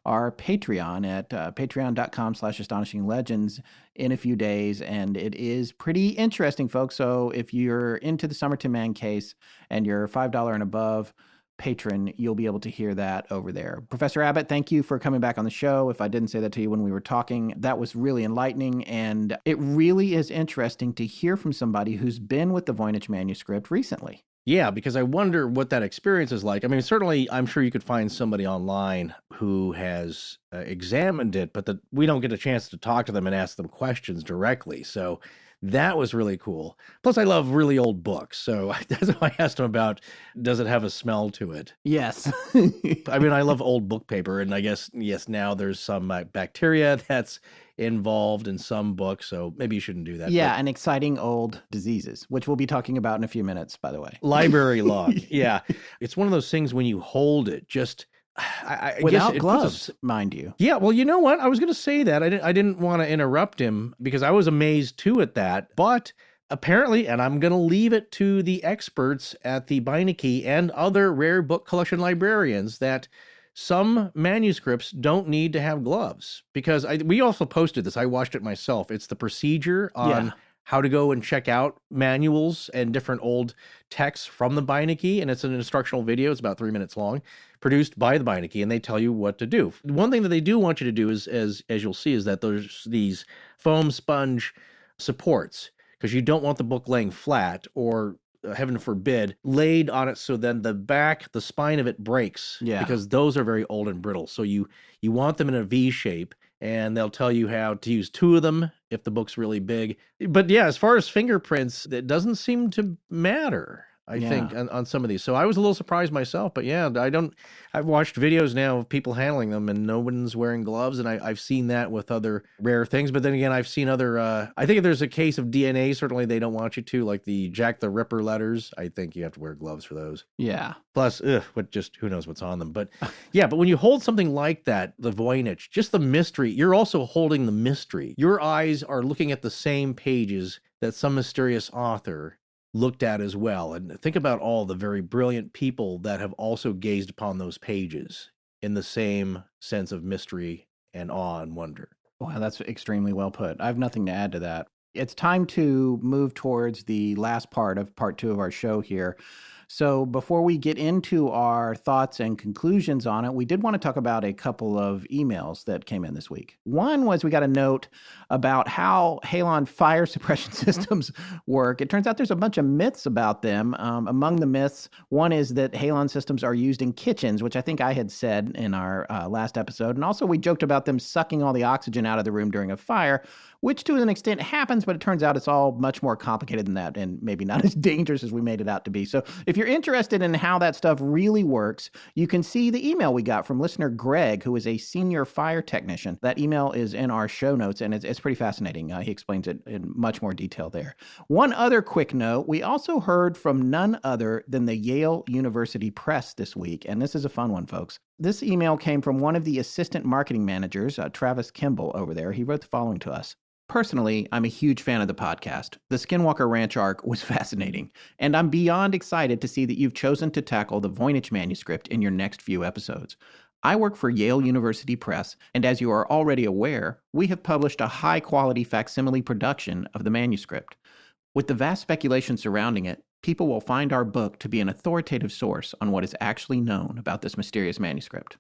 our Patreon at patreon.com/astonishinglegends in a few days. And it is pretty interesting, folks. So if you're into the Somerton Man case and you're $5 and above patron, you'll be able to hear that over there. Professor Abbott, thank you for coming back on the show. If I didn't say that to you when we were talking, that was really enlightening. And it really is interesting to hear from somebody who's been with the Voynich manuscript recently. Yeah, because I wonder what that experience is like. I mean, certainly, I'm sure you could find somebody online who has examined it, but we don't get a chance to talk to them and ask them questions directly. So that was really cool. Plus, I love really old books. So that's why I asked him about, does it have a smell to it? Yes. I mean, I love old book paper. And I guess, yes, now there's some bacteria that's involved in some books. So maybe you shouldn't do that. Yeah, and exciting old diseases, which we'll be talking about in a few minutes, by the way. Library log. Yeah. It's one of those things when you hold it, just... I without guess gloves, mind you. Yeah, well, you know what? I was going to say that. I didn't want to interrupt him because I was amazed too at that. But apparently, and I'm going to leave it to the experts at the Beinecke and other rare book collection librarians, that some manuscripts don't need to have gloves. Because we also posted this. I watched it myself. It's the procedure on how to go and check out manuals and different old texts from the Beinecke, and it's an instructional video. It's about 3 minutes long, produced by the Beinecke, and they tell you what to do. One thing that they do want you to do is, as you'll see, is that there's these foam sponge supports, because you don't want the book laying flat or, heaven forbid, laid on it so then the spine of it breaks, because those are very old and brittle. So you want them in a V shape, and they'll tell you how to use 2 of them if the book's really big. But yeah, as far as fingerprints, it doesn't seem to matter, I think, on some of these. So I was a little surprised myself, but yeah, I've watched videos now of people handling them and no one's wearing gloves, and I've seen that with other rare things. But then again, I've seen other, I think if there's a case of DNA, certainly they don't want you to, like the Jack the Ripper letters. I think you have to wear gloves for those. Yeah. Plus, who knows what's on them. But yeah, but when you hold something like that, the Voynich, just the mystery, you're also holding the mystery. Your eyes are looking at the same pages that some mysterious author looked at as well. And think about all the very brilliant people that have also gazed upon those pages in the same sense of mystery and awe and wonder. Wow, that's extremely well put. I have nothing to add to that. It's time to move towards the last part of part 2 of our show here. So before we get into our thoughts and conclusions on it, we did want to talk about a couple of emails that came in this week. One was we got a note about how halon fire suppression systems work. It turns out there's a bunch of myths about them. Among the myths, one is that halon systems are used in kitchens, which I think I had said in our last episode. And also we joked about them sucking all the oxygen out of the room during a fire, which to an extent happens, but it turns out it's all much more complicated than that and maybe not as dangerous as we made it out to be. So if you're interested in how that stuff really works, you can see the email we got from listener Greg, who is a senior fire technician. That email is in our show notes, and it's pretty fascinating. He explains it in much more detail there. One other quick note, we also heard from none other than the Yale University Press this week, and this is a fun one, folks. This email came from one of the assistant marketing managers, Travis Kimball over there. He wrote the following to us. Personally, I'm a huge fan of the podcast. The Skinwalker Ranch arc was fascinating, and I'm beyond excited to see that you've chosen to tackle the Voynich Manuscript in your next few episodes. I work for Yale University Press, and as you are already aware, we have published a high-quality facsimile production of the manuscript. With the vast speculation surrounding it, people will find our book to be an authoritative source on what is actually known about this mysterious manuscript.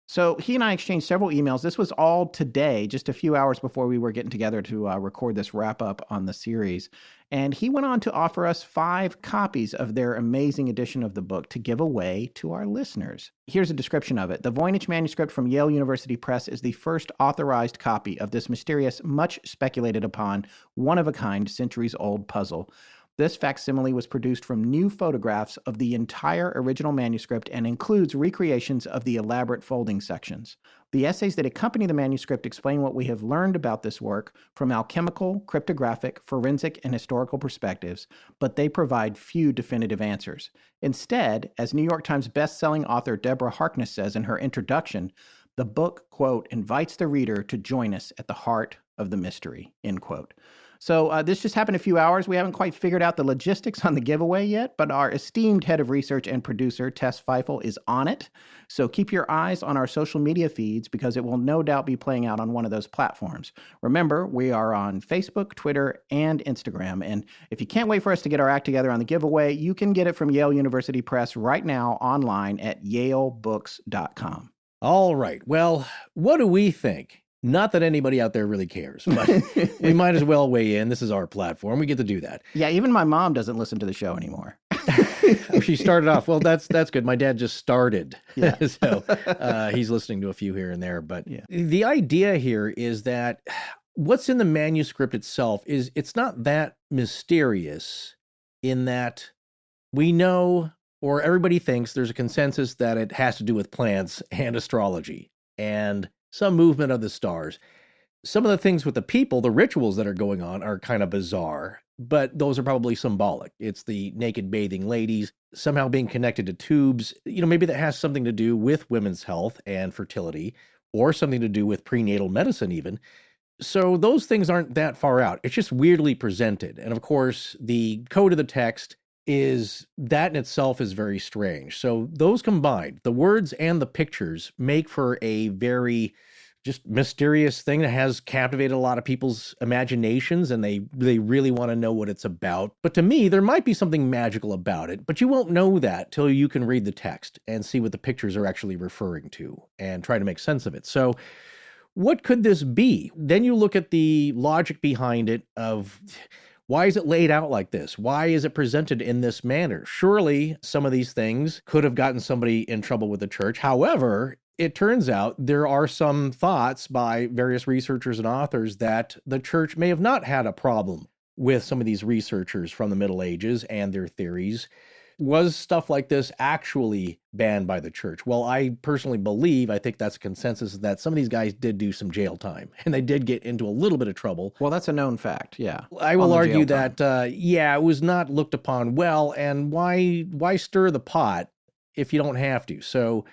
So he and I exchanged several emails. This was all today, just a few hours before we were getting together to record this wrap-up on the series. And he went on to offer us 5 copies of their amazing edition of the book to give away to our listeners. Here's a description of it. The Voynich Manuscript from Yale University Press is the first authorized copy of this mysterious, much speculated upon, one-of-a-kind, centuries-old puzzle. This facsimile was produced from new photographs of the entire original manuscript and includes recreations of the elaborate folding sections. The essays that accompany the manuscript explain what we have learned about this work from alchemical, cryptographic, forensic, and historical perspectives, but they provide few definitive answers. Instead, as New York Times best-selling author Deborah Harkness says in her introduction, the book, quote, invites the reader to join us at the heart of the mystery, end quote. So this just happened a few hours. We haven't quite figured out the logistics on the giveaway yet, but our esteemed head of research and producer, Tess Feifel, is on it. So keep your eyes on our social media feeds because it will no doubt be playing out on one of those platforms. Remember, we are on Facebook, Twitter, and Instagram. And if you can't wait for us to get our act together on the giveaway, you can get it from Yale University Press right now online at yalebooks.com. All right. Well, what do we think? Not that anybody out there really cares, but we might as well weigh in. This is our platform. We get to do that. Yeah, even my mom doesn't listen to the show anymore. Oh, she started off. Well, that's good. My dad just started. Yeah. So he's listening to a few here and there. But yeah. The idea here is that what's in the manuscript itself is it's not that mysterious in that we know, or everybody thinks there's a consensus that it has to do with plants and astrology and some movement of the stars. Some of the things with the people, the rituals that are going on are kind of bizarre, but those are probably symbolic. It's the naked bathing ladies somehow being connected to tubes. Maybe that has something to do with women's health and fertility, or something to do with prenatal medicine even. So those things aren't that far out. It's just weirdly presented. And of course, the code of the text is that in itself is very strange. So those combined, the words and the pictures, make for a very just mysterious thing that has captivated a lot of people's imaginations, and they really want to know what it's about. But to me, there might be something magical about it, but you won't know that till you can read the text and see what the pictures are actually referring to and try to make sense of it. So what could this be? Then you look at the logic behind it of why is it laid out like this? Why is it presented in this manner? Surely some of these things could have gotten somebody in trouble with the church. However, it turns out there are some thoughts by various researchers and authors that the church may have not had a problem with some of these researchers from the Middle Ages and their theories. Was stuff like this actually banned by the church? Well, I personally believe, I think that's a consensus, that some of these guys did do some jail time, and they did get into a little bit of trouble. Well, that's a known fact, yeah. I will argue that, it was not looked upon well, and why stir the pot if you don't have to? So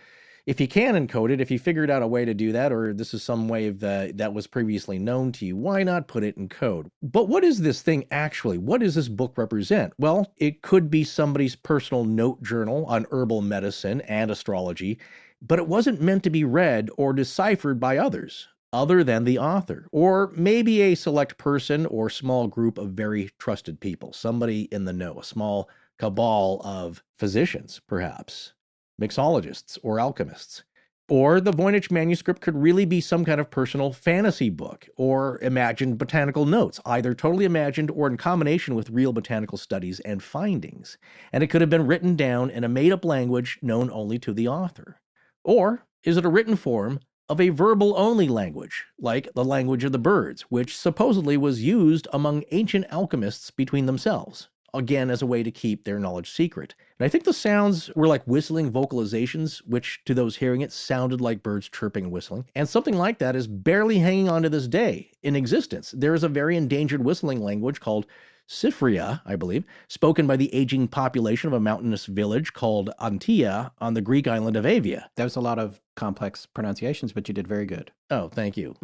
if you can encode it, if you figured out a way to do that, or this is some way of that was previously known to you, why not put it in code? But what is this thing actually? What does this book represent? Well, it could be somebody's personal note journal on herbal medicine and astrology, but it wasn't meant to be read or deciphered by others other than the author, or maybe a select person or small group of very trusted people, somebody in the know, a small cabal of physicians, perhaps, mixologists or alchemists. Or the Voynich manuscript could really be some kind of personal fantasy book or imagined botanical notes, either totally imagined or in combination with real botanical studies and findings. And it could have been written down in a made-up language known only to the author. Or is it a written form of a verbal-only language, like the language of the birds, which supposedly was used among ancient alchemists between themselves, again as a way to keep their knowledge secret. And I think the sounds were like whistling vocalizations, which to those hearing it sounded like birds chirping and whistling. And something like that is barely hanging on to this day in existence. There is a very endangered whistling language called Cyphria, I believe, spoken by the aging population of a mountainous village called Antia on the Greek island of Avia. That was a lot of complex pronunciations, but you did very good. Oh, thank you.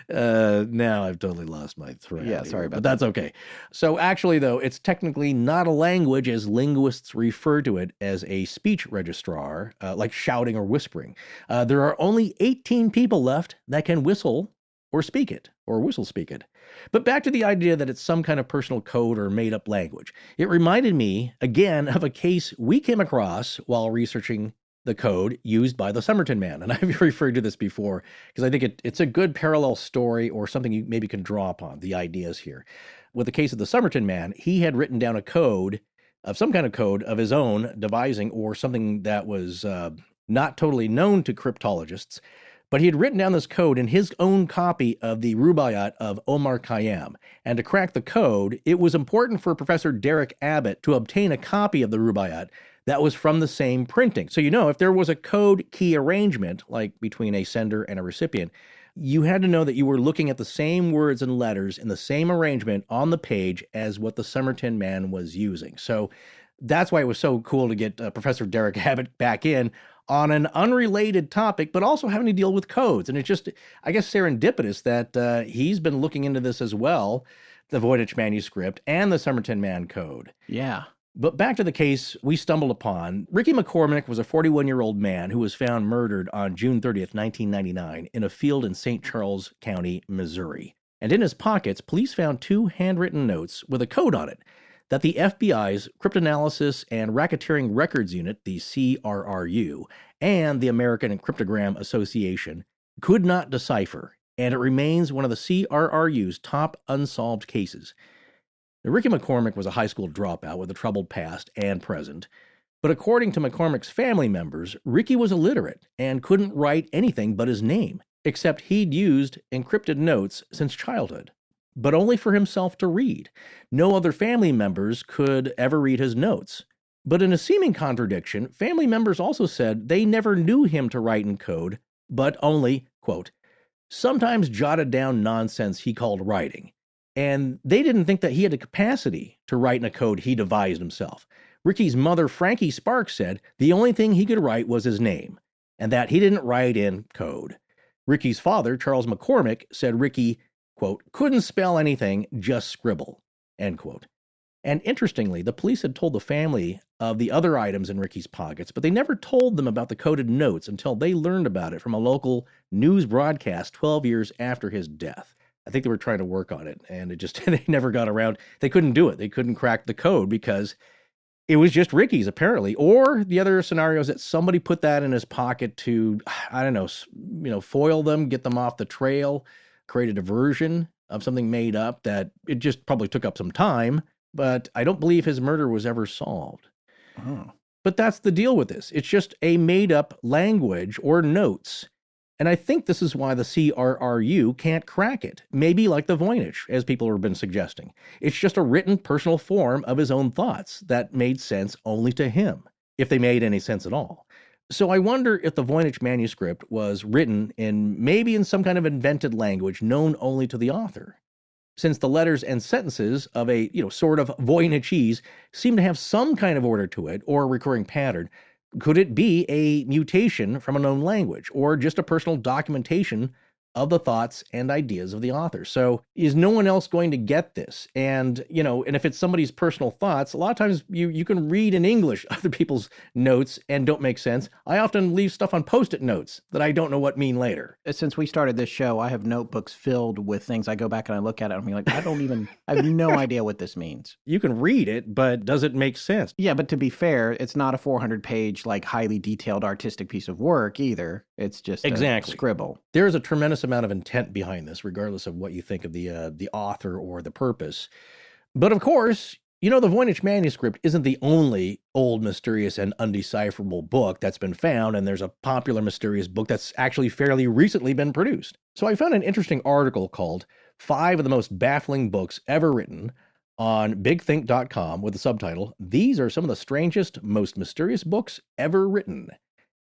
Now I've totally lost my thread. Yeah, sorry about that. But that's okay. So actually, though, it's technically not a language as linguists refer to it as a speech registrar, like shouting or whispering. There are only 18 people left that can whistle or speak it, or whistle speak it. But back to the idea that it's some kind of personal code or made-up language. It reminded me, again, of a case we came across while researching the code used by the Somerton Man. And I've referred to this before because I think it's a good parallel story or something you maybe can draw upon, the ideas here. With the case of the Somerton Man, he had written down a code of some kind of code of his own devising, or something that was not totally known to cryptologists. But he had written down this code in his own copy of the Rubaiyat of Omar Khayyam. And to crack the code, it was important for Professor Derek Abbott to obtain a copy of the Rubaiyat that was from the same printing. So, if there was a code key arrangement, like between a sender and a recipient, you had to know that you were looking at the same words and letters in the same arrangement on the page as what the Somerton Man was using. So that's why it was so cool to get Professor Derek Abbott back in on an unrelated topic, but also having to deal with codes. And it's just, I guess, serendipitous that he's been looking into this as well, the Voynich Manuscript and the Somerton Man Code. Yeah. But back to the case we stumbled upon. Ricky McCormick was a 41-year-old man who was found murdered on June 30th, 1999, in a field in St. Charles County, Missouri. And in his pockets, police found 2 handwritten notes with a code on it that the FBI's Cryptanalysis and Racketeering Records Unit, the CRRU, and the American Cryptogram Association could not decipher, and it remains one of the CRRU's top unsolved cases. Now, Ricky McCormick was a high school dropout with a troubled past and present, but according to McCormick's family members, Ricky was illiterate and couldn't write anything but his name, except he'd used encrypted notes since childhood, but only for himself to read. No other family members could ever read his notes. But in a seeming contradiction, family members also said they never knew him to write in code, but only, quote, sometimes jotted down nonsense he called writing. And they didn't think that he had the capacity to write in a code he devised himself. Ricky's mother, Frankie Sparks, said the only thing he could write was his name, and that he didn't write in code. Ricky's father, Charles McCormick, said Ricky, quote, couldn't spell anything, just scribble, end quote. And interestingly, the police had told the family of the other items in Ricky's pockets, but they never told them about the coded notes until they learned about it from a local news broadcast 12 years after his death. I think they were trying to work on it, and it just, they never got around. They couldn't do it. They couldn't crack the code because it was just Ricky's, apparently. Or the other scenario is that somebody put that in his pocket to, I don't know, foil them, get them off the trail, create a diversion of something made up that it just probably took up some time, but I don't believe his murder was ever solved. Oh. But that's the deal with this. It's just a made-up language or notes. And I think this is why the CRRU can't crack it. Maybe like the Voynich, as people have been suggesting. It's just a written personal form of his own thoughts that made sense only to him, if they made any sense at all. So I wonder if the Voynich manuscript was written maybe in some kind of invented language known only to the author. Since the letters and sentences of a, sort of Voynichese seem to have some kind of order to it or a recurring pattern, could it be a mutation from a known language or just a personal documentation of the thoughts and ideas of the author? So is no one else going to get this? And, and if it's somebody's personal thoughts, a lot of times you can read in English other people's notes and don't make sense. I often leave stuff on Post-it notes that I don't know what mean later. Since we started this show, I have notebooks filled with things. I go back and I look at it and I'm like, I have no idea what this means. You can read it, but does it make sense? Yeah, but to be fair, it's not a 400-page, highly detailed artistic piece of work either. It's just a scribble. There is a tremendous amount of intent behind this, regardless of what you think of the author or the purpose. But of course, the Voynich Manuscript isn't the only old, mysterious, and undecipherable book that's been found, and there's a popular mysterious book that's actually fairly recently been produced. So I found an interesting article called 5 of the Most Baffling Books Ever Written on bigthink.com with the subtitle, These are some of the strangest, most mysterious books ever written.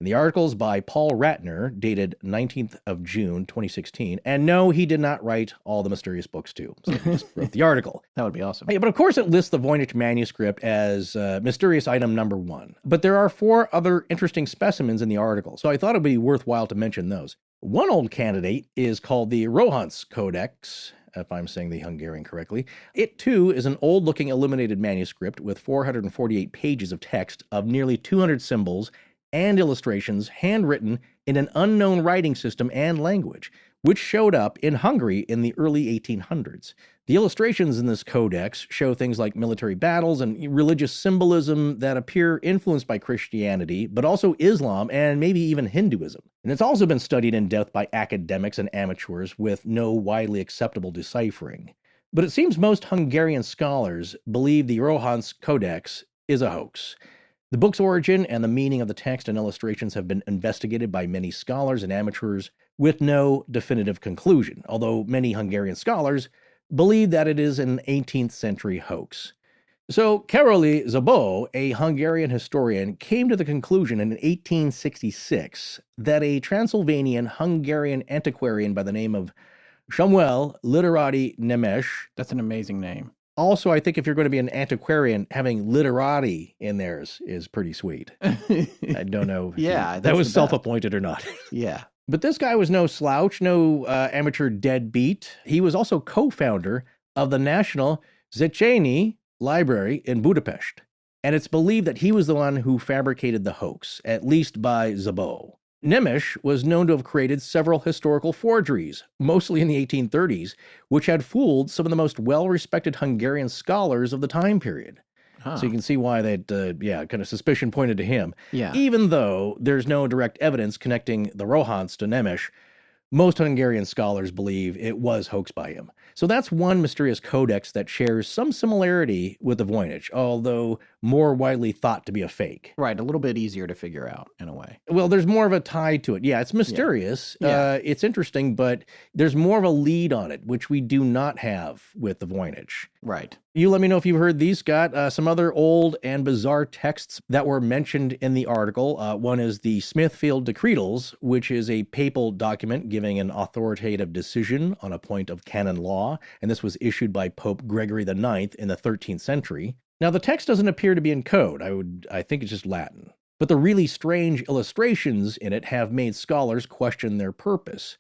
And the article is by Paul Ratner, dated 19th of June, 2016. And no, he did not write all the mysterious books too. So he just wrote the article. That would be awesome. Yeah, but of course it lists the Voynich manuscript as mysterious item number 1. But there are 4 other interesting specimens in the article, so I thought it would be worthwhile to mention those. One old candidate is called the Rohans Codex, if I'm saying the Hungarian correctly. It, too, is an old-looking illuminated manuscript with 448 pages of text of nearly 200 symbols and illustrations handwritten in an unknown writing system and language, which showed up in Hungary in the early 1800s. The illustrations in this codex show things like military battles and religious symbolism that appear influenced by Christianity, but also Islam and maybe even Hinduism. And it's also been studied in depth by academics and amateurs with no widely acceptable deciphering. But it seems most Hungarian scholars believe the Rohans Codex is a hoax. The book's origin and the meaning of the text and illustrations have been investigated by many scholars and amateurs with no definitive conclusion, although many Hungarian scholars believe that it is an 18th century hoax. So Károly Szabó, a Hungarian historian, came to the conclusion in 1866 that a Transylvanian Hungarian antiquarian by the name of Samuel Literati Nemes. That's an amazing name. Also, I think if you're going to be an antiquarian, having literati in there is pretty sweet. I don't know if that was self-appointed or not. Yeah. But this guy was no slouch, no amateur deadbeat. He was also co-founder of the National Széchenyi Library in Budapest. And it's believed that he was the one who fabricated the hoax, at least by Szabó. Nemes was known to have created several historical forgeries, mostly in the 1830s, which had fooled some of the most well-respected Hungarian scholars of the time period. Huh. So you can see why that, kind of suspicion pointed to him. Yeah. Even though there's no direct evidence connecting the Rohans to Nemes, most Hungarian scholars believe it was hoaxed by him. So that's one mysterious codex that shares some similarity with the Voynich, although more widely thought to be a fake. Right, a little bit easier to figure out in a way. Well, there's more of a tie to it. Yeah, it's mysterious. Yeah. It's interesting, but there's more of a lead on it, which we do not have with the Voynich. Right. You let me know if you've heard these, Scott. Some other old and bizarre texts that were mentioned in the article. One is the Smithfield Decretals, which is a papal document giving an authoritative decision on a point of canon law, and this was issued by Pope Gregory IX in the 13th century. Now, the text doesn't appear to be in code. I think it's just Latin. But the really strange illustrations in it have made scholars question their purpose.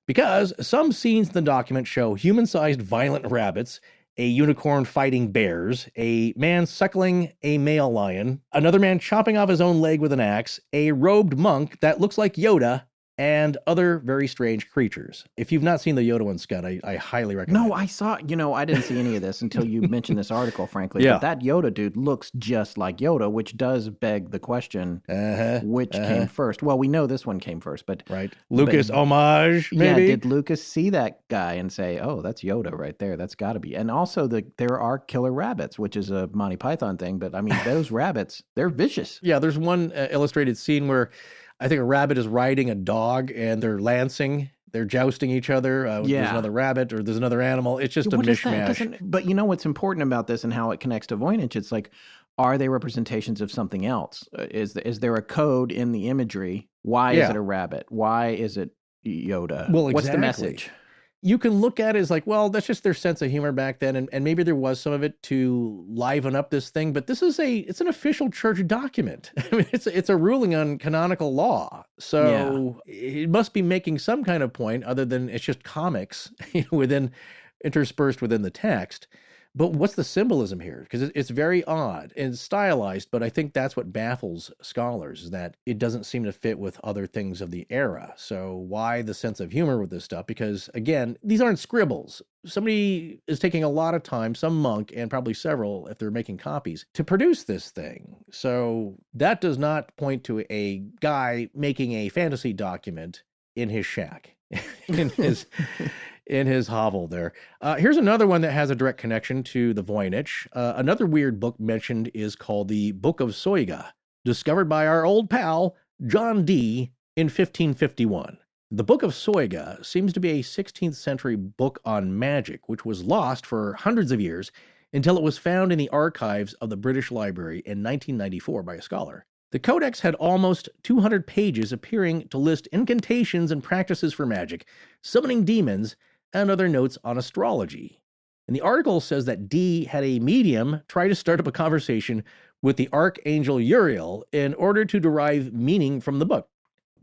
Because some scenes in the document show human-sized violent rabbits, a unicorn fighting bears, a man suckling a male lion, another man chopping off his own leg with an axe, a robed monk that looks like Yoda, and other very strange creatures. If you've not seen the Yoda one, Scott, I highly recommend it. No, I saw, I didn't see any of this until you mentioned this article, frankly. Yeah. But that Yoda dude looks just like Yoda, which does beg the question, which came first? Well, we know this one came first, but... Right. Lucas homage, maybe? Yeah, did Lucas see that guy and say, oh, that's Yoda right there, that's got to be. And also, there are killer rabbits, which is a Monty Python thing, but I mean, those rabbits, they're vicious. Yeah, there's one illustrated scene where I think a rabbit is riding a dog and they're lancing, they're jousting each other. There's another rabbit or there's another animal. It's just a mishmash. But you know what's important about this and how it connects to Voynich? It's like, are they representations of something else? Is there a code in the imagery? Why is it a rabbit? Why is it Yoda? Well, exactly. What's the message? You can look at it as like, well, that's just their sense of humor back then, and maybe there was some of it to liven up this thing, but this is it's an official church document. I mean, it's a ruling on canonical law, so it must be making some kind of point other than it's just comics interspersed within the text. But what's the symbolism here? Because it's very odd and stylized, but I think that's what baffles scholars, is that it doesn't seem to fit with other things of the era. So why the sense of humor with this stuff? Because, again, these aren't scribbles. Somebody is taking a lot of time, some monk, and probably several, if they're making copies, to produce this thing. So that does not point to a guy making a fantasy document in his shack, in his hovel there. Here's another one that has a direct connection to the Voynich. Another weird book mentioned is called the Book of Soiga, discovered by our old pal, John Dee, in 1551. The Book of Soiga seems to be a 16th century book on magic, which was lost for hundreds of years until it was found in the archives of the British Library in 1994 by a scholar. The codex had almost 200 pages appearing to list incantations and practices for magic, summoning demons, and other notes on astrology. And the article says that Dee had a medium try to start up a conversation with the archangel Uriel in order to derive meaning from the book.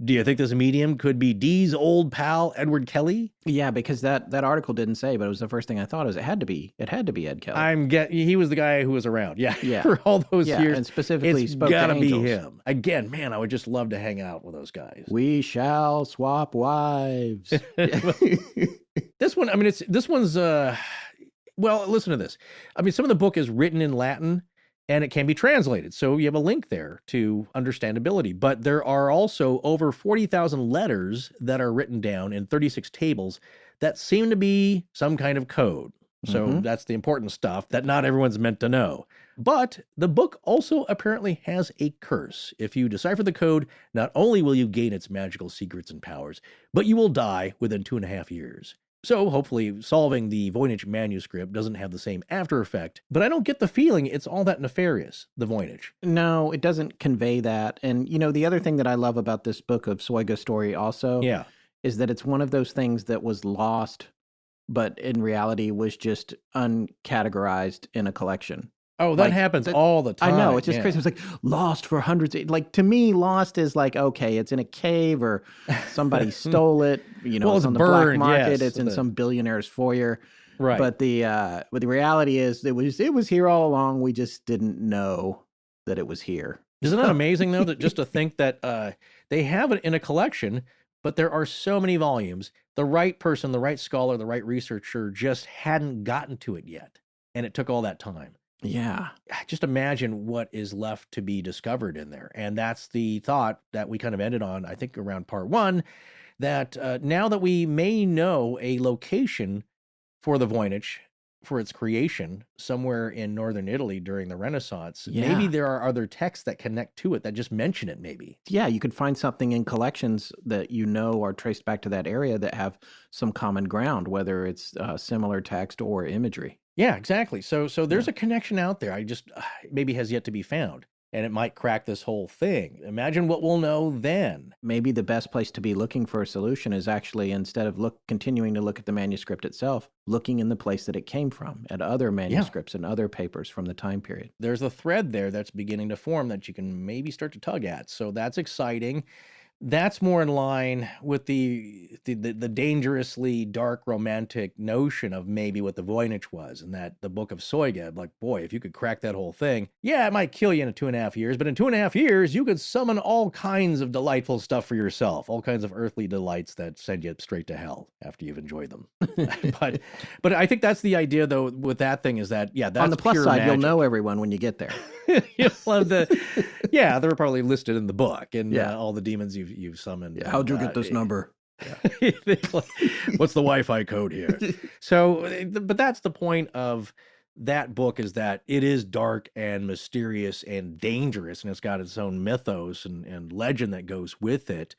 Do you think this medium could be Dee's old pal, Edward Kelly? Yeah, because that article didn't say, but it was the first thing I thought. It had to be Ed Kelly. He was the guy who was around. Yeah. Yeah. For all those years. And specifically it's spoke to gotta angels. be him. Again, man, I would just love to hang out with those guys. We shall swap wives. This one, I mean, this one's, well, listen to this. I mean, some of the book is written in Latin, and it can be translated. So you have a link there to understandability. But there are also over 40,000 letters that are written down in 36 tables that seem to be some kind of code. So that's the important stuff that not everyone's meant to know. But the book also apparently has a curse. If you decipher the code, not only will you gain its magical secrets and powers, but you will die within 2.5 years. So hopefully solving the Voynich manuscript doesn't have the same after effect, but I don't get the feeling it's all that nefarious, the Voynich. No, it doesn't convey that. And, the other thing that I love about this book of Soyga story also is that it's one of those things that was lost, but in reality was just uncategorized in a collection. Oh, that happens all the time. I know. It's just crazy. It's like lost for hundreds. Like, to me, lost is like, okay, it's in a cave or somebody stole it. Well, it's on the burned, black market. yes. It's in some billionaire's foyer. Right. But the reality is it was here all along. We just didn't know that it was here. Isn't that amazing, though, that just to think that they have it in a collection, but there are so many volumes. The right person, the right scholar, the right researcher just hadn't gotten to it yet. And it took all that time. Yeah. Just imagine what is left to be discovered in there. And that's the thought that we kind of ended on, I think, around part 1, that now that we may know a location for the Voynich, for its creation, somewhere in northern Italy during the Renaissance, maybe there are other texts that connect to it that just mention it, maybe. Yeah, you could find something in collections that are traced back to that area that have some common ground, whether it's similar text or imagery. Yeah, exactly. So there's a connection out there. I just maybe has yet to be found, and it might crack this whole thing. Imagine what we'll know then. Maybe the best place to be looking for a solution is actually, instead of continuing to look at the manuscript itself, looking in the place that it came from, at other manuscripts and other papers from the time period. There's a thread there that's beginning to form that you can maybe start to tug at. So that's exciting. That's more in line with the dangerously dark romantic notion of maybe what the Voynich was, and that the Book of Soyga, like, boy, if you could crack that whole thing, it might kill you in 2.5 years, but in 2.5 years, you could summon all kinds of delightful stuff for yourself, all kinds of earthly delights that send you straight to hell after you've enjoyed them. But I think that's the idea, though, with that thing is that, that's on the plus pure side, magic. you'll know everyone when you get there. They're probably listed in the book, and all the demons you've summoned. Yeah, how'd you get this number? What's the Wi-Fi code here? So, but that's the point of that book, is that it is dark and mysterious and dangerous, and it's got its own mythos and legend that goes with it.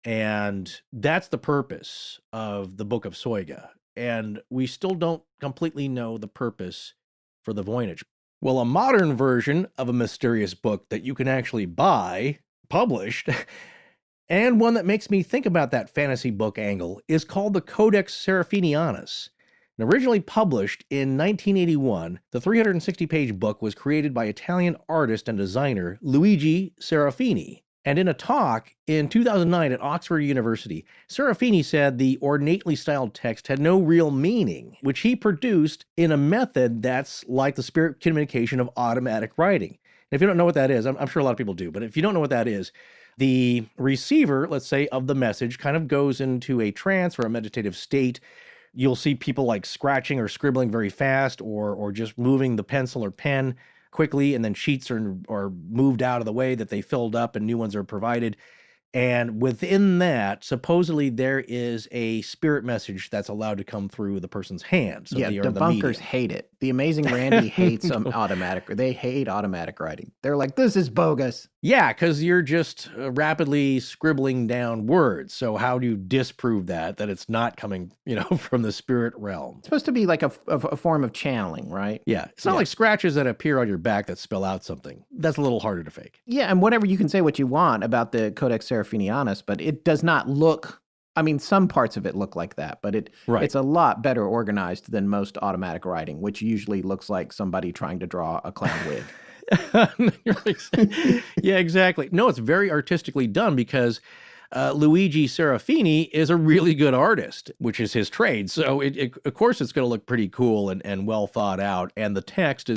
And that's the purpose of the Book of Soyga. And we still don't completely know the purpose for the Voynich. Well, a modern version of a mysterious book that you can actually buy, published, and one that makes me think about that fantasy book angle, is called the Codex Seraphinianus. And originally published in 1981, the 360-page book was created by Italian artist and designer Luigi Serafini. And in a talk in 2009 at Oxford University, Serafini said the ornately styled text had no real meaning, which he produced in a method that's like the spirit communication of automatic writing. And if you don't know what that is, I'm sure a lot of people do, but if you don't know what that is, the receiver, let's say, of the message kind of goes into a trance or a meditative state. You'll see people like scratching or scribbling very fast, or just moving the pencil or pen quickly, and then sheets are moved out of the way that they filled up and new ones are provided. And within that, supposedly there is a spirit message that's allowed to come through the person's hand. So debunkers hate it. The Amazing Randy hates automatic. They hate automatic writing. They're like, this is bogus. Yeah, because you're just rapidly scribbling down words. So how do you disprove that it's not coming, from the spirit realm? It's supposed to be like a form of channeling, right? Yeah. It's not like scratches that appear on your back that spell out something. That's a little harder to fake. Yeah, and whatever, you can say what you want about the Codex Seraphinianus, but it does not look... I mean, some parts of it look like that, but it's a lot better organized than most automatic writing, which usually looks like somebody trying to draw a clown wig. Yeah, exactly. No, it's very artistically done because Luigi Serafini is a really good artist, which is his trade. So, of course, it's going to look pretty cool and well thought out. And the text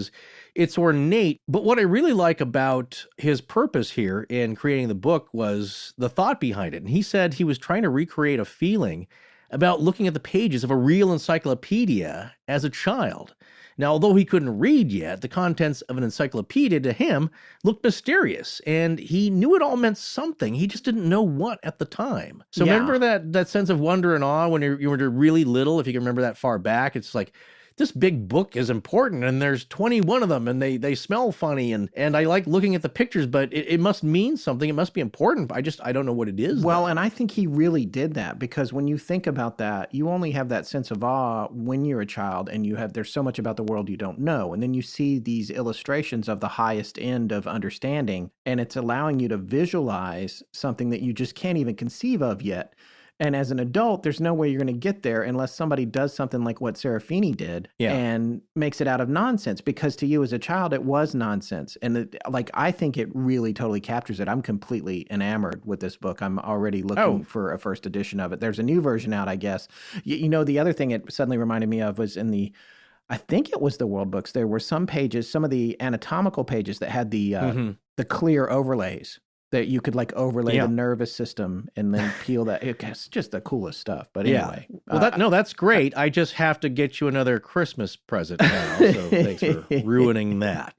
it's ornate. But what I really like about his purpose here in creating the book was the thought behind it. And he said he was trying to recreate a feeling about looking at the pages of a real encyclopedia as a child. Now, although he couldn't read yet, the contents of an encyclopedia to him looked mysterious, and he knew it all meant something. He just didn't know what at the time. So remember that sense of wonder and awe when you were really little, if you can remember that far back? It's like, this big book is important, and there's 21 of them, and they smell funny, and I like looking at the pictures, but it must mean something. It must be important. I don't know what it is. Well, and I think he really did that, because when you think about that, you only have that sense of awe when you're a child, and there's so much about the world you don't know, and then you see these illustrations of the highest end of understanding, and it's allowing you to visualize something that you just can't even conceive of yet. And as an adult, there's no way you're going to get there unless somebody does something like what Serafini did and makes it out of nonsense. Because to you as a child, it was nonsense. And I think it really totally captures it. I'm completely enamored with this book. I'm already looking for a first edition of it. There's a new version out, I guess. The other thing it suddenly reminded me of was I think it was the World Books. There were some pages, some of the anatomical pages that had the clear overlays, that you could overlay the nervous system and then peel that. It's just the coolest stuff. But anyway. Well, that's great. I just have to get you another Christmas present now. So thanks for ruining that.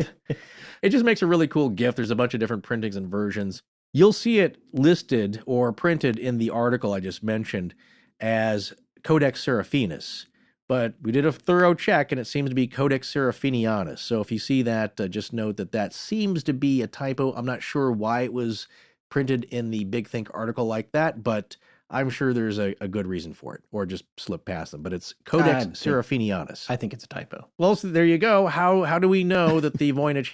It just makes a really cool gift. There's a bunch of different printings and versions. You'll see it listed or printed in the article I just mentioned as Codex Seraphinus. But we did a thorough check, and it seems to be Codex Seraphinianus. So if you see that, just note that seems to be a typo. I'm not sure why it was printed in the Big Think article like that, but I'm sure there's a good reason for it, or just slip past them. But it's Codex Seraphinianus. I think it's a typo. Well, so there you go. How do we know that the Voynich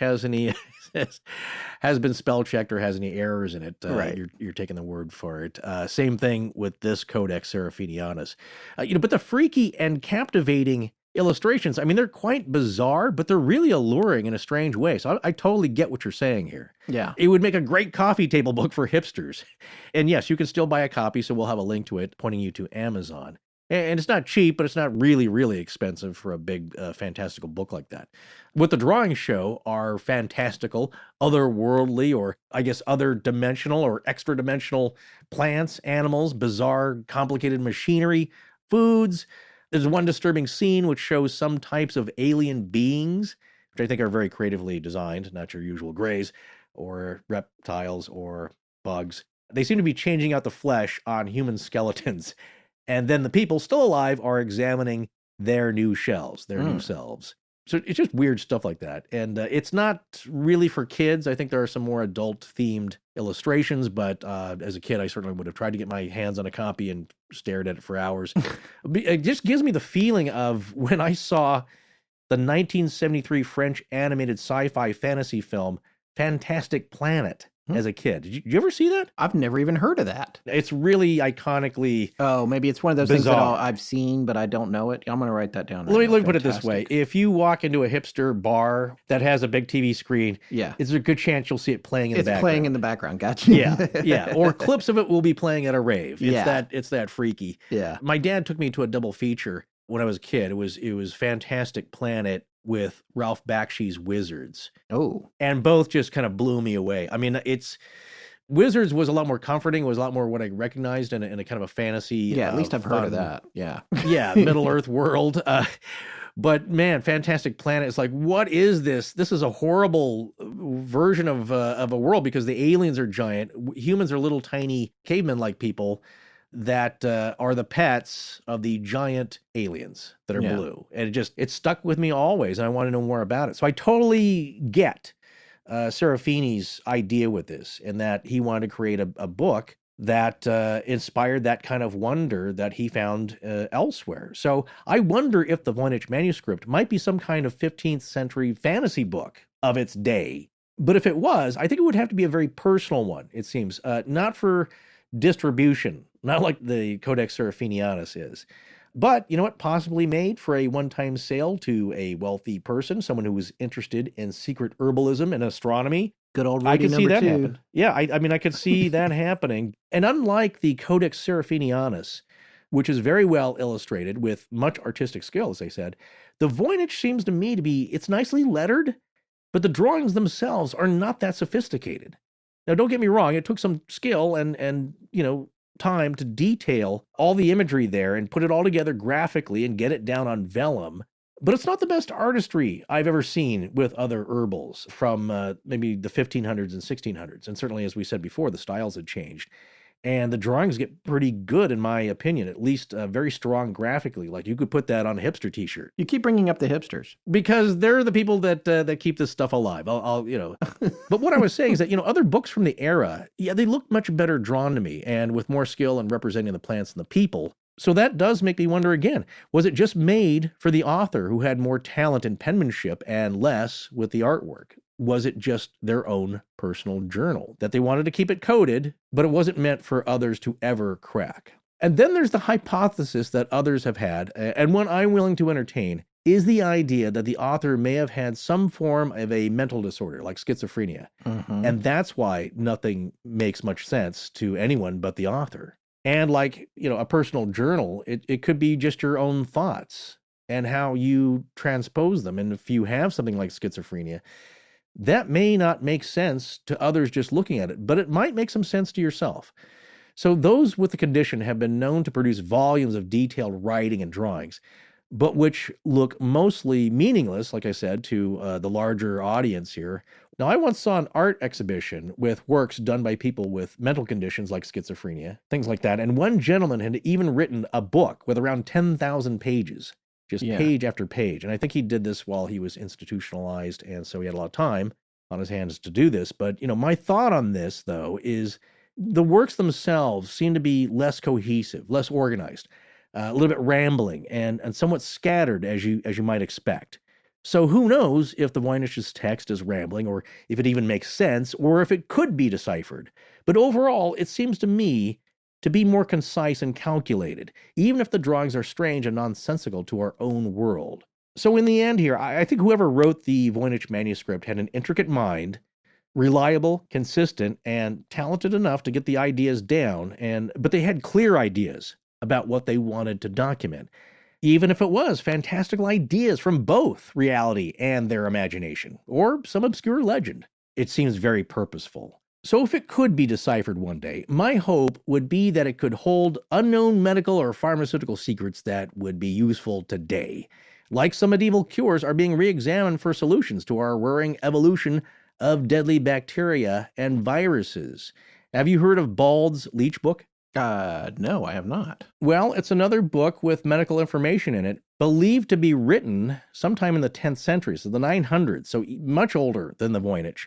has been spell checked or has any errors in it? Right. You're taking the word for it. Same thing with this Codex Seraphinianus. But the freaky and captivating illustrations, I mean, they're quite bizarre, but they're really alluring in a strange way. So I totally get what you're saying here. Yeah. It would make a great coffee table book for hipsters. And yes, you can still buy a copy, so we'll have a link to it pointing you to Amazon. And it's not cheap, but it's not really, really expensive for a big, fantastical book like that. What the drawings show are fantastical, otherworldly, or I guess other dimensional or extra dimensional plants, animals, bizarre, complicated machinery, foods. There's one disturbing scene which shows some types of alien beings, which I think are very creatively designed, not your usual greys, or reptiles, or bugs. They seem to be changing out the flesh on human skeletons. And then the people still alive are examining their new shells, their new selves. So it's just weird stuff like that. And it's not really for kids. I think there are some more adult-themed illustrations, but as a kid, I certainly would have tried to get my hands on a copy and stared at it for hours. It just gives me the feeling of when I saw the 1973 French animated sci-fi fantasy film, Fantastic Planet, as a kid. Did you ever see that? I've never even heard of that. It's really iconically Oh, maybe it's one of those bizarre things that I've seen, but I don't know it. I'm going to write that down. Let me put it this way. If you walk into a hipster bar that has a big TV screen, it's a good chance you'll see it playing in the background. It's playing in the background. Gotcha. Yeah. Or clips of it will be playing at a rave. It's that freaky. Yeah. My dad took me to a double feature when I was a kid. It was Fantastic Planet with Ralph Bakshi's Wizards. Oh. And both just kind of blew me away. I mean, Wizards was a lot more comforting. It was a lot more what I recognized in a kind of a fantasy. Yeah, at least I've heard of that. Yeah. Yeah, Middle Earth world. But man, Fantastic Planet is like, what is this? This is a horrible version of a world because the aliens are giant. Humans are little tiny cavemen-like people. that are the pets of the giant aliens that are blue. And it stuck with me always, and I want to know more about it. So I totally get Serafini's idea with this, in that he wanted to create a book that inspired that kind of wonder that he found elsewhere. So I wonder if the Voynich Manuscript might be some kind of 15th century fantasy book of its day. But if it was, I think it would have to be a very personal one, it seems, not for distribution, not like the Codex Seraphinianus is. But, you know what, possibly made for a one-time sale to a wealthy person, someone who was interested in secret herbalism and astronomy. Good old I Rudy could see number that 2. happen. Yeah, I mean, I could see that happening. And unlike the Codex Seraphinianus, which is very well illustrated with much artistic skill, as I said, the Voynich seems to me to be, it's nicely lettered, but the drawings themselves are not that sophisticated. Now, don't get me wrong, it took some skill and time to detail all the imagery there and put it all together graphically and get it down on vellum. But it's not the best artistry I've ever seen with other herbals from maybe the 1500s and 1600s. And certainly, as we said before, the styles had changed. And the drawings get pretty good, in my opinion, at least very strong graphically. Like, you could put that on a hipster t-shirt. You keep bringing up the hipsters. Because they're the people that keep this stuff alive. But what I was saying is that, other books from the era, they look much better drawn to me and with more skill in representing the plants and the people. So that does make me wonder again, was it just made for the author who had more talent in penmanship and less with the artwork? Was it just their own personal journal that they wanted to keep it coded, but it wasn't meant for others to ever crack? And then there's the hypothesis that others have had, and one I'm willing to entertain, is the idea that the author may have had some form of a mental disorder, like schizophrenia. Mm-hmm. And that's why nothing makes much sense to anyone but the author. And like, a personal journal, it could be just your own thoughts and how you transpose them. And if you have something like schizophrenia, that may not make sense to others just looking at it, but it might make some sense to yourself. So those with the condition have been known to produce volumes of detailed writing and drawings, but which look mostly meaningless, like I said, to the larger audience here. Now, I once saw an art exhibition with works done by people with mental conditions like schizophrenia, things like that, and one gentleman had even written a book with around 10,000 pages. Just page after page. And I think he did this while he was institutionalized, and so he had a lot of time on his hands to do this. But, my thought on this, though, is the works themselves seem to be less cohesive, less organized, a little bit rambling, and somewhat scattered, as you might expect. So who knows if the Voynich's text is rambling, or if it even makes sense, or if it could be deciphered. But overall, it seems to me to be more concise and calculated, even if the drawings are strange and nonsensical to our own world. So in the end here, I think whoever wrote the Voynich manuscript had an intricate mind, reliable, consistent, and talented enough to get the ideas down, but they had clear ideas about what they wanted to document, even if it was fantastical ideas from both reality and their imagination, or some obscure legend. It seems very purposeful. So if it could be deciphered one day, my hope would be that it could hold unknown medical or pharmaceutical secrets that would be useful today. Like some medieval cures are being re-examined for solutions to our worrying evolution of deadly bacteria and viruses. Have you heard of Bald's Leech Book? No, I have not. Well, it's another book with medical information in it, believed to be written sometime in the 10th century, so the 900s, so much older than the Voynich.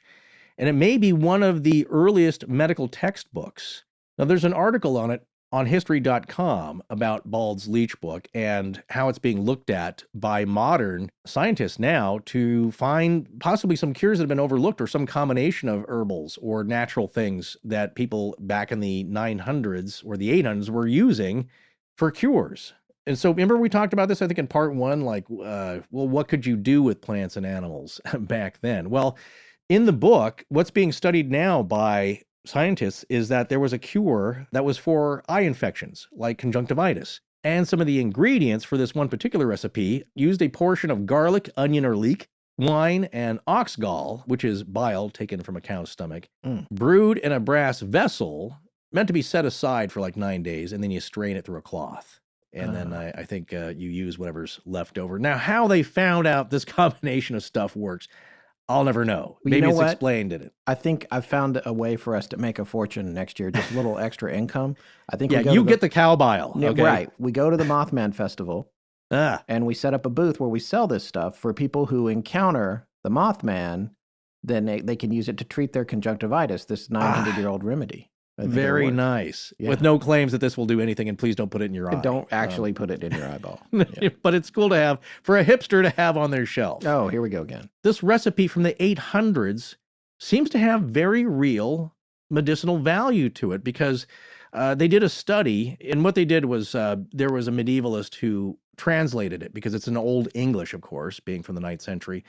And it may be one of the earliest medical textbooks. Now, there's an article on it on history.com about Bald's Leech Book and how it's being looked at by modern scientists now to find possibly some cures that have been overlooked, or some combination of herbals or natural things that people back in the 900s or the 800s were using for cures. And so remember we talked about this, I think, in part one, like, what could you do with plants and animals back then? Well, in the book, what's being studied now by scientists is that there was a cure that was for eye infections, like conjunctivitis. And some of the ingredients for this one particular recipe used a portion of garlic, onion, or leek, wine, and ox gall, which is bile taken from a cow's stomach, brewed in a brass vessel, meant to be set aside for like 9 days, and then you strain it through a cloth. And then I think you use whatever's left over. Now, how they found out this combination of stuff works, I'll never know. Well, you Maybe know it's what? explained in it. I think I've found a way for us to make a fortune next year, just a little extra income. I think Yeah, we go you to get the cow bile. Yeah, Okay. right. We go to the Mothman Festival Ah, and we set up a booth where we sell this stuff for people who encounter the Mothman. Then they can use it to treat their conjunctivitis, this 900-year-old remedy. I think it'll very work. nice. Yeah. With no claims that this will do anything, and please don't put it in your eye. Don't actually put it in your eyeball. Yeah. But it's cool to have, for a hipster to have on their shelf. Oh, here we go again. This recipe from the 800s seems to have very real medicinal value to it, because they did a study, and what they did was there was a medievalist who translated it, because it's in Old English, of course, being from the 9th century,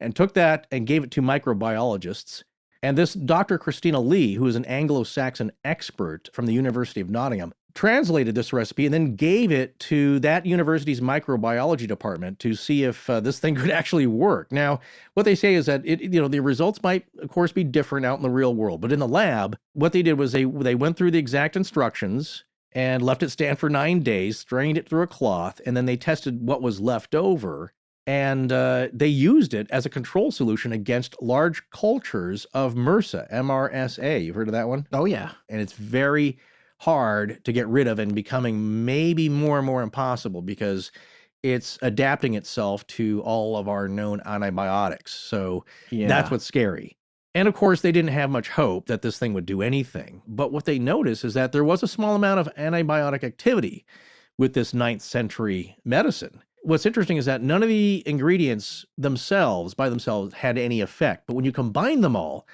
and took that and gave it to microbiologists. And this Dr. Christina Lee, who is an Anglo-Saxon expert from the University of Nottingham, translated this recipe and then gave it to that university's microbiology department to see if this thing could actually work. Now, what they say is that the results might, of course, be different out in the real world. But in the lab, what they did was they went through the exact instructions and left it stand for 9 days, strained it through a cloth, and then they tested what was left over. And they used it as a control solution against large cultures of MRSA, MRSA. You've heard of that one? Oh, yeah. And it's very hard to get rid of, and becoming maybe more and more impossible, because it's adapting itself to all of our known antibiotics. So that's what's scary. And of course, they didn't have much hope that this thing would do anything. But what they noticed is that there was a small amount of antibiotic activity with this 9th century medicine. What's interesting is that none of the ingredients by themselves had any effect. But when you combine them all,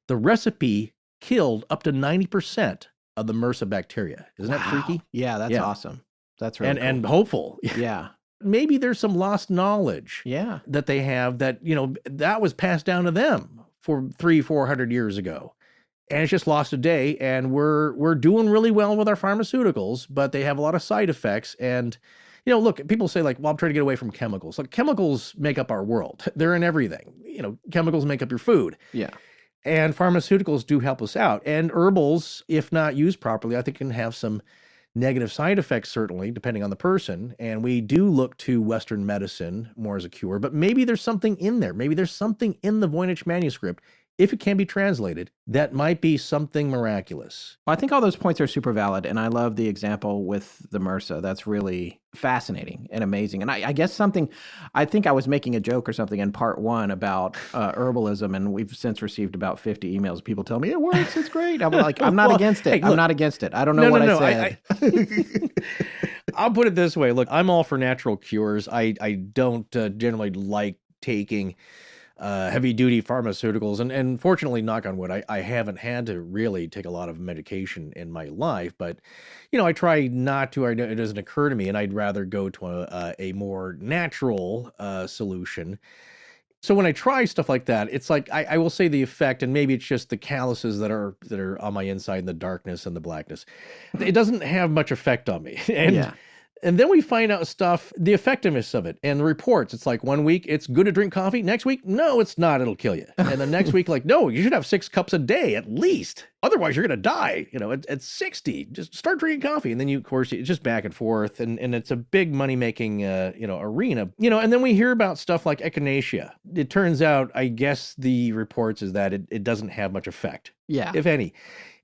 the recipe killed up to 90% of the MRSA bacteria. Isn't that freaky? Yeah, that's awesome. That's really cool. And hopeful. Yeah. Maybe there's some lost knowledge that they have that, that was passed down to them for 300-400 years ago. And it's just lost a day. And we're doing really well with our pharmaceuticals, but they have a lot of side effects. And look, people say like, well, I'm trying to get away from chemicals. Like, chemicals make up our world. They're in everything. Chemicals make up your food. Yeah. And pharmaceuticals do help us out. And herbals, if not used properly, I think can have some negative side effects, certainly, depending on the person. And we do look to Western medicine more as a cure. But maybe there's something in there. Maybe there's something in the Voynich manuscript, if it can be translated, that might be something miraculous. Well, I think all those points are super valid, and I love the example with the MRSA. That's really fascinating and amazing. And I guess I think I was making a joke or something in part 1 about herbalism, and we've since received about 50 emails. People tell me, it works, it's great. I'm like, I'm not against it. I'm not against it. I don't know what I said. I'll put it this way. Look, I'm all for natural cures. I don't generally like taking heavy-duty pharmaceuticals. And fortunately, knock on wood, I haven't had to really take a lot of medication in my life. But, I try not to. It doesn't occur to me, and I'd rather go to a more natural solution. So when I try stuff like that, it's like I will say the effect, and maybe it's just the calluses that are on my inside, and the darkness and the blackness. It doesn't have much effect on me. And then we find out the effectiveness of it, and the reports. It's like 1 week, it's good to drink coffee. Next week, no, it's not. It'll kill you. And the next week, like, no, you should have 6 cups a day at least. Otherwise, you're going to die. At 60, just start drinking coffee. And then of course, it's just back and forth. And it's a big money-making, arena. And then we hear about stuff like echinacea. It turns out, I guess the reports is that it doesn't have much effect. Yeah. If any.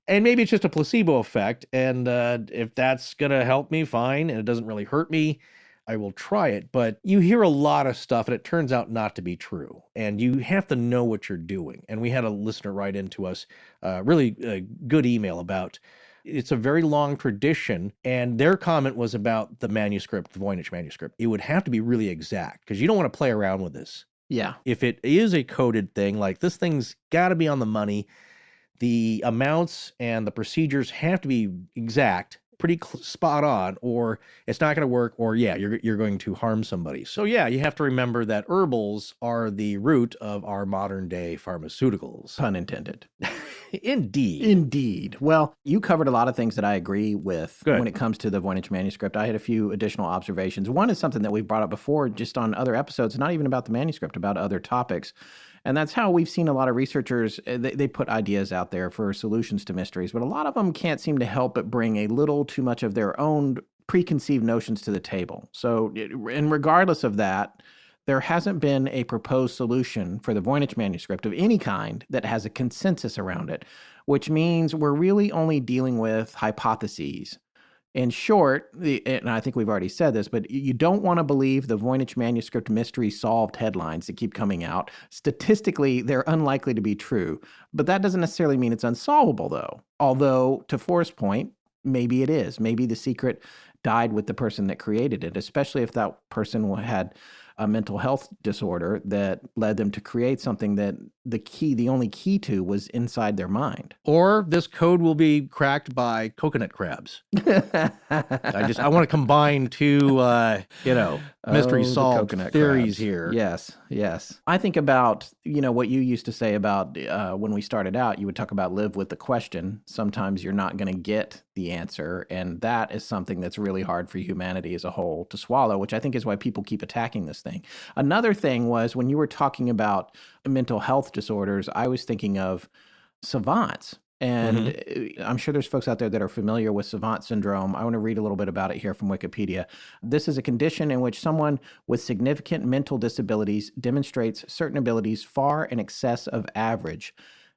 And maybe it's just a placebo effect, and if that's going to help me, fine, and it doesn't really hurt me, I will try it. But you hear a lot of stuff, and it turns out not to be true, and you have to know what you're doing. And we had a listener write into us really a good email about it's a very long tradition, and their comment was about the manuscript, the Voynich manuscript. It would have to be really exact, because you don't want to play around with this. Yeah. If it is a coded thing, like this thing's got to be on the money. The amounts and the procedures have to be exact, pretty spot on, or it's not going to work, or you're going to harm somebody. So you have to remember that herbals are the root of our modern day pharmaceuticals. Pun intended. Indeed. Well, you covered a lot of things that I agree with Good. when it comes to the Voynich manuscript. I had a few additional observations. One is something that we've brought up before just on other episodes, not even about the manuscript, about other topics. And that's how we've seen a lot of researchers, they put ideas out there for solutions to mysteries, but a lot of them can't seem to help but bring a little too much of their own preconceived notions to the table. So, and regardless of that, there hasn't been a proposed solution for the Voynich manuscript of any kind that has a consensus around it, which means we're really only dealing with hypotheses. In short, and I think we've already said this, but you don't want to believe the Voynich manuscript mystery solved headlines that keep coming out. Statistically, they're unlikely to be true, but that doesn't necessarily mean it's unsolvable, though. Although, to Forrest's point, maybe it is. Maybe the secret died with the person that created it, especially if that person had a mental health disorder that led them to create something that the only key to was inside their mind. Or this code will be cracked by coconut crabs. I want to combine two, mystery solved theories crabs. here. Yes. I think about, what you used to say about when we started out, you would talk about live with the question. Sometimes you're not going to get the answer. And that is something that's really hard for humanity as a whole to swallow, which I think is why people keep attacking this thing. Another thing was when you were talking about mental health disorders, I was thinking of savants. And I'm sure there's folks out there that are familiar with savant syndrome. I want to read a little bit about it here from Wikipedia. This is a condition in which someone with significant mental disabilities demonstrates certain abilities far in excess of average.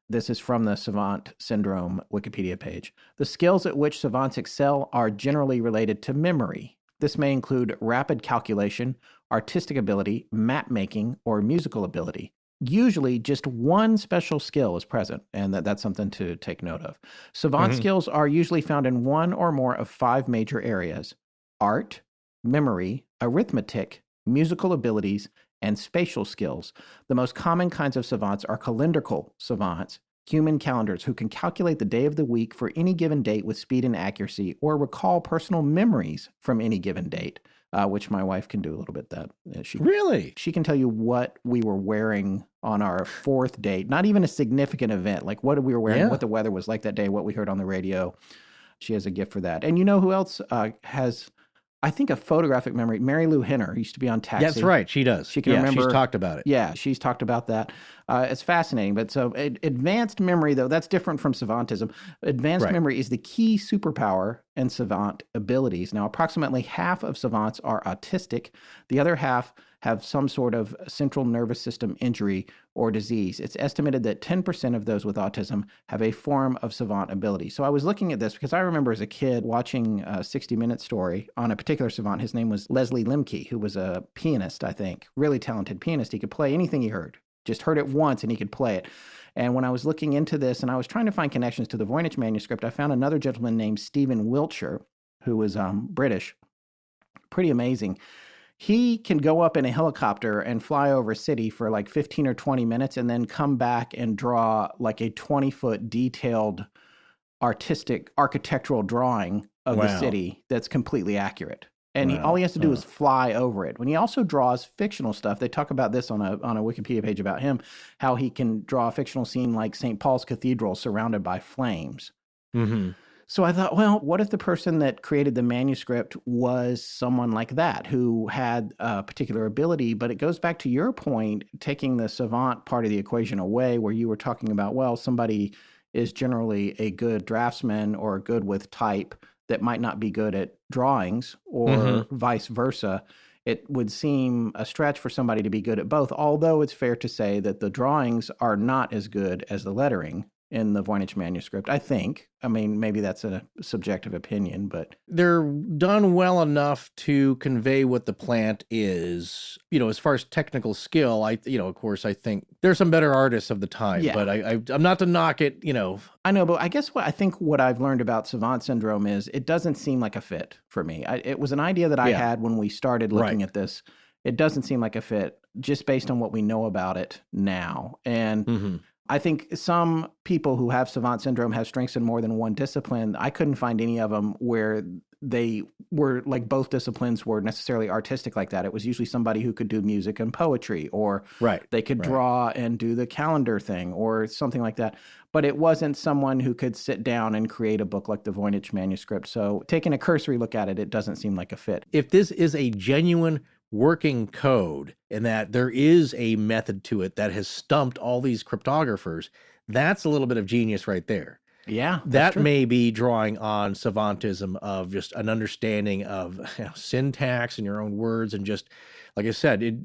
This is from the Savant Syndrome Wikipedia page. The skills at which savants excel are generally related to memory. This may include rapid calculation, artistic ability, map making, or musical ability. Usually just one special skill is present, and that's something to take note of. Savant skills are usually found in one or more of 5 major areas: art, memory, arithmetic, musical abilities, and spatial skills. The most common kinds of savants are calendrical savants, human calendars who can calculate the day of the week for any given date with speed and accuracy, or recall personal memories from any given date, which my wife can do a little bit. Really? She can tell you what we were wearing on our 4th date, not even a significant event, like what we were wearing, what the weather was like that day, what we heard on the radio. She has a gift for that. And you know who else has, I think, a photographic memory? Mary Lou Henner used to be on Taxi. That's right. She does. She can remember. She's talked about it. Yeah, she's talked about that. It's fascinating. But so advanced memory, though, that's different from savantism. Advanced memory is the key superpower in savant abilities. Now, approximately half of savants are autistic. The other half have some sort of central nervous system injury or disease. It's estimated that 10% of those with autism have a form of savant ability. So I was looking at this because I remember as a kid watching a 60-Minute story on a particular savant. His name was Leslie Lemke, who was a pianist, I think, really talented pianist. He could play anything he heard. Just heard it once and he could play it. And when I was looking into this and I was trying to find connections to the Voynich manuscript, I found another gentleman named Stephen Wiltshire, who was British. Pretty amazing. He can go up in a helicopter and fly over a city for like 15 or 20 minutes and then come back and draw like a 20-foot detailed architectural drawing of the city that's completely accurate. And all he has to do is fly over it. When he also draws fictional stuff, they talk about this on a Wikipedia page about him, how he can draw a fictional scene like St. Paul's Cathedral surrounded by flames. So I thought, well, what if the person that created the manuscript was someone like that, who had a particular ability? But it goes back to your point, taking the savant part of the equation away, where you were talking about, well, somebody is generally a good draftsman or good with type that might not be good at drawings, or vice versa. It would seem a stretch for somebody to be good at both, although it's fair to say that the drawings are not as good as the lettering in the Voynich manuscript, I think. I mean, maybe that's a subjective opinion, but they're done well enough to convey what the plant is. As far as technical skill, of course, I think there's some better artists of the time, but I'm not to knock it, I know, but I guess what I've learned about savant syndrome is it doesn't seem like a fit for me. It was an idea that I had when we started looking at this. It doesn't seem like a fit just based on what we know about it now. And I think some people who have savant syndrome have strengths in more than one discipline. I couldn't find any of them where they were like both disciplines were necessarily artistic like that. It was usually somebody who could do music and poetry, or they could draw and do the calendar thing or something like that. But it wasn't someone who could sit down and create a book like the Voynich manuscript. So taking a cursory look at it, it doesn't seem like a fit. If this is a genuine working code and that there is a method to it that has stumped all these cryptographers, that's a little bit of genius right there. Yeah, that may be drawing on savantism of just an understanding of syntax in your own words and just like I said,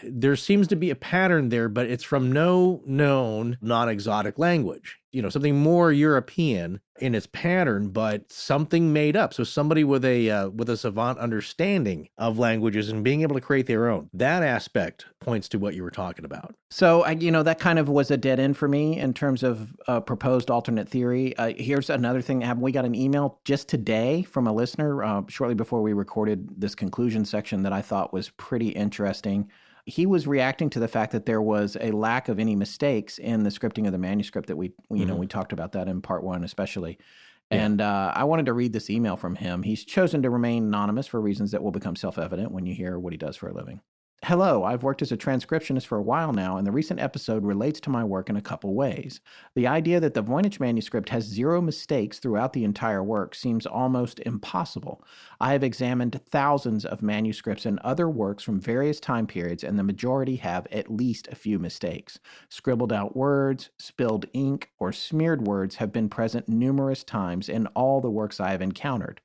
there seems to be a pattern there, but it's from no known non-exotic language. Something more European in its pattern, but something made up. So somebody with a savant understanding of languages and being able to create their own. That aspect points to what you were talking about. So, that kind of was a dead end for me in terms of proposed alternate theory. Here's another thing that happened. We got an email just today from a listener shortly before we recorded this conclusion section that I thought was pretty interesting. He was reacting to the fact that there was a lack of any mistakes in the scripting of the manuscript that we talked about that in part 1 especially. Yeah. And I wanted to read this email from him. He's chosen to remain anonymous for reasons that will become self-evident when you hear what he does for a living. Hello, I've worked as a transcriptionist for a while now, and the recent episode relates to my work in a couple ways. The idea that the Voynich Manuscript has 0 mistakes throughout the entire work seems almost impossible. I have examined thousands of manuscripts and other works from various time periods, and the majority have at least a few mistakes. Scribbled out words, spilled ink, or smeared words have been present numerous times in all the works I have encountered.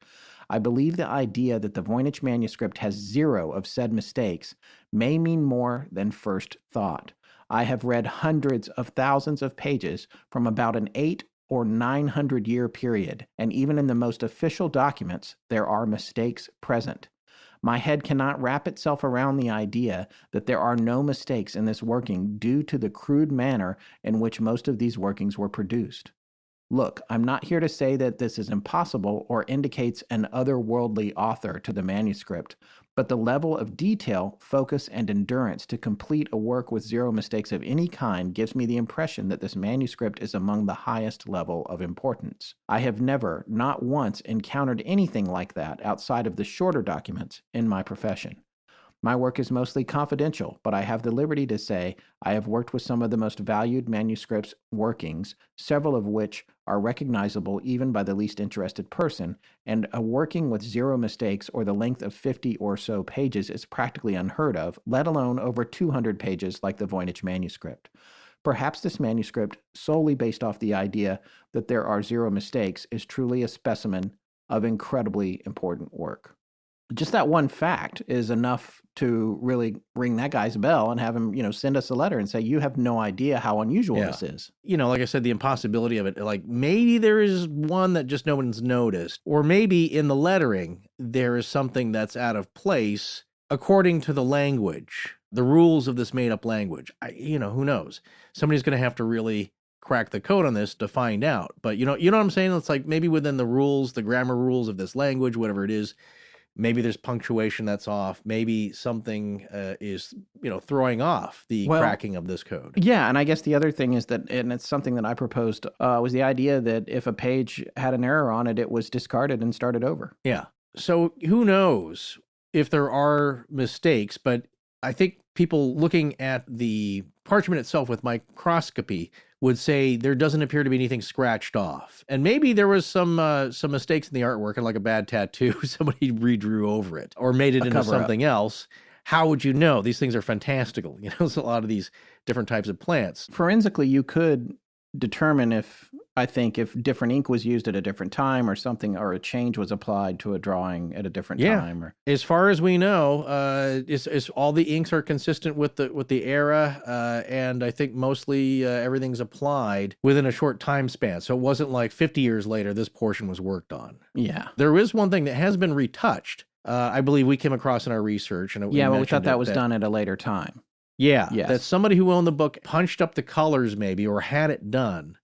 I believe the idea that the Voynich manuscript has 0 of said mistakes may mean more than first thought. I have read hundreds of thousands of pages from about an 800 or 900 year period, and even in the most official documents, there are mistakes present. My head cannot wrap itself around the idea that there are no mistakes in this working due to the crude manner in which most of these workings were produced. Look, I'm not here to say that this is impossible or indicates an otherworldly author to the manuscript, but the level of detail, focus, and endurance to complete a work with 0 mistakes of any kind gives me the impression that this manuscript is among the highest level of importance. I have never, not once, encountered anything like that outside of the shorter documents in my profession. My work is mostly confidential, but I have the liberty to say I have worked with some of the most valued manuscripts workings, several of which are recognizable even by the least interested person, and a working with 0 mistakes or the length of 50 or so pages is practically unheard of, let alone over 200 pages like the Voynich manuscript. Perhaps this manuscript, solely based off the idea that there are 0 mistakes, is truly a specimen of incredibly important work. Just that one fact is enough to really ring that guy's bell and have him, send us a letter and say, you have no idea how unusual this is. Like I said, the impossibility of it, like maybe there is one that just no one's noticed, or maybe in the lettering, there is something that's out of place according to the language, the rules of this made up language. Who knows? Somebody's going to have to really crack the code on this to find out. But you know what I'm saying? It's like maybe within the rules, the grammar rules of this language, whatever it is, maybe there's punctuation that's off. Maybe something is, throwing off the cracking of this code. Yeah, and I guess the other thing is that, and it's something that I proposed, was the idea that if a page had an error on it, it was discarded and started over. Yeah. So who knows if there are mistakes, but I think people looking at the parchment itself with microscopy would say there doesn't appear to be anything scratched off. And maybe there was some mistakes in the artwork, and like a bad tattoo, somebody redrew over it or made it into something else. How would you know? These things are fantastical. There's a lot of these different types of plants. Forensically, you could determine if different ink was used at a different time or something, or a change was applied to a drawing at a different time. Or... As far as we know, is all the inks are consistent with the era, and I think mostly everything's applied within a short time span. So it wasn't like 50 years later this portion was worked on. Yeah. There is one thing that has been retouched. I believe we came across in our research. And we thought that was done at a later time. Yeah, yes. That somebody who owned the book punched up the colors maybe, or had it done,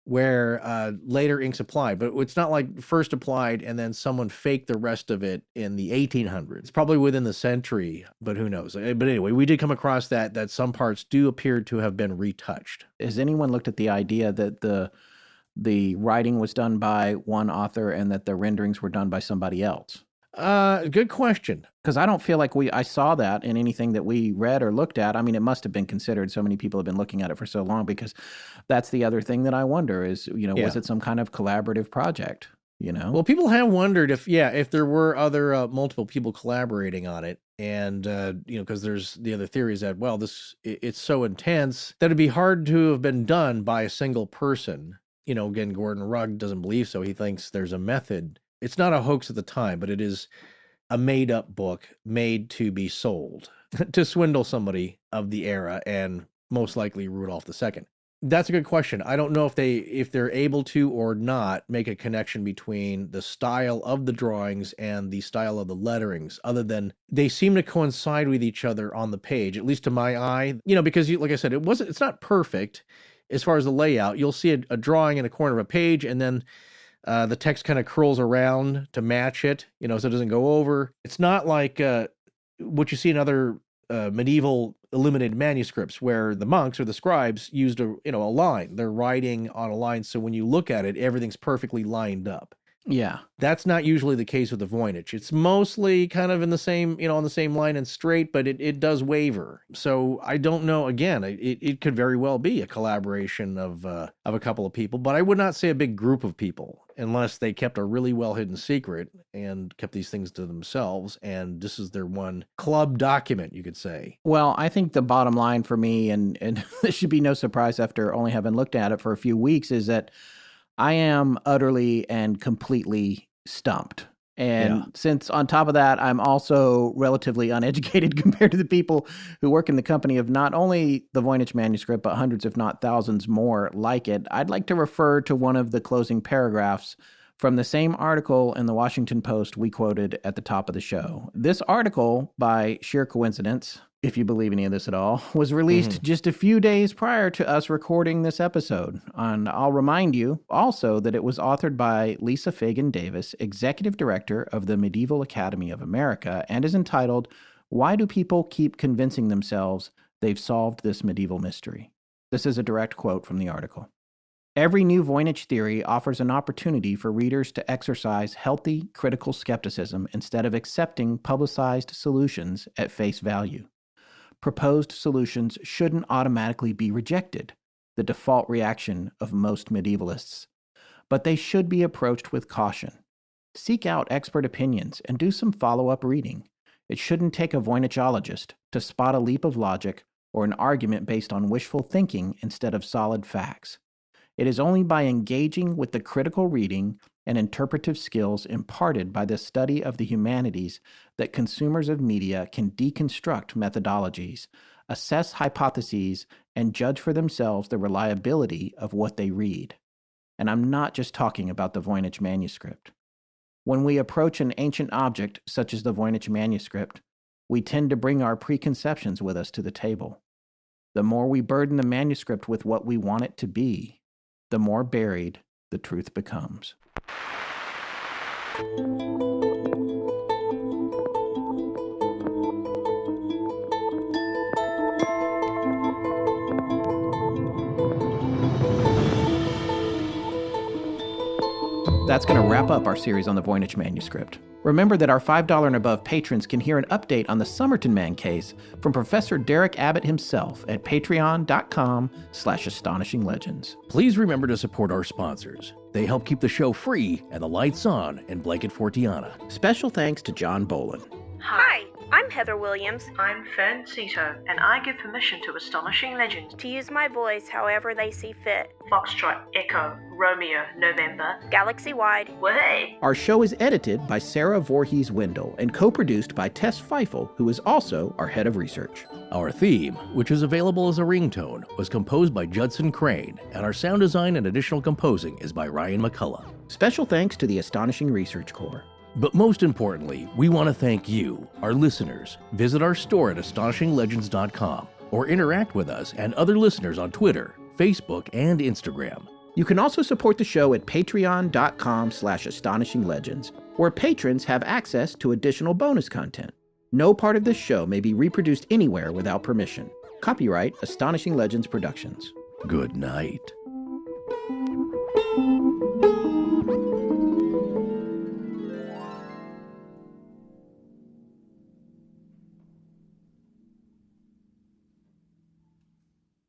where later inks applied. But it's not like first applied and then someone faked the rest of it in the 1800s. It's probably within the century, but who knows? But anyway, we did come across that some parts do appear to have been retouched. Has anyone looked at the idea that the writing was done by one author and that the renderings were done by somebody else? Good question. Because I don't feel like I saw that in anything that we read or looked at. I mean, it must have been considered. So many people have been looking at it for so long, because that's the other thing that I wonder is, was it some kind of collaborative project? Well, people have wondered if there were other multiple people collaborating on it. And, because there's the other theories that, it's so intense that it'd be hard to have been done by a single person. Again, Gordon Rugg doesn't believe so. He thinks there's a method. It's not a hoax at the time, but it is a made-up book made to be sold to swindle somebody of the era, and most likely Rudolph II? That's a good question. I don't know if they're able to or not make a connection between the style of the drawings and the style of the letterings, other than they seem to coincide with each other on the page, at least to my eye. Because like I said, it's not perfect as far as the layout. You'll see a drawing in a corner of a page, and then the text kind of curls around to match it, so it doesn't go over. It's not like what you see in other medieval illuminated manuscripts where the monks or the scribes used a line. They're writing on a line, so when you look at it, everything's perfectly lined up. Yeah. That's not usually the case with the Voynich. It's mostly kind of in the same, on the same line and straight, but it does waver. So I don't know. Again, it could very well be a collaboration of a couple of people, but I would not say a big group of people unless they kept a really well hidden secret and kept these things to themselves. And this is their one club document, you could say. Well, I think the bottom line for me, and this should be no surprise after only having looked at it for a few weeks, is that I am utterly and completely stumped. And since on top of that, I'm also relatively uneducated compared to the people who work in the company of not only the Voynich manuscript, but hundreds, if not thousands more like it, I'd like to refer to one of the closing paragraphs from the same article in the Washington Post we quoted at the top of the show. This article, by sheer coincidence, if you believe any of this at all, was released just a few days prior to us recording this episode. And I'll remind you also that it was authored by Lisa Fagan Davis, Executive Director of the Medieval Academy of America, and is entitled, "Why Do People Keep Convincing Themselves They've Solved This Medieval Mystery?" This is a direct quote from the article. Every new Voynich theory offers an opportunity for readers to exercise healthy, critical skepticism instead of accepting publicized solutions at face value. Proposed solutions shouldn't automatically be rejected, the default reaction of most medievalists, but they should be approached with caution. Seek out expert opinions and do some follow-up reading. It shouldn't take a Voynichologist to spot a leap of logic or an argument based on wishful thinking instead of solid facts. It is only by engaging with the critical reading and interpretive skills imparted by the study of the humanities that consumers of media can deconstruct methodologies, assess hypotheses, and judge for themselves the reliability of what they read. And I'm not just talking about the Voynich manuscript. When we approach an ancient object such as the Voynich manuscript, we tend to bring our preconceptions with us to the table. The more we burden the manuscript with what we want it to be, the more buried the truth becomes. That's going to wrap up our series on the Voynich manuscript. Remember that our $5 and above patrons can hear an update on the Somerton Man case from Professor Derek Abbott himself at patreon.com/astonishinglegends. Please remember to support our sponsors. They help keep the show free and the lights on in Blanket Fortiana. Special thanks to John Bolin. Hi, I'm Heather Williams. I'm Fern Cito, and I give permission to Astonishing Legends To use my voice however they see fit. Foxtrot, Echo, Romeo, November, Galaxy-wide. Way. Our show is edited by Sarah Voorhees Wendell and co-produced by Tess Feifel, who is also our head of research. Our theme, which is available as a ringtone, was composed by Judson Crane, and our sound design and additional composing is by Ryan McCullough. Special thanks to the Astonishing Research Corps. But most importantly, we want to thank you, our listeners. Visit our store at astonishinglegends.com or interact with us and other listeners on Twitter, Facebook, and Instagram. You can also support the show at patreon.com/astonishinglegends, where patrons have access to additional bonus content. No part of this show may be reproduced anywhere without permission. Copyright Astonishing Legends Productions. Good night.